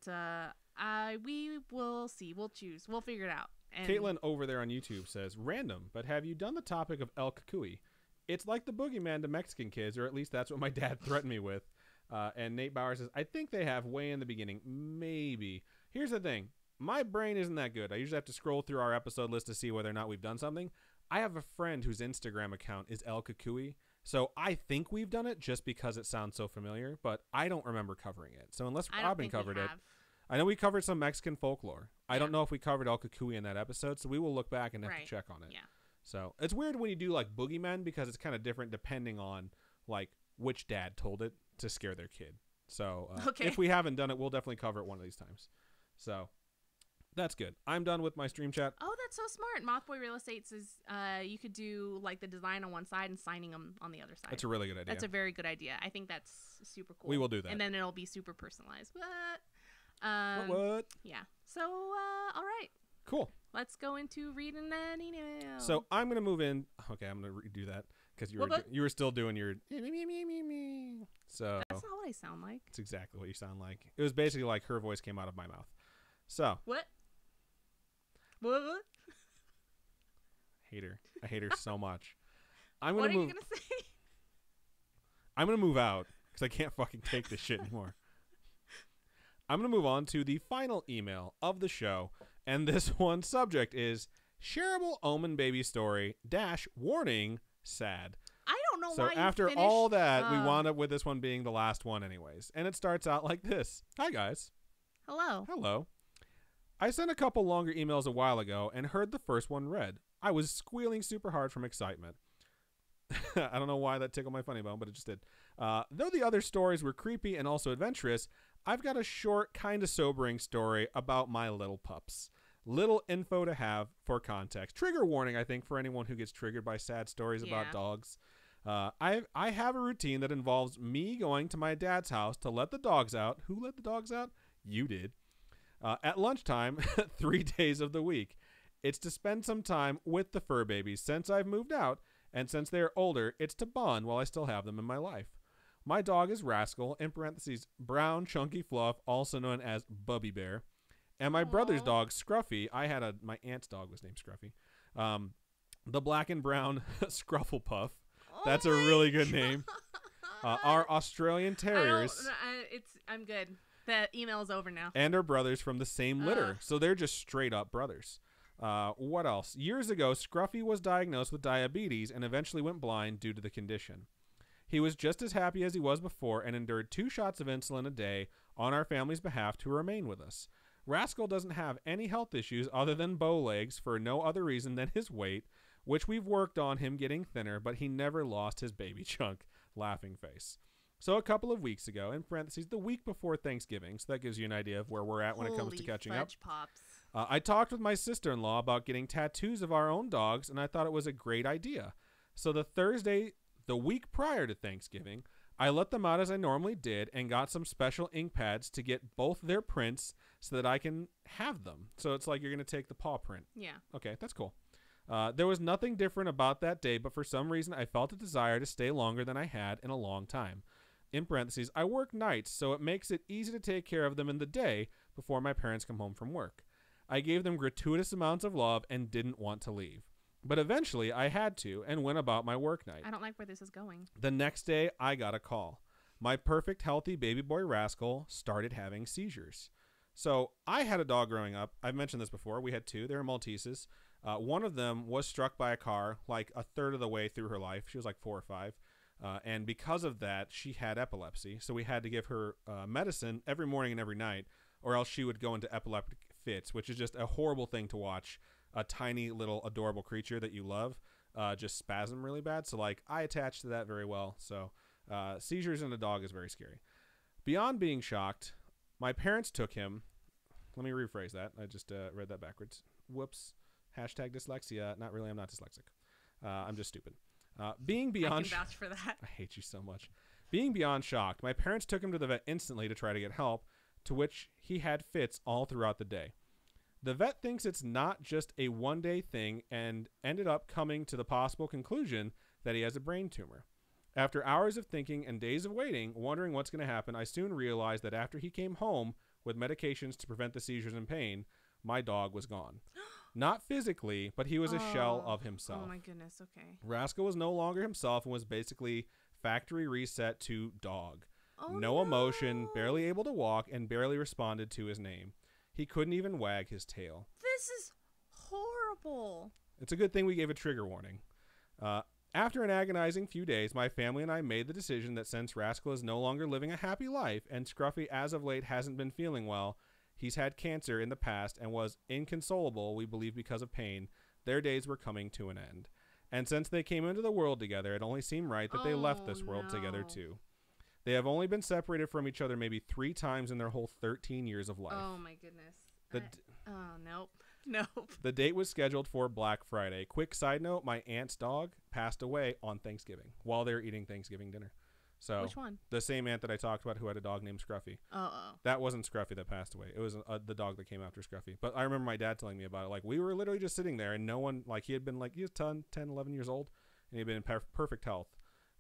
we will see. We'll choose. We'll figure it out. And Caitlin over there on YouTube says, random, but have you done the topic of El Cucuy? It's like the boogeyman to Mexican kids, or at least that's what my dad threatened me with. And Nate Bauer says, I think they have way in the beginning. Maybe. Here's the thing. My brain isn't that good. I usually have to scroll through our episode list to see whether or not we've done something. I have a friend whose Instagram account is El Cucuy, so I think we've done it just because it sounds so familiar, but I don't remember covering it. So unless I don't Robin think we covered it, have. I know we covered some Mexican folklore. I don't Yeah. know if we covered El Cucuy in that episode, so we will look back and have to Right. check on it. Yeah. So it's weird when you do like boogeymen because it's kind of different depending on like which dad told it to scare their kid. So Okay. if we haven't done it, we'll definitely cover it one of these times. So that's good. I'm done with my stream chat. Oh, that's so smart. Mothboy Real Estate says you could do like the design on one side and signing them on the other side. That's a really good idea. That's a very good idea. I think that's super cool. We will do that. And then it'll be super personalized. What? Yeah. So, all right. Cool. Let's go into reading an email. So I'm gonna move in. Okay, I'm gonna redo that because What? you were still doing your. So That's not what I sound like. it's exactly what you sound like. It was basically like her voice came out of my mouth. So What? What? I hate her so much. I'm What gonna are move. you going to say? I'm gonna move out because I can't fucking take this shit anymore. I'm gonna move on to the final email of the show, and this one subject is shareable omen baby story - warning sad. I don't know So why you after finished, all that, we wound up with this one being the last one anyways. And it starts out like this. Hi, guys. Hello. Hello. I sent a couple longer emails a while ago and heard the first one read. I was squealing super hard from excitement. I don't know why that tickled my funny bone, but it just did. Though the other stories were creepy and also adventurous, I've got a short, kind of sobering story about my little pups. Little info to have for context. Trigger warning, I think, for anyone who gets triggered by sad stories about dogs. I have a routine that involves me going to my dad's house to let the dogs out. Who let the dogs out? You did. At lunchtime, 3 days of the week. It's to spend some time with the fur babies since I've moved out, and since they are older, it's to bond while I still have them in my life. My dog is Rascal, in parentheses, brown chunky fluff, also known as Bubby Bear. And my brother's dog, Scruffy, my aunt's dog was named Scruffy. The black and brown Scruffle Puff. That's a really good name. Our Australian Terriers. I'm good. The email is over now. And are brothers from the same litter. So they're just straight up brothers. What else? Years ago, Scruffy was diagnosed with diabetes and eventually went blind due to the condition. He was just as happy as he was before and endured 2 shots of insulin a day on our family's behalf to remain with us. Rascal doesn't have any health issues other than bow legs for no other reason than his weight, which we've worked on him getting thinner, but he never lost his baby chunk. Laughing face. So a couple of weeks ago, in parentheses, the week before Thanksgiving, so that gives you an idea of where we're at when it comes to catching up. Pops. I talked with my sister-in-law about getting tattoos of our own dogs, and I thought it was a great idea. So the Thursday, the week prior to Thanksgiving, I let them out as I normally did and got some special ink pads to get both their prints so that I can have them. So it's like you're going to take the paw print. Yeah. Okay, that's cool. There was nothing different about that day, but for some reason I felt a desire to stay longer than I had in a long time. In parentheses, I work nights, so it makes it easy to take care of them in the day before my parents come home from work. I gave them gratuitous amounts of love and didn't want to leave. But eventually I had to and went about my work night. I don't like where this is going. The next day I got a call. My perfect healthy baby boy Rascal started having seizures. So I had a dog growing up. I've mentioned this before. We had two. They were Malteses. One of them was struck by a car like a third of the way through her life. She was like 4 or 5. And because of that, she had epilepsy. So we had to give her medicine every morning and every night, or else she would go into epileptic fits, which is just a horrible thing to watch. A tiny little adorable creature that you love just spasm really bad. So like I attached to that very well. So seizures in a dog is very scary. Beyond being shocked, my parents took him. Let me rephrase that. I just read that backwards. Whoops. Hashtag dyslexia. Not really. I'm not dyslexic. I'm just stupid. Being beyond... I can vouch for that. I hate you so much. Being beyond shocked, my parents took him to the vet instantly to try to get help, to which he had fits all throughout the day. The vet thinks it's not just a one-day thing and ended up coming to the possible conclusion that he has a brain tumor. After hours of thinking and days of waiting, wondering what's going to happen, I soon realized that after he came home with medications to prevent the seizures and pain, my dog was gone. Not physically, but he was a shell of himself. Oh my goodness, okay. Rascal was no longer himself and was basically factory reset to dog. Oh, no emotion, barely able to walk, and barely responded to his name. He couldn't even wag his tail. This is horrible. It's a good thing we gave a trigger warning. After an agonizing few days, my family and I made the decision that since Rascal is no longer living a happy life and Scruffy as of late hasn't been feeling well, he's had cancer in the past and was inconsolable, we believe because of pain, their days were coming to an end. And since they came into the world together, it only seemed right that they left this world together too. They have only been separated from each other maybe 3 times in their whole 13 years of life. Oh my goodness. Nope. Nope. The date was scheduled for Black Friday. Quick side note, my aunt's dog passed away on Thanksgiving while they were eating Thanksgiving dinner. So Which one? The same aunt that I talked about who had a dog named Scruffy. Oh. That wasn't Scruffy that passed away. It was the dog that came after Scruffy. But I remember my dad telling me about it. Like, we were literally just sitting there and no one, like, he was 10, 11 years old and he'd been in perfect health.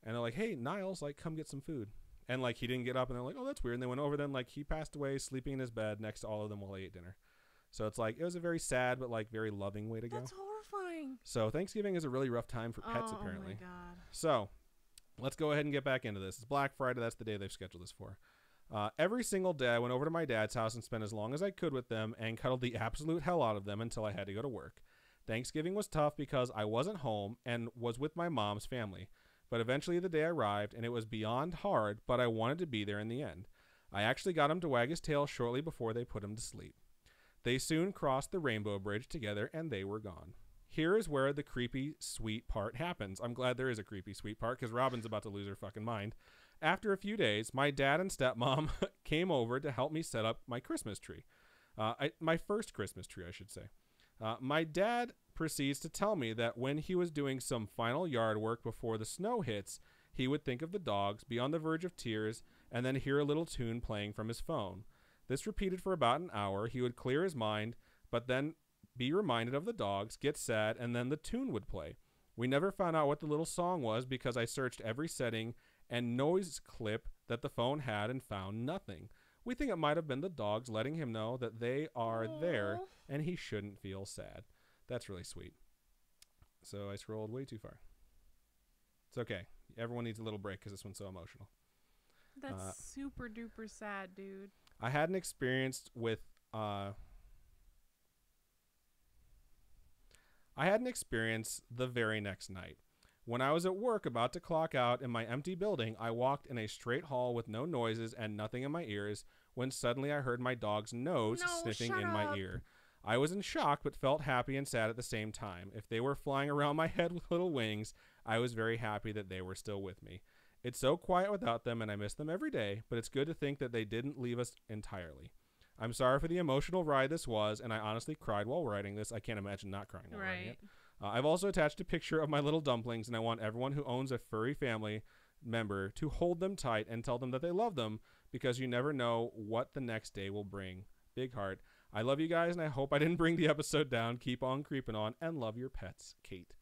And they're like, hey, Niles, like, come get some food. And, like, he didn't get up and they're like, oh, that's weird. And they went over then, like, he passed away sleeping in his bed next to all of them while they ate dinner. So it's like, it was a very sad but, like, very loving way to go. That's horrifying. So Thanksgiving is a really rough time for pets, apparently. Oh, my God. So let's go ahead and get back into this. It's Black Friday. That's the day they've scheduled this for. Every single day I went over to my dad's house and spent as long as I could with them and cuddled the absolute hell out of them until I had to go to work. Thanksgiving was tough because I wasn't home and was with my mom's family. But eventually the day arrived and it was beyond hard, but I wanted to be there in the end. I actually got him to wag his tail shortly before they put him to sleep. They soon crossed the Rainbow Bridge together and they were gone. Here is where the creepy, sweet part happens. I'm glad there is a creepy, sweet part because Robin's about to lose her fucking mind. After a few days, my dad and stepmom came over to help me set up my Christmas tree. My first Christmas tree, I should say. My dad proceeds to tell me that when he was doing some final yard work before the snow hits, he would think of the dogs, be on the verge of tears, and then hear a little tune playing from his phone. This repeated for about an hour. He would clear his mind, but then be reminded of the dogs, get sad, and then the tune would play. We never found out what the little song was because I searched every setting and noise clip that the phone had and found nothing. We think it might have been the dogs letting him know that they are there and he shouldn't feel sad. That's really sweet. So I scrolled way too far. It's okay. Everyone needs a little break because this one's so emotional. That's super duper sad, dude. I had an experience with the very next night. When I was at work about to clock out in my empty building, I walked in a straight hall with no noises and nothing in my ears when suddenly I heard my dog's nose sniffing in my ear. I was in shock but felt happy and sad at the same time. If they were flying around my head with little wings, I was very happy that they were still with me. It's so quiet without them and I miss them every day, but it's good to think that they didn't leave us entirely. I'm sorry for the emotional ride this was, and I honestly cried while writing this. I can't imagine not crying while writing it. I've also attached a picture of my little dumplings, and I want everyone who owns a furry family member to hold them tight and tell them that they love them, because you never know what the next day will bring. Big heart. I love you guys, and I hope I didn't bring the episode down. Keep on creeping on, and love your pets, Kate.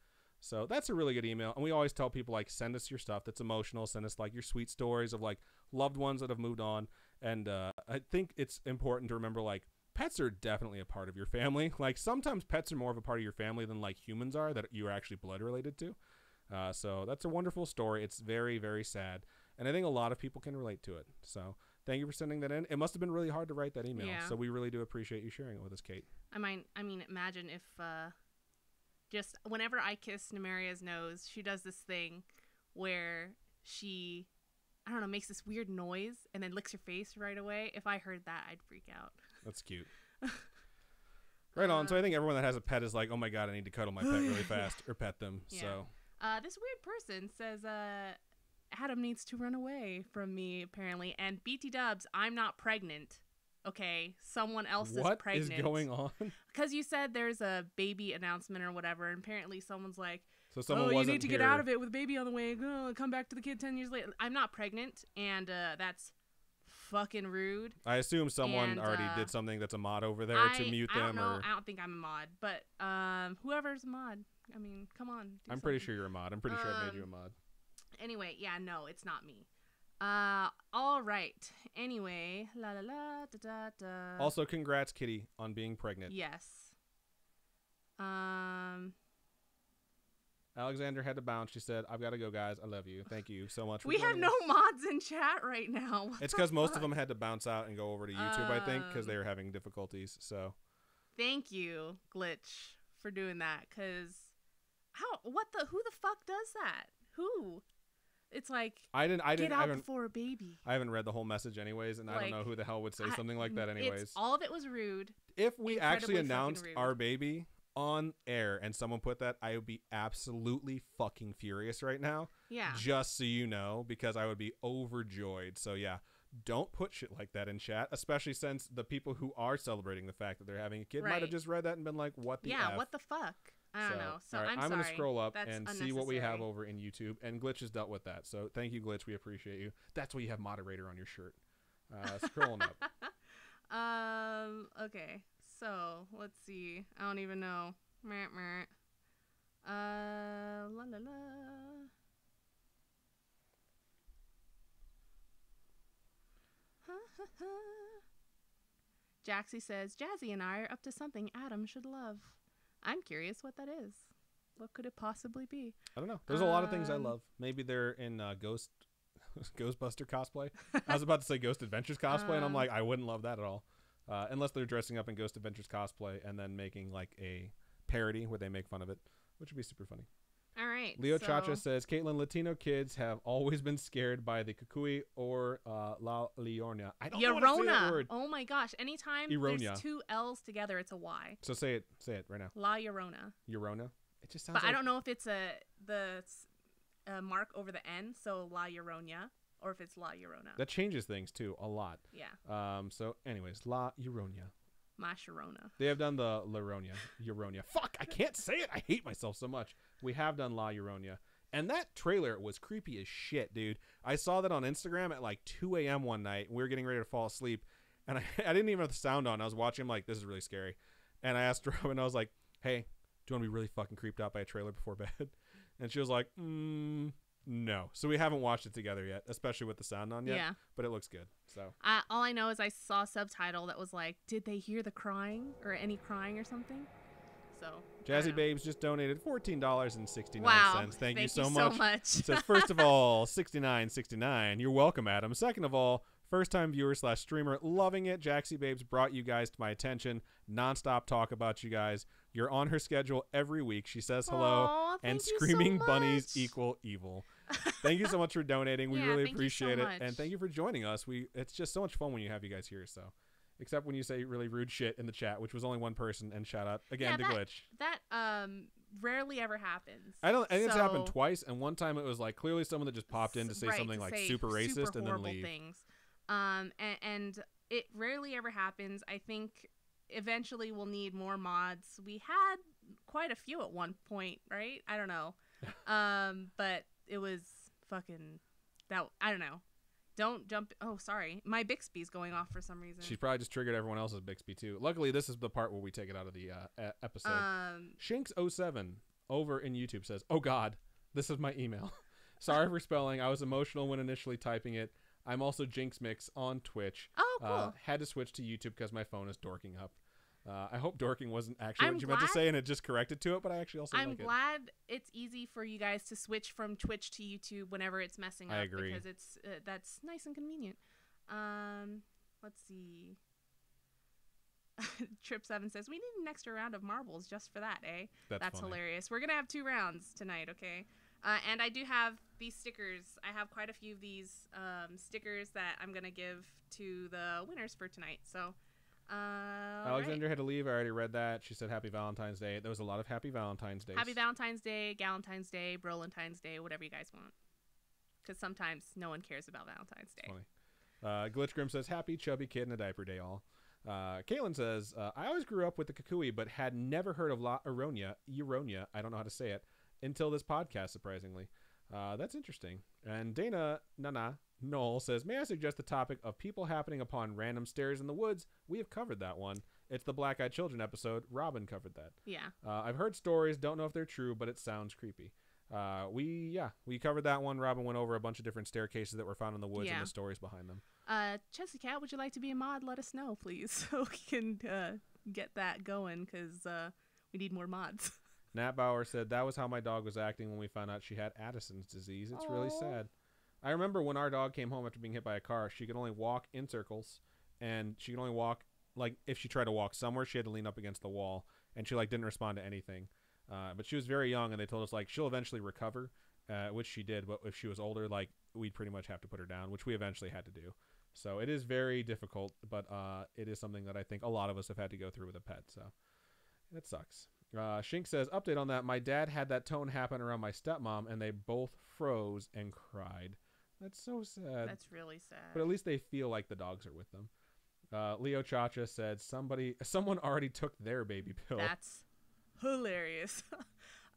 So that's a really good email. And we always tell people, like, send us your stuff that's emotional. Send us, like, your sweet stories of, like, loved ones that have moved on. And I think it's important to remember, like, pets are definitely a part of your family. Like, sometimes pets are more of a part of your family than, like, humans are that you are actually blood related to. So that's a wonderful story. It's very, very sad. And I think a lot of people can relate to it. So thank you for sending that in. It must have been really hard to write that email. Yeah. So we really do appreciate you sharing it with us, Kate. I mean, imagine if just whenever I kiss Nemeria's nose, she does this thing where she, I don't know, makes this weird noise and then licks her face right away. If I heard that, I'd freak out. That's cute. Right on. So I think everyone that has a pet is like, oh my God, I need to cuddle my pet really fast or pet them. Yeah. So this weird person says Adam needs to run away from me, apparently. And BT Dubs, I'm not pregnant. Okay, someone else is pregnant. What is going on? Because you said there's a baby announcement or whatever, and apparently someone's like, so someone you wasn't need to here. get out of it with a baby on the way. Come back to the kid 10 years later. I'm not pregnant, and that's fucking rude. I assume someone already did something that's a mod over there to mute them. I don't know. Or I don't think I'm a mod, but whoever's a mod, I mean, come on. I'm pretty sure you're a mod. I'm pretty sure I made you a mod. Anyway, yeah, no, it's not me. All right. Anyway, la la la da da da. Also, congrats, Kitty, on being pregnant. Yes. Alexander had to bounce. She said, "I've got to go, guys. I love you. Thank you so much." We have no mods in chat right now. It's because most of them had to bounce out and go over to YouTube, I think, because they were having difficulties. So, thank you, Glitch, for doing that. Cause who the fuck does that? Who? It's like, get out before a baby. I haven't read the whole message anyways, and I don't know who the hell would say something like that anyways. All of it was rude. If we actually announced our baby on air and someone put that, I would be absolutely fucking furious right now. Yeah. Just so you know, because I would be overjoyed. So yeah, don't put shit like that in chat, especially since the people who are celebrating the fact that they're having a kid might have just read that and been like, what the F? What the fuck? I don't know. So right, I'm going to scroll up That's and see what we have over in YouTube. And Glitch has dealt with that. So thank you, Glitch. We appreciate you. That's why you have moderator on your shirt. Scrolling up. Okay. So let's see. I don't even know. La la la. Jaxie says, Jazzy and I are up to something Adam should love. I'm curious what that is. What could it possibly be? I don't know. There's a lot of things I love. Maybe they're in Ghostbuster cosplay. I was about to say Ghost Adventures cosplay, and I'm like, I wouldn't love that at all. Unless they're dressing up in Ghost Adventures cosplay and then making like a parody where they make fun of it, which would be super funny. All right. Leo Chacha says, Caitlin, Latino kids have always been scared by the Kukui or La Leona. I don't know how to say that word. Oh my gosh. Anytime there's two L's together, it's a Y. So say it right now. La Llorona. Llorona? It just sounds But I don't know if it's the mark over the N, so La Llorona, or if it's La Llorona. That changes things too a lot. Yeah. So anyways, La Llorona. Ma Sharona. They have done the Llorona. Fuck, I can't say it. I hate myself so much. We have done La Llorona. And that trailer was creepy as shit, dude. I saw that on Instagram at like 2 a.m. one night. We were getting ready to fall asleep. And I didn't even have the sound on. I was watching. I'm like, this is really scary. And I asked Robin, I was like, hey, do you want to be really fucking creeped out by a trailer before bed? And she was like, no. So we haven't watched it together yet, especially with the sound on yet. Yeah. But it looks good. So all I know is I saw a subtitle that was like, did they hear the crying or any crying or something? So Jazzy Babes just donated $14.69. Wow. Thank you so much. It says, first of all, $69.69. You're welcome, Adam. Second of all, first-time viewer / streamer, loving it. Jaxie Babes brought you guys to my attention. Non-stop talk about you guys. You're on her schedule every week. She says hello. Aww, and screaming bunnies equal evil. Thank you so much for donating. We really appreciate it. And thank you for joining us. It's just so much fun when you have you guys here. So, except when you say really rude shit in the chat, which was only one person. And shout out again to Glitch. That rarely ever happens. I think it's happened twice, and one time it was like clearly someone that just popped in to say something like super racist and then leave. Things. And it rarely ever happens. I think eventually we'll need more mods. We had quite a few at one point, right? I don't know. But it was fucking that. I don't know. Don't jump. Oh, sorry. My Bixby's going off for some reason. She's probably just triggered everyone else's Bixby too. Luckily, this is the part where we take it out of the episode. Shinks07 over in YouTube says, "Oh God, this is my email. Sorry for spelling. I was emotional when initially typing it. I'm also Jinx Mix on Twitch. Oh, cool. Had to switch to YouTube because my phone is dorking up. I hope dorking wasn't actually I'm what you meant to say and it just corrected to it, but I actually also like it. I'm glad it's easy for you guys to switch from Twitch to YouTube whenever it's messing up. I agree. Because it's that's nice and convenient. Let's see. Trip7 says, we need an extra round of marbles just for that, eh? That's hilarious. We're going to have 2 rounds tonight, okay? And I do have these stickers. I have quite a few of these stickers that I'm going to give to the winners for tonight. So, Alexandra had to leave. I already read that. She said Happy Valentine's Day. There was a lot of Happy Valentine's Days. Happy Valentine's Day, Galentine's Day, Brolentine's Day, whatever you guys want. Because sometimes no one cares about Valentine's Day. Funny. Glitch Grim says, happy chubby kid in a diaper day all. Caitlin says, I always grew up with the Kukui, but had never heard of La Ironia, I don't know how to say it, until this podcast, surprisingly. That's interesting. And Dana Nana Noel says, may I suggest the topic of people happening upon random stairs in the woods? We have covered that one. It's the Black Eyed Children episode. Robin covered that. Yeah. I've heard stories, don't know if they're true, but it sounds creepy. We covered that one. Robin went over a bunch of different staircases that were found in the woods and the stories behind them. Chelsea Cat, would you like to be a mod? Let us know, please, so we can get that going, because we need more mods. Nat Bauer said, that was how my dog was acting when we found out she had Addison's disease. It's really sad. I remember when our dog came home after being hit by a car, she could only walk in circles, and she could only walk, like, if she tried to walk somewhere, she had to lean up against the wall, and she, like, didn't respond to anything. But she was very young, and they told us, like, she'll eventually recover, which she did. But if she was older, like, we'd pretty much have to put her down, which we eventually had to do. So it is very difficult, but it is something that I think a lot of us have had to go through with a pet. So it sucks. Shink says, update on that. My dad had that tone happen around my stepmom, and they both froze and cried. That's so sad. That's really sad. But at least they feel like the dogs are with them. Leo Chacha said, someone already took their baby pill. That's hilarious.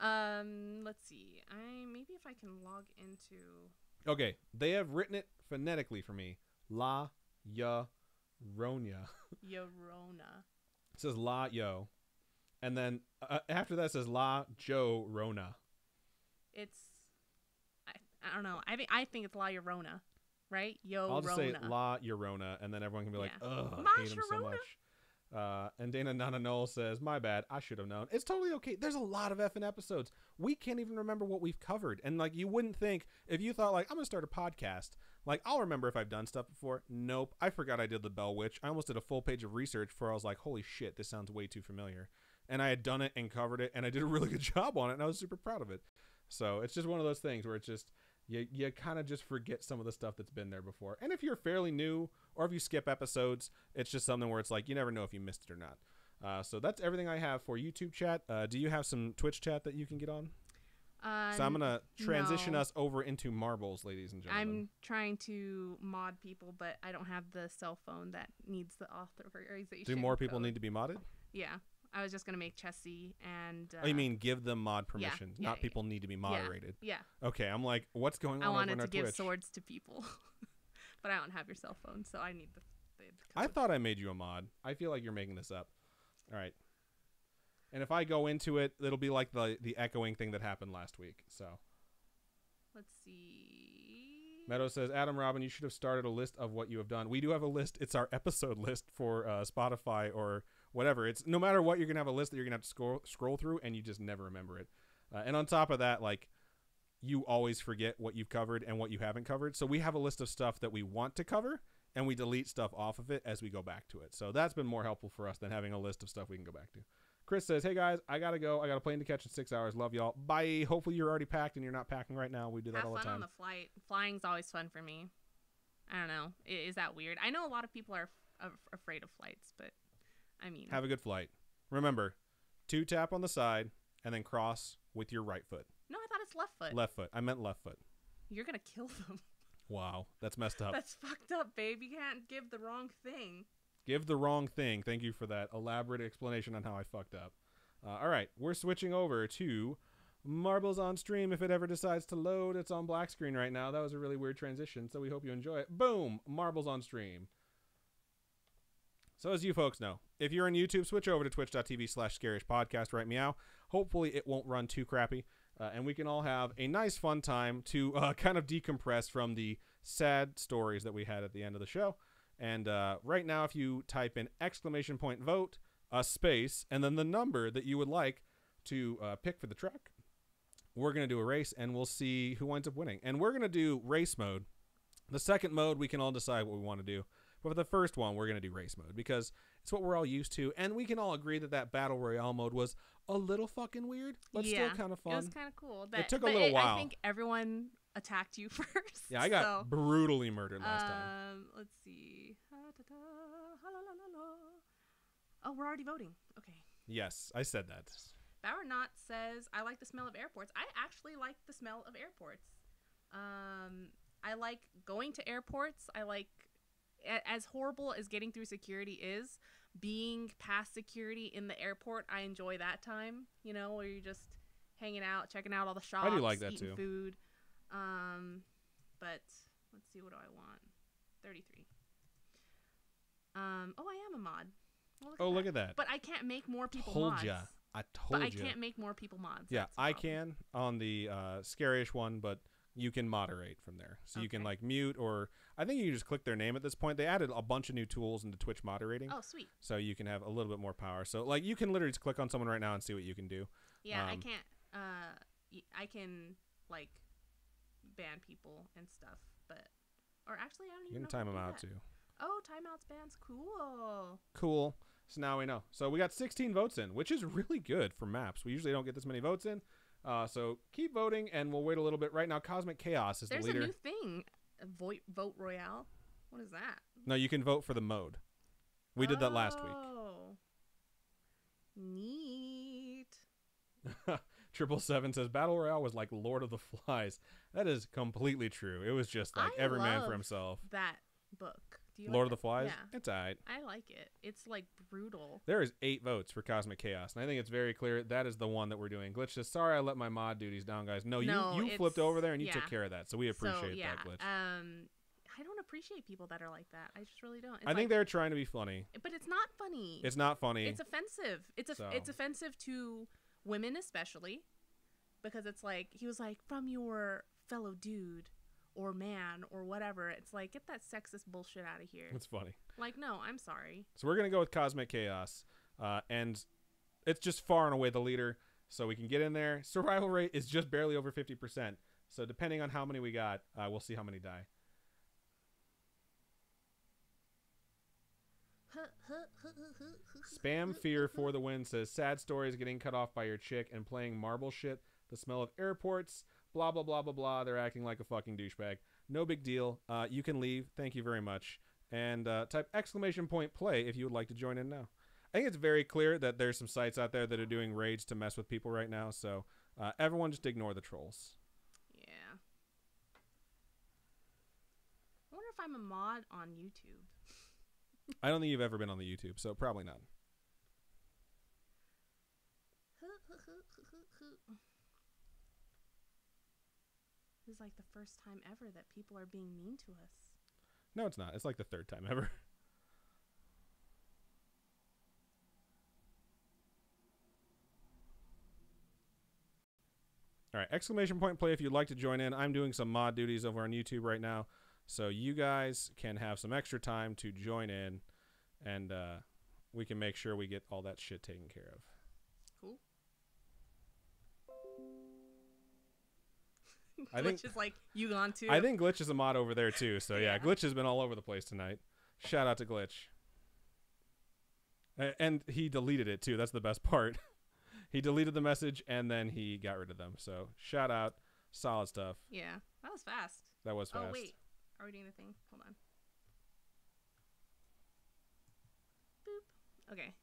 Let's see. Maybe if I can log into. Okay, they have written it phonetically for me. La Ya Ronya. Yorona. It says La Yo, and then after that it says La Jo Rona. It's I don't know. I think it's La Llorona, right? I'll just say La Llorona, and then everyone can be like, ugh, I hate him so much. And Dana Nana Noel says, my bad, I should have known. It's totally okay. There's a lot of effing episodes. We can't even remember what we've covered. And, like, you wouldn't think, if you thought, like, I'm going to start a podcast, like, I'll remember if I've done stuff before. Nope. I forgot I did the Bell Witch. I almost did a full page of research before I was like, holy shit, this sounds way too familiar. And I had done it and covered it, and I did a really good job on it, and I was super proud of it. So it's just one of those things where it's just, you kind of just forget some of the stuff that's been there before. And if you're fairly new, or if you skip episodes, it's just something where it's like, you never know if you missed it or not. So that's everything I have for YouTube chat. Do you have some Twitch chat that you can get on? So I'm going to transition us over into marbles, ladies and gentlemen. I'm trying to mod people, but I don't have the cell phone that needs the authorization. Do more people need to be modded? Yeah. I was just going to make Chessie and... oh, you mean give them mod permissions, not people need to be moderated? Yeah. Okay, I'm like, what's going on I over on wanted our to give Twitch? swords to people, but I don't have your cell phone, so I need the I thought I made you a mod. I feel like you're making this up. All right. And if I go into it, it'll be like the echoing thing that happened last week. So let's see. Meadow says, Adam, Robin, you should have started a list of what you have done. We do have a list. It's our episode list for Spotify or whatever. It's no matter what, you're going to have a list that you're going to have to scroll through, and you just never remember it. And on top of that, like, you always forget what you've covered and what you haven't covered. So we have a list of stuff that we want to cover, and we delete stuff off of it as we go back to it. So that's been more helpful for us than having a list of stuff we can go back to. Chris says, hey guys, I got to go. I got a plane to catch in 6 hours. Love y'all. Bye. Hopefully you're already packed and you're not packing right now. We do that all the time. Have fun on the flight. Flying's always fun for me. I don't know. Is that weird? I know a lot of people are afraid of flights, but I mean. Have a good flight. Remember, 2 tap on the side and then cross with your right foot. No, I thought it's left foot. Left foot. I meant left foot. You're going to kill them. Wow, that's messed up. That's fucked up, babe. You can't give the wrong thing. Give the wrong thing. Thank you for that elaborate explanation on how I fucked up. All right, we're switching over to Marbles on Stream. If it ever decides to load, it's on black screen right now. That was a really weird transition, so we hope you enjoy it. Boom, Marbles on Stream. So as you folks know, if you're on YouTube, switch over to twitch.tv/scarishpodcast right meow. Hopefully it won't run too crappy, and we can all have a nice fun time to kind of decompress from the sad stories that we had at the end of the show. And right now, if you type in !vote, a space, and then the number that you would like to pick for the track, we're going to do a race, and we'll see who winds up winning. And we're going to do race mode. The second mode, we can all decide what we want to do. But for the first one, we're going to do race mode because it's what we're all used to. And we can all agree that that Battle Royale mode was a little fucking weird, but still kind of fun. It was kind of cool. It took a little while. I think everyone attacked you first. Yeah, I got brutally murdered last time. Let's see. Oh, we're already voting. Okay. Yes, I said that. Bauer Knott says, I like the smell of airports. I actually like the smell of airports. I like going to airports. I like, as horrible as getting through security is, being past security in the airport, I enjoy that time, you know, where you're just hanging out, checking out all the shops, I do like that eating too. Food. But let's see, what do I want? 33. Oh, I am a mod. Well, look at that. But I can't make more people Told mods. ya. I told But I ya. can't make more people mods. Yeah, That's the I problem. can on the scarish one, but you can moderate from there. So you can Okay. like mute, or I think you can just click their name at this point. They added a bunch of new tools into Twitch moderating. Oh, sweet. So you can have a little bit more power. So like you can literally just click on someone right now and see what you can do. Yeah, I can't. I can like ban people and stuff, but actually, I don't even You know. can time them do out that. too. Oh, timeouts bans, cool. Cool. So now we know. So we got 16 votes in, which is really good for maps. We usually don't get this many votes in. So keep voting, and we'll wait a little bit. Right now, Cosmic Chaos is There's the leader. a new thing, vote royale. What is that? No, you can vote for the mode. We did that last week. Oh, neat. 777 says Battle Royale was like Lord of the Flies. That is completely true. It was just like I every man for love himself. That book. Do you Lord like of the Flies? Yeah. It's alright. I like it. It's like brutal. There is 8 votes for Cosmic Chaos, and I think it's very clear that is the one that we're doing. Glitch says, sorry I let my mod duties down, guys. No, you flipped over there and you took care of that, so we appreciate that, Glitch. I don't appreciate people that are like that. I just really don't. It's I think they're trying to be funny. But it's not funny. It's not funny. It's offensive. It's offensive to women especially, because it's like, he was like, from your fellow dude or man or whatever. It's like, get that sexist bullshit out of here. It's funny. Like, no, I'm sorry. So we're going to go with Cosmic Chaos. And it's just far and away the leader. So we can get in there. Survival rate is just barely over 50%. So depending on how many we got, we'll see how many die. Spam Fear for the win says, sad stories getting cut off by your chick and playing marble shit. The smell of airports. Blah, blah, blah, blah, blah. They're acting like a fucking douchebag. No big deal. You can leave. Thank you very much. And type !play if you would like to join in now. I think it's very clear that there's some sites out there that are doing raids to mess with people right now. So everyone just ignore the trolls. Yeah. I wonder if I'm a mod on YouTube. I don't think you've ever been on the YouTube, so probably not. This is like the first time ever that people are being mean to us. No, it's not. It's like the 3rd time ever. All right, !play if you'd like to join in. I'm doing some mod duties over on YouTube right now, so you guys can have some extra time to join in, and we can make sure we get all that shit taken care of. Cool. I think Glitch is like, you gone too? I think Glitch is a mod over there too. So yeah, Glitch has been all over the place tonight. Shout out to Glitch. And he deleted it too. That's the best part. He deleted the message and then he got rid of them. So shout out, solid stuff. Yeah, that was fast. That was fast. Oh wait, are we doing the thing? Hold on. Boop. Okay.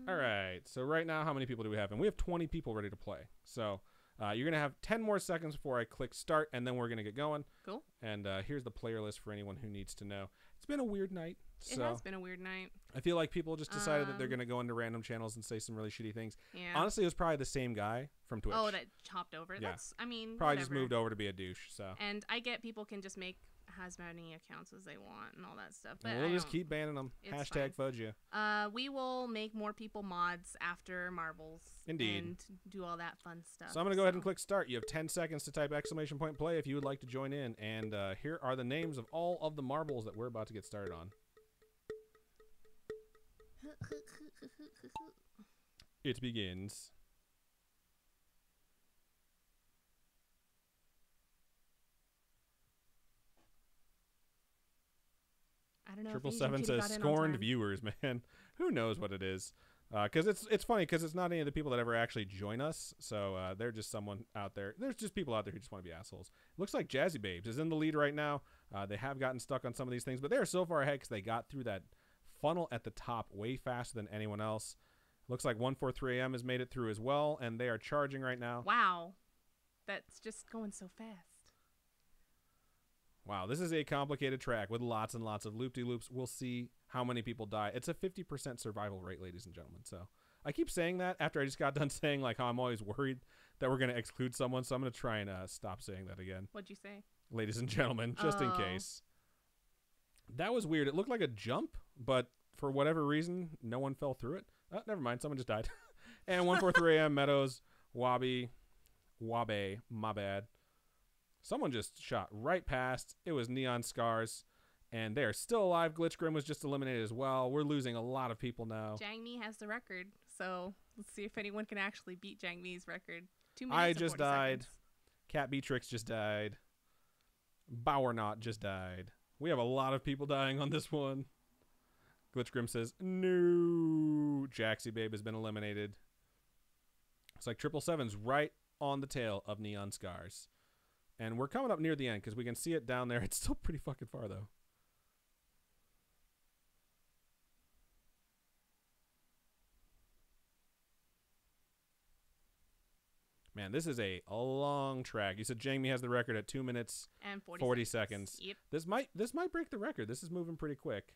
All right. So right now, how many people do we have? And we have 20 people ready to play. So You're going to have 10 more seconds before I click start, and then we're going to get going. Cool. And here's the player list for anyone who needs to know. It's been a weird night. It has been a weird night. I feel like people just decided that they're going to go into random channels and say some really shitty things. Yeah. Honestly, it was probably the same guy from Twitch. Oh, that chopped over. Yeah. That's, I mean, probably whatever. just moved over to be a douche. So. And I get people can just make as many accounts as they want and all that stuff. But we'll just keep banning them. Hashtag fudge you. We will make more people mods after marbles. Indeed. And do all that fun stuff. So I'm going to go ahead and click start. You have 10 seconds to type !play if you would like to join in. And here are the names of all of the marbles that we're about to get started on. It begins. I don't know. 777 says scorned viewers, man. Who knows what it is? Because it's funny because it's not any of the people that ever actually join us. So they're just someone out there. There's just people out there who just want to be assholes. Looks like Jazzy Babes is in the lead right now. They have gotten stuck on some of these things, but they're so far ahead because they got through that funnel at the top way faster than anyone else. Looks like 143am has made it through as well, and they are charging right now. Wow. That's just going so fast. Wow, this is a complicated track with lots and lots of loop-de-loops. We'll see how many people die. It's a 50% survival rate, ladies and gentlemen. So I keep saying that after I just got done saying like how I'm always worried that we're going to exclude someone. So I'm going to try and stop saying that again. What'd you say? Ladies and gentlemen, just in case. That was weird. It looked like a jump, but for whatever reason, no one fell through it. Oh, never mind. Someone just died. And 143am, Meadows, Wabe, my bad. Someone just shot right past. It was Neon Scars, and they are still alive. Glitch Grim was just eliminated as well. We're losing a lot of people now. Jang Mi has the record, so let's see if anyone can actually beat Jang Mi's record. 2 minutes I and just 40 died. seconds. Cat Beatrix just died. Bauernaut just died. We have a lot of people dying on this one. Glitch Grim says, no. Jaxie Babe has been eliminated. It's like 777's right on the tail of Neon Scars. And we're coming up near the end because we can see it down there. It's still pretty fucking far, though. Man, this is a long track. You said Jamie has the record at 2 minutes And 40 seconds. Yep. This might break the record. This is moving pretty quick.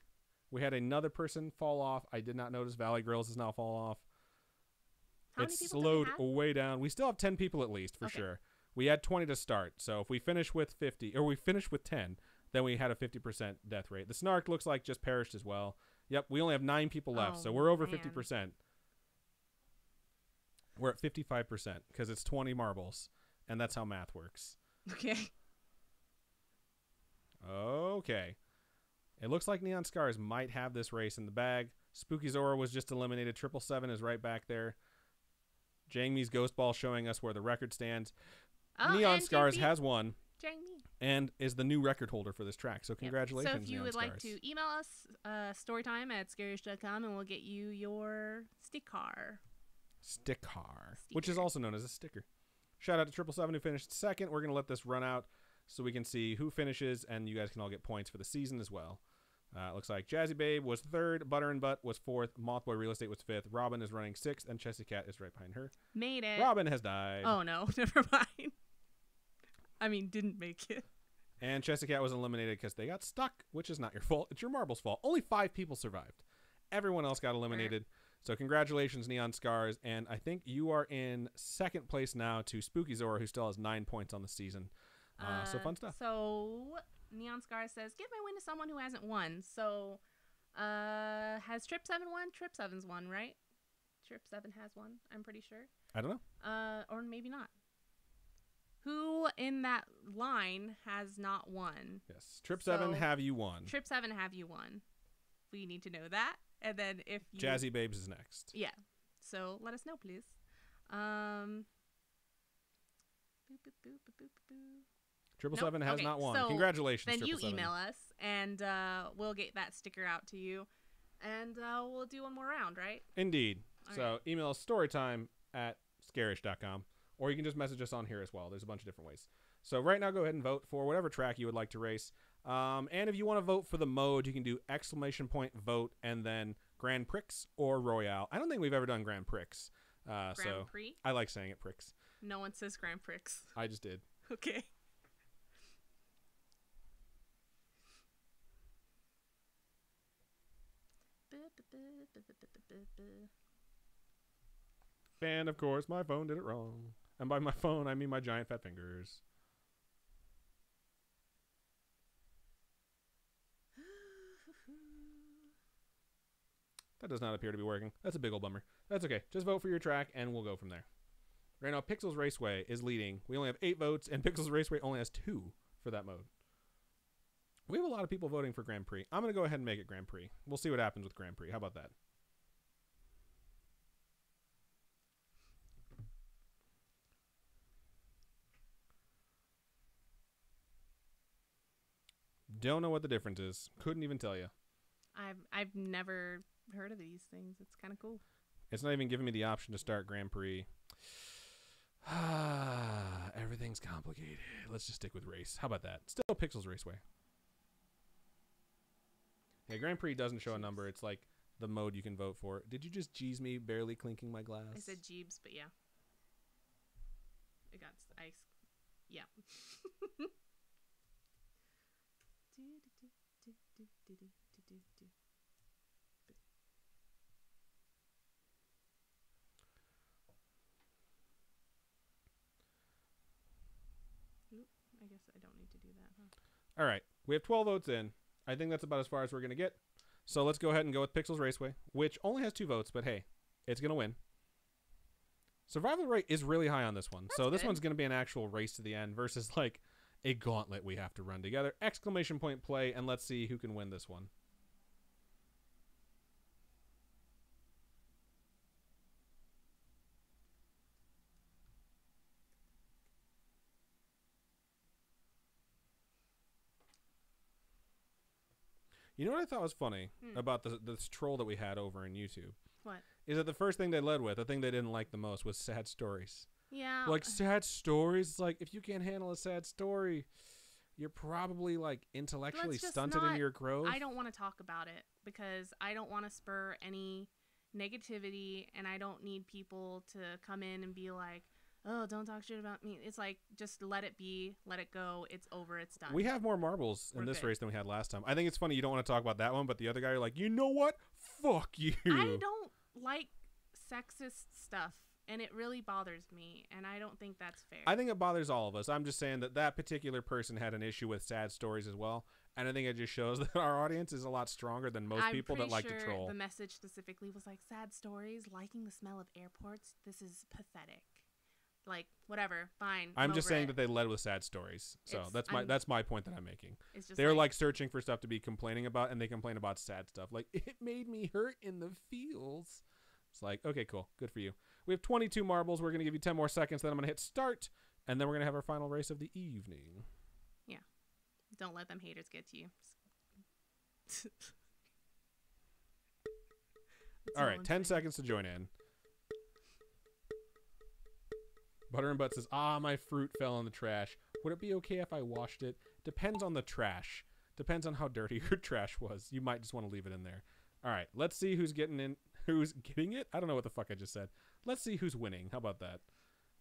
We had another person fall off. I did not notice Valley Grills has now fallen off. How It's many people slowed do we have? way down. We still have 10 people at least, for Okay. sure. We had 20 to start. So if we finish with 50, or we finish with 10, then we had a 50% death rate. The Snark looks like just perished as well. Yep, we only have 9 people left, so we're over man. 50%. We're at 55% because it's 20 marbles, and that's how math works. Okay. Okay. It looks like Neon Scars might have this race in the bag. Spooky Zora was just eliminated. 777 is right back there. Jang Mi's Ghost Ball showing us where the record stands. Oh, Neon and Scars JP has won Jang Mi. and is the new record holder for this track. So congratulations, So if you Neon would Scars. like to email us, storytime@scarish.com, and we'll get you your sticker. Sticker, which is also known as a sticker. Shout out to 777 who finished second. We're going to let this run out so we can see who finishes, and you guys can all get points for the season as well. It looks like Jazzy Babe was third, Butter and Butt was fourth, Mothboy Real Estate was fifth, Robin is running sixth, and Chessy Cat is right behind her. Made it. Robin has died. Oh, no. Never mind. I mean, didn't make it. And Chessy Cat was eliminated because they got stuck, which is not your fault. It's your marbles' fault. Only 5 people survived. Everyone else got eliminated. So congratulations, Neon Scars. And I think you are in second place now to Spooky Zora, who still has 9 points on the season. So fun stuff. So Neon Scar says, give my win to someone who hasn't won. So has Trip 7 won? Trip 7's won, right? Trip 7 has won, I'm pretty sure. I don't know. Or maybe not. Who in that line has not won? Yes. Trip 7, So- have you won? Trip 7, have you won? We need to know that. And then if you... Jazzy Babes is next. Yeah. So let us know, please. Boop, boop, boop, boop, boop, boop. 777 Nope. has Okay, not won. so Congratulations, Then you 777. email us, and we'll get that sticker out to you. And we'll do one more round, right? Indeed. All So email us storytime@scarish.com, or you can just message us on here as well. There's a bunch of different ways. So right now, go ahead and vote for whatever track you would like to race. And if you want to vote for the mode, you can do !vote and then Grand Prix or Royale. I don't think we've ever done Grand Prix. Grand So Prix. I like saying it Prix. No one says Grand Prix. I just did. Okay. And of course, my phone did it wrong. And by my phone, I mean my giant fat fingers. That does not appear to be working. That's a big old bummer. That's okay. Just vote for your track, and we'll go from there. Right now, Pixels Raceway is leading. We only have 8 votes, and Pixels Raceway only has 2 for that mode. We have a lot of people voting for Grand Prix. I'm going to go ahead and make it Grand Prix. We'll see what happens with Grand Prix. How about that? Don't know what the difference is. Couldn't even tell you. I've never heard of these things. It's kind of cool. It's not even giving me the option to start Grand Prix. Everything's complicated. Let's just stick with race. How about that? Still Pixels Raceway. Yeah, Grand Prix doesn't show a number. It's like the mode you can vote for. Did you just jeez me barely clinking my glass? I said jeebs, but yeah. It got ice. Yeah. I guess I don't need to do that, huh? All right. We have 12 votes in. I think that's about as far as we're going to get. So let's go ahead and go with Pixels Raceway, which only has 2 votes, but hey, it's going to win. Survival rate is really high on this one. That's so this good. one's going to be an actual race to the end versus like a gauntlet we have to run together. Exclamation point play, and let's see who can win this one. You know what I thought was funny about this troll that we had over in YouTube? What? Is that the first thing they led with, the thing they didn't like the most, was sad stories. Yeah. Like, sad stories? It's like, if you can't handle a sad story, you're probably, like, intellectually stunted in your growth. I don't want to talk about it because I don't want to spur any negativity, and I don't need people to come in and be like, oh, don't talk shit about me. It's like, just let it be, let it go. It's over. It's done. We have more marbles in this race than we had last time. I think it's funny you don't want to talk about that one, but the other guy, you're like, you know what? Fuck you. I don't like sexist stuff, and it really bothers me, and I don't think that's fair. I think it bothers all of us. I'm just saying that that particular person had an issue with sad stories as well, and I think it just shows that our audience is a lot stronger than most people that like to troll. The message specifically was like, sad stories, liking the smell of airports. This is pathetic. Like, whatever, fine. I'm just saying that they led with sad stories. So that's my point that I'm making. It's just they're like searching for stuff to be complaining about, and they complain about sad stuff. Like, it made me hurt in the feels. It's like, okay, cool. Good for you. We have 22 marbles. We're going to give you 10 more seconds. Then I'm going to hit start, and then we're going to have our final race of the evening. Yeah. Don't let them haters get to you. All right, 10 seconds to join in. Butter and Butt says, my fruit fell in the trash. Would it be okay if I washed it? Depends on the trash. Depends on how dirty your trash was. You might just want to leave it in there. All right, let's see who's getting in. Who's getting it? I don't know what the fuck I just said. Let's see who's winning. How about that?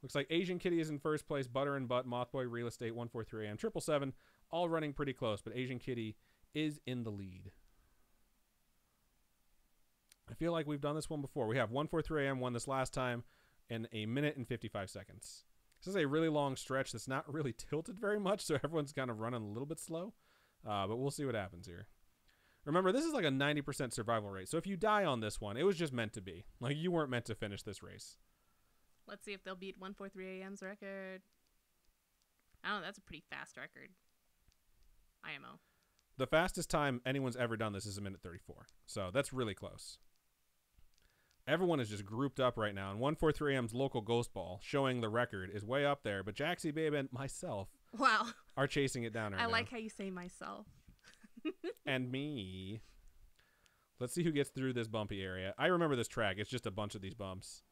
Looks like Asian Kitty is in first place. Butter and Butt, Mothboy, Real Estate, 143 AM, 777, all running pretty close, but Asian Kitty is in the lead. I feel like we've done this one before. We have 143 AM won this last time in 1 minute and 55 seconds. This is a really long stretch that's not really tilted very much, so everyone's kind of running a little bit slow. But we'll see what happens here. Remember, this is like a 90% survival rate, so if you die on this one, it was just meant to be. Like, you weren't meant to finish this race. Let's see if they'll beat 143 AM's record. I don't know, that's a pretty fast record. IMO. The fastest time anyone's ever done this is 1 minute 34, so that's really close. Everyone is just grouped up right now, and 143M's local ghost ball, showing the record, is way up there, but Jaxie Babe and myself are chasing it down right now. I like how you say myself. And me. Let's see who gets through this bumpy area. I remember this track. It's just a bunch of these bumps.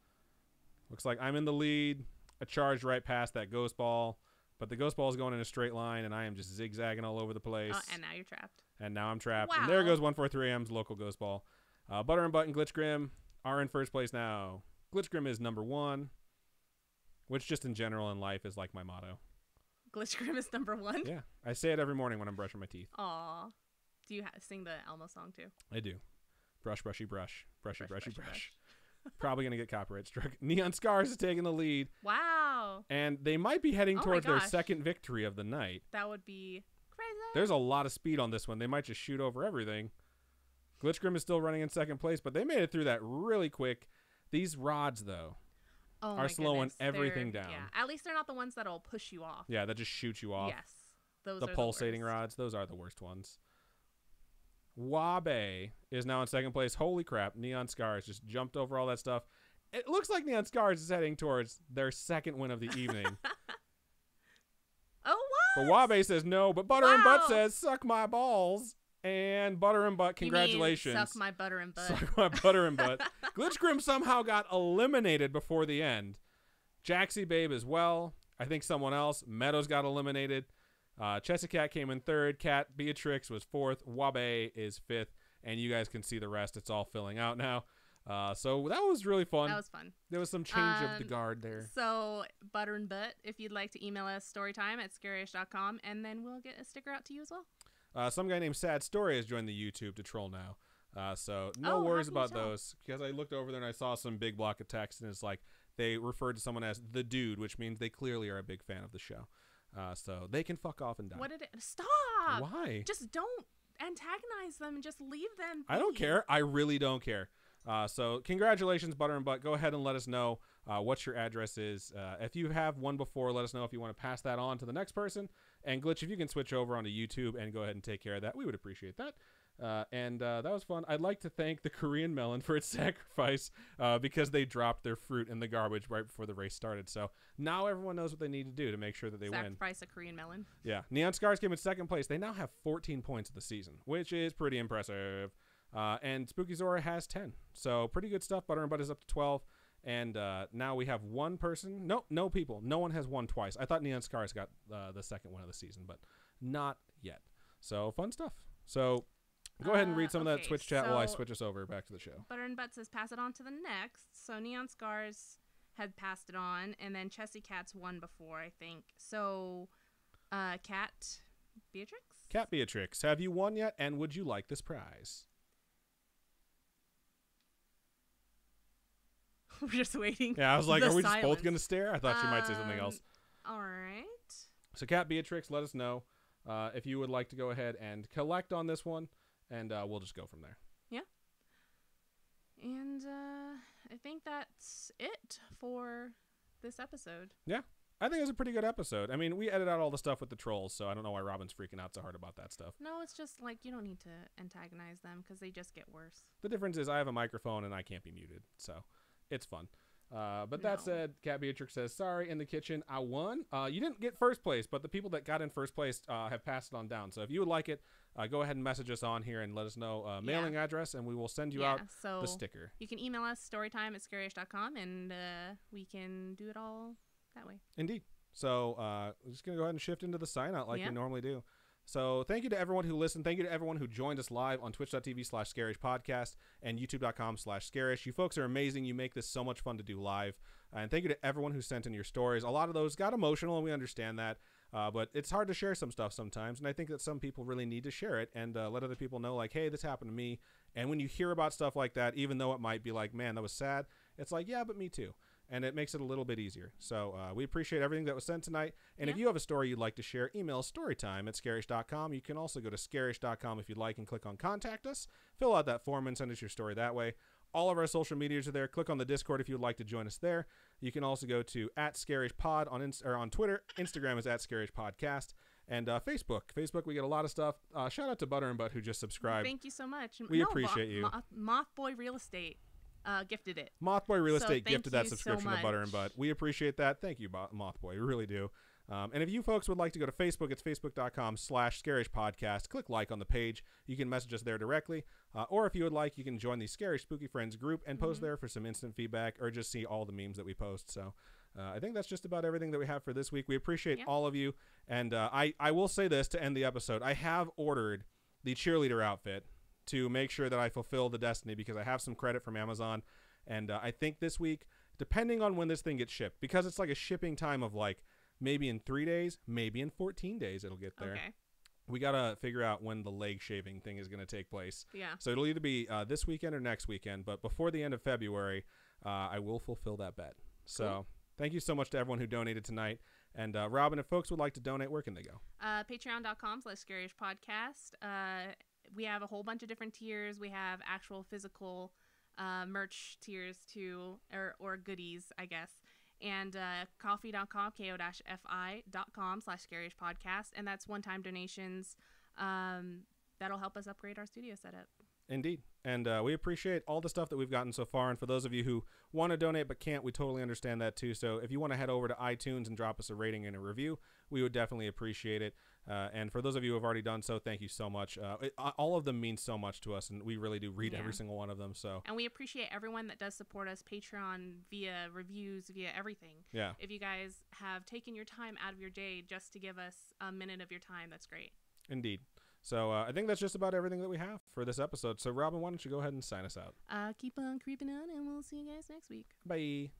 Looks like I'm in the lead. I charged right past that ghost ball, but the ghost ball is going in a straight line, and I am just zigzagging all over the place. And now you're trapped. And now I'm trapped. Wow. And there goes 143M's local ghost ball. Butter and Butt and Glitch Grim are in first place now. Glitch Grim is number 1. which just in general in life is like my motto. Glitch Grimace number 1. Yeah, I say it every morning when I'm brushing my teeth. Aw. Do you sing the Elmo song too? I do. Brush, brushy, brush. Brushy, brushy, Brush. brush. Probably going to get copyright struck. Neon Scars is taking the lead. Wow. And they might be heading Oh my towards their gosh. second victory of the night. That would be crazy. There's a lot of speed on this one. They might just shoot over everything. Glitch Grim is still running in second place, but they made it through that really quick. These rods, though, Oh are my slowing goodness. everything They're- down. Yeah. At least they're not the ones that'll push you off. Yeah, that just shoots you off. Yes. Those The are pulsating the worst. rods, those are the worst ones. Wabe is now in second place. Holy crap, Neon Scars just jumped over all that stuff. It looks like Neon Scars is heading towards their second win of the evening. Oh, But what? Wabe says no, but Butter and Butt Wow. says suck my balls. And Butter and Butt, You mean congratulations. suck my butter and butt. Suck my butter and butt. Glitch Grim somehow got eliminated before the end. Jaxie Babe as well. I think someone else. Meadows got eliminated. Chessy Cat came in third. Cat Beatrix was fourth. Wabe is fifth. And you guys can see the rest. It's all filling out now. So that was really fun. That was fun. There was some change of the guard there. So, Butter and Butt, if you'd like to email us storytime@scarish.com, and then we'll get a sticker out to you as well. Some guy named Sad Story has joined the YouTube to troll now. So no Oh, how worries can you about tell? those, because I looked over there and I saw some big block of text, and it's like they referred to someone as the dude, which means they clearly are a big fan of the show. So they can fuck off and die. What did it? Stop! Why? Just don't antagonize them and just leave them. I don't be. care. I really don't care. So congratulations, Butter and Butt. Go ahead and let us know what your address is. If you have one before, let us know if you want to pass that on to the next person. And Glitch, if you can switch over onto YouTube and go ahead and take care of that, we would appreciate that. And that was fun. I'd like to thank the Korean melon for its sacrifice because they dropped their fruit in the garbage right before the race started. So now everyone knows what they need to do to make sure that they win. Sacrifice a Korean melon. Yeah. Neon Scars came in second place. They now have 14 points of the season, which is pretty impressive. And Spooky Zora has 10. So pretty good stuff. Butter and Butt is up to 12. And now we have one person. No people. No one has won twice. I thought Neon Scars got the second one of the season, but not yet. So fun stuff. So go ahead and read some of that okay, Twitch chat while I so- switch us over back to the show. Butter and Butt says pass it on to the next. So Neon Scars had passed it on, and then Chessy Cat's won before, I think. So, Cat Beatrix? Cat Beatrix, have you won yet? And would you like this prize? We're just waiting. Yeah, I was like, The are we just both silence. going to stare? I thought she might say something else. All right. So Cat Beatrix, let us know if you would like to go ahead and collect on this one, and we'll just go from there. And I think that's it for this episode. I think it was a pretty good episode. I mean, we edited out all the stuff with the trolls, so I don't know why Robin's freaking out so hard about that stuff. No, it's just like you don't need to antagonize them because they just get worse. The difference is I have a microphone and I can't be muted, so it's fun. But that No. said, Cat Beatrix says, sorry, in the kitchen, I won. You didn't get first place, but the people that got in first place have passed it on down. So if you would like it, go ahead and message us on here and let us know mailing address, and we will send you out so the sticker. you can email us storytime@scarish.com, and we can do it all that way. Indeed. So we're just going to go ahead and shift into the sign out like Yeah. we normally do. So thank you to everyone who listened. Thank you to everyone who joined us live on twitch.tv/scarishpodcast and youtube.com/scarish. You folks are amazing. You make this so much fun to do live. And thank you to everyone who sent in your stories. A lot of those got emotional, and we understand that. But it's hard to share some stuff sometimes. And I think that some people really need to share it and let other people know, like, hey, this happened to me. And when you hear about stuff like that, even though it might be like, man, that was sad, it's like, yeah, but me too. And it makes it a little bit easier. So we appreciate everything that was sent tonight. And if you have a story you'd like to share, email storytime@scarish.com. You can also go to scarish.com if you'd like and click on Contact Us. Fill out that form and send us your story that way. All of our social medias are there. Click on the Discord if you would like to join us there. You can also go to @ScarishPod on Twitter. Instagram is @ScarishPodcast. And Facebook. Facebook, we get a lot of stuff. Shout out to Butter and Butt who just subscribed. Thank you so much. We appreciate you. Mothboy Real Estate gifted it. Mothboy Real So Estate thank gifted that you so subscription to Butter and much. Butt. We appreciate that. Thank you, Mothboy. We really do. And if you folks would like to go to Facebook, it's facebook.com/scarishpodcast. Click like on the page. You can message us there directly. Or if you would like, you can join the Scarish Spooky Friends group and post there for some instant feedback or just see all the memes that we post. So I think that's just about everything that we have for this week. We appreciate all of you. And I will say this to end the episode. I have ordered the cheerleader outfit to make sure that I fulfill the destiny because I have some credit from Amazon. And I think this week depending on when this thing gets shipped, because it's like a shipping time of like maybe in 3 days, maybe in 14 days it'll get there. Okay. We got to figure out when the leg shaving thing is going to take place. Yeah. So it'll either be this weekend or next weekend, but before the end of February, I will fulfill that bet. So Cool. Thank you so much to everyone who donated tonight. And Robin, if folks would like to donate, where can they go? Patreon.com/scarishpodcast. We have a whole bunch of different tiers. We have actual physical merch tiers too, or goodies, I guess. And coffee.com, ko-fi.com/scarishpodcast. And that's one-time donations that'll help us upgrade our studio setup. Indeed. And we appreciate all the stuff that we've gotten so far. And for those of you who want to donate but can't, we totally understand that too. So if you want to head over to iTunes and drop us a rating and a review, we would definitely appreciate it. And for those of you who have already done so, thank you so much. All of them mean so much to us, and we really do read every single one of them. So, and we appreciate everyone that does support us, Patreon, via reviews, via everything. Yeah. If you guys have taken your time out of your day just to give us a minute of your time, that's great. Indeed. So I think that's just about everything that we have for this episode. So Robin, why don't you go ahead and sign us out? Keep on creeping on, and we'll see you guys next week. Bye.